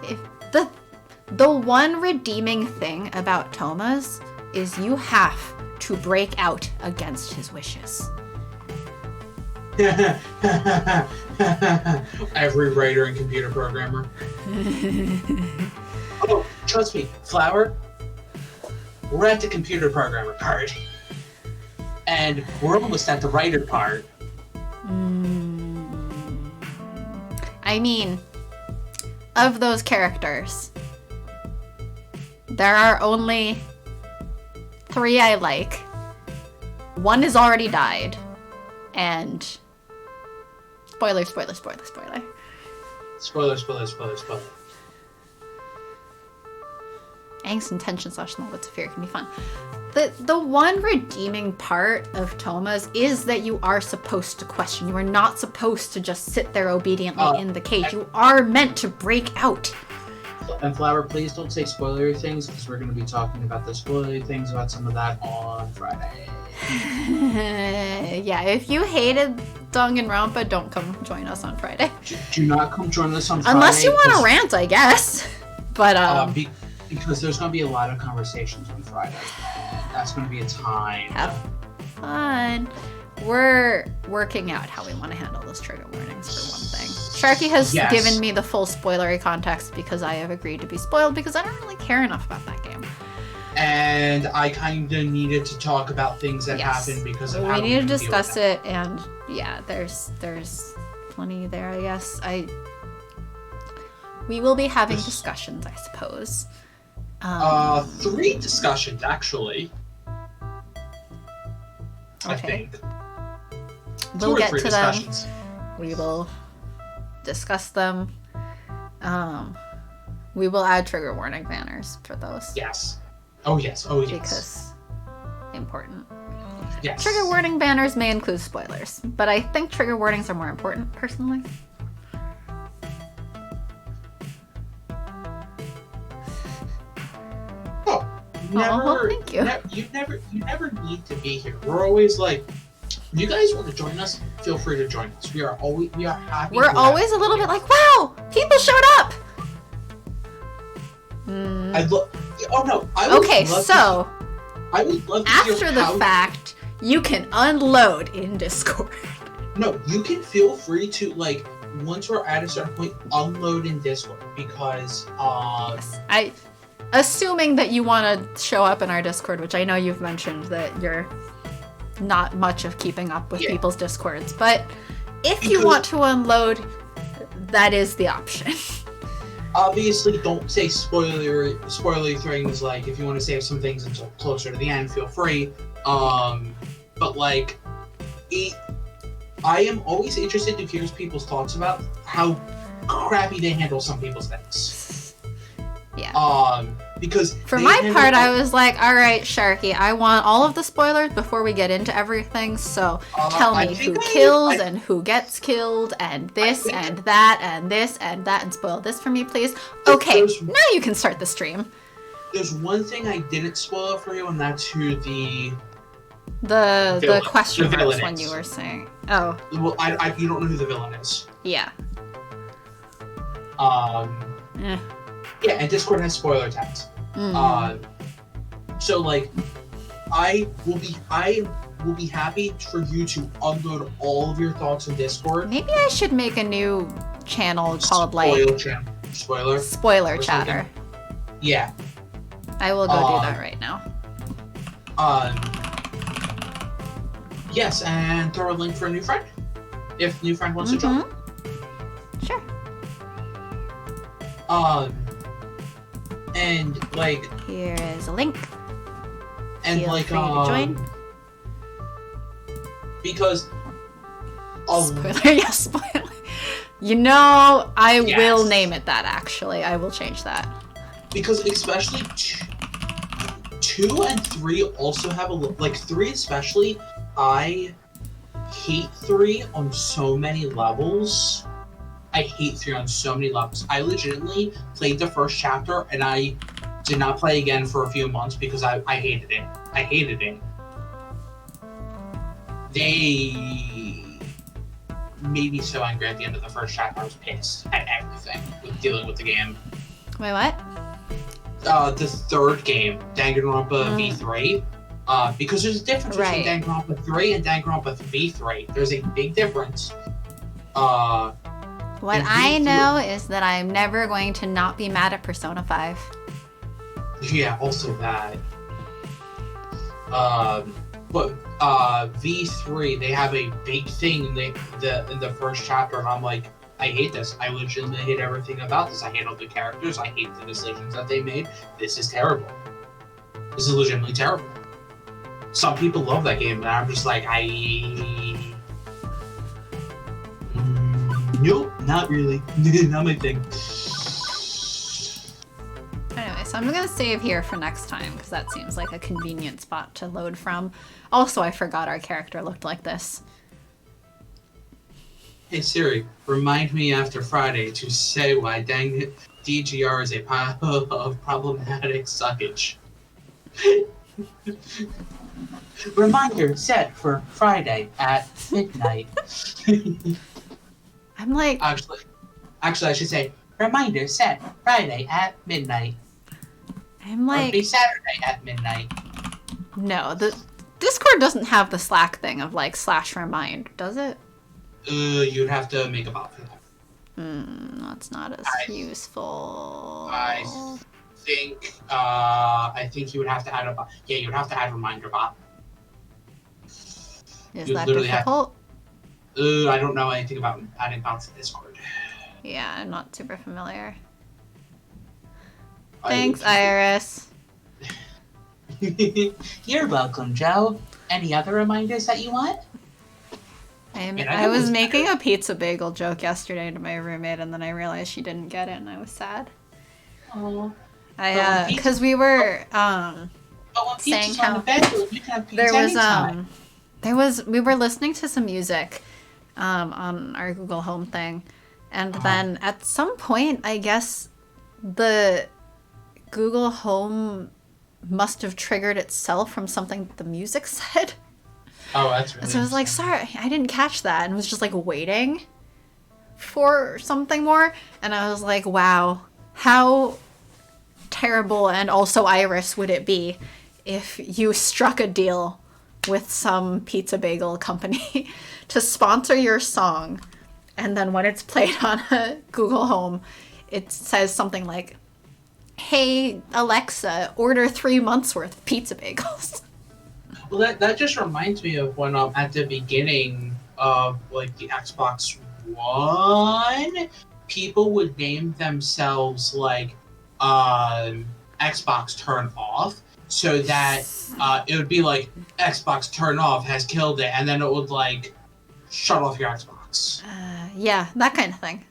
If the one redeeming thing about Thomas is you have to break out against his wishes. Every writer and computer programmer. Oh, trust me, Flower, we're at the computer programmer part. And we're almost at the writer part. I mean, of those characters, there are only 3 I like. 1 has already died. And spoiler. Angst and tension / moments of fear can be fun. The one redeeming part of Thomas is that you are supposed to question. You are not supposed to just sit there obediently in the cage. You are meant to break out. And Flower, please don't say spoilery things, because we're going to be talking about the spoilery things about some of that on Friday. Yeah, if you hated Danganronpa, don't come join us on Friday. Do not come join us on Friday. Unless you want to rant, I guess. But because there's going to be a lot of conversations on Friday. That's going to be a time. Have fun. We're working out how we want to handle those trigger warnings for one thing. Sharky has given me the full spoilery context because I have agreed to be spoiled because I don't really care enough about that game. And I kind of needed to talk about things that happened because of how we need to discuss it. And yeah, there's plenty there, I guess. We will be having discussions, I suppose. 3 discussions actually. I think. We'll get to them. We will discuss them. We will add trigger warning banners for those. Yes. Oh yes. Because important. Yes. Trigger warning banners may include spoilers, but I think trigger warnings are more important, personally. Thank you. You never need to be here. We're always like, if you guys want to join us, feel free to join us. We are happy. We're always a little bit like, wow, people showed up. I would love to after the fact, you can unload in Discord. No, you can feel free to, like, once we're at a certain point, unload in Discord because assuming that you want to show up in our Discord, which I know you've mentioned that you're not much of keeping up with people's Discords, but if you want to unload, that is the option. Obviously, don't say spoilery things, like, if you want to save some things until closer to the end, feel free. But, like, I am always interested to hear people's thoughts about how crappy they handle some people's things. Yeah. Because for my part, I was like, all right, Sharky, I want all of the spoilers before we get into everything, so tell me who kills and who gets killed, and this and that, and this and that, and spoil this for me, please. Okay, now you can start the stream. There's one thing I didn't spoil for you, and that's who the question marks when you were saying. Oh. Well, you don't know who the villain is. Yeah. Yeah, and Discord has spoiler tags. So, like, I will be happy for you to upload all of your thoughts in Discord. Maybe I should make a new channel called Spoiler Chatter. Yeah. I will go do that right now. Yes, and throw a link for a new friend if new friend wants to join. Sure. And like here is a link. And feel like free to join. because spoiler, yes, spoiler. You know, I will name it that, actually. I will change that. Because especially 2 and 3 also have like 3 especially, I hate 3 on so many levels. I hate 3 on so many levels. I legitimately played the first chapter and I did not play again for a few months because I hated it. I hated it. They made me so angry at the end of the first chapter. I was pissed at everything with dealing with the game. Wait, what? The third game, Danganronpa V3. Because there's a difference between Danganronpa 3 and Danganronpa V3. There's a big difference. What I know is that I'm never going to not be mad at Persona 5. Yeah, also that. But V3, they have a big thing in the first chapter, and I'm like, I hate this. I legitimately hate everything about this. I hate all the characters. I hate the decisions that they made. This is terrible. This is legitimately terrible. Some people love that game, and I'm just like, nope, not really. Not my thing. Anyway, so I'm gonna save here for next time, because that seems like a convenient spot to load from. Also, I forgot our character looked like this. Hey Siri, remind me after Friday to say why dang it, DGR is a pile of problematic suckage. Reminder set for Friday at midnight. I'm like... Actually, I should say, reminder set Friday at midnight. I'm like... Or be Saturday at midnight. No, the Discord doesn't have the Slack thing of like /remind, does it? You'd have to make a bot for that. That's not as useful. I think you would have to add a bot. Yeah, you would have to add reminder bot. Is that difficult? I don't know anything about adding bots to Discord. Yeah, I'm not super familiar. Thanks, Iris. You're welcome, Joe. Any other reminders that you want? I was making a pizza bagel joke yesterday to my roommate, and then I realized she didn't get it, and I was sad. Oh. Because we were saying how we were listening to some music on our Google Home thing, and then at some point, I guess the Google Home must have triggered itself from something the music said. Oh, that's really. So I was like, sorry, I didn't catch that, and was just like waiting for something more, and I was like, wow, how terrible and also Iris would it be if you struck a deal with some pizza bagel company to sponsor your song, and then when it's played on a Google Home, it says something like, hey, Alexa, order 3 months worth of pizza bagels. Well, that just reminds me of when at the beginning of like the Xbox One, people would name themselves like Xbox Turn Off, so that it would be like Xbox Turn Off has killed it, and then it would like shut off your Xbox. Yeah, that kind of thing.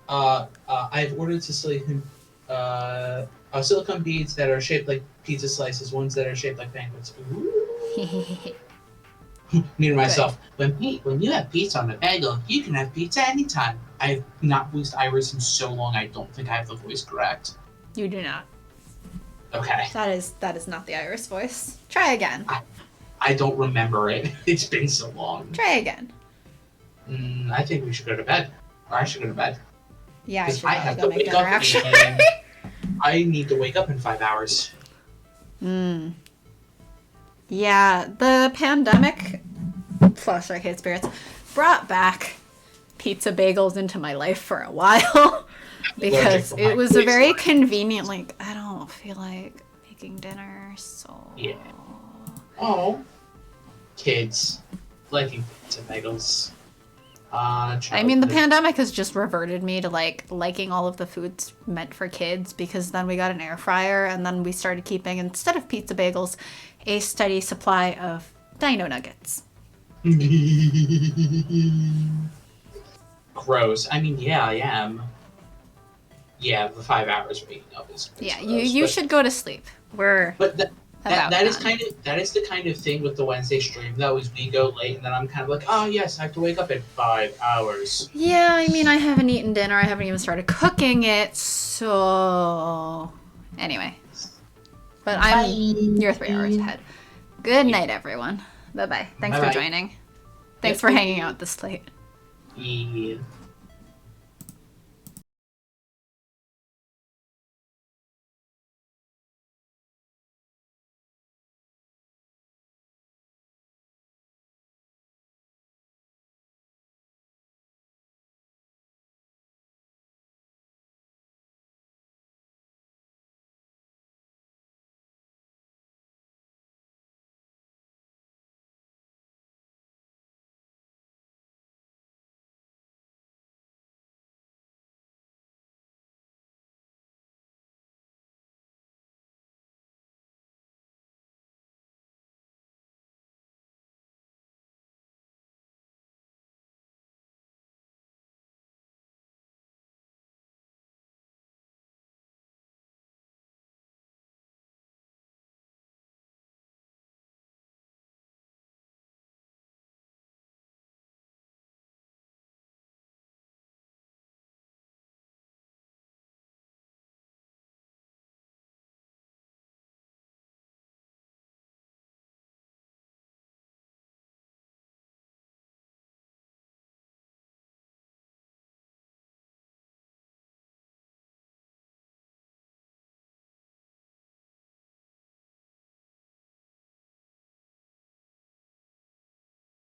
I've ordered silicone beads that are shaped like pizza slices, ones that are shaped like penguins. Ooh. Me to myself, when you have pizza on a bagel, you can have pizza anytime. I have not voiced Iris in so long, I don't think I have the voice correct. You do not. Okay. That is not the Iris voice. Try again. I don't remember it. It's been so long. Try again. I think we should go to bed. Or I should go to bed. Yeah, I should have go to make wake dinner, up. actually. I need to wake up in 5 hours. Yeah, the pandemic plus Arcade Spirits brought back pizza bagels into my life for a while because it was a very convenient, like, I don't feel like making dinner, so... Yeah. Oh. Kids liking pizza bagels. I mean, the pandemic has just reverted me to, like, liking all of the foods meant for kids, because then we got an air fryer, and then we started keeping, instead of pizza bagels, a steady supply of Dino Nuggets. Gross. I mean, yeah, I am. Yeah, the 5 hours waking up is Yeah, gross, you should go to sleep. But that is done. that is the kind of thing with the Wednesday stream though, is we go late and then I'm kind of like, oh yes, I have to wake up in 5 hours. Yeah, I mean, I haven't eaten dinner. I haven't even started cooking it, so anyway. But you're 3 hours ahead. Good night, everyone. Bye bye. Thanks for joining. Thanks for hanging out this late. Yeah.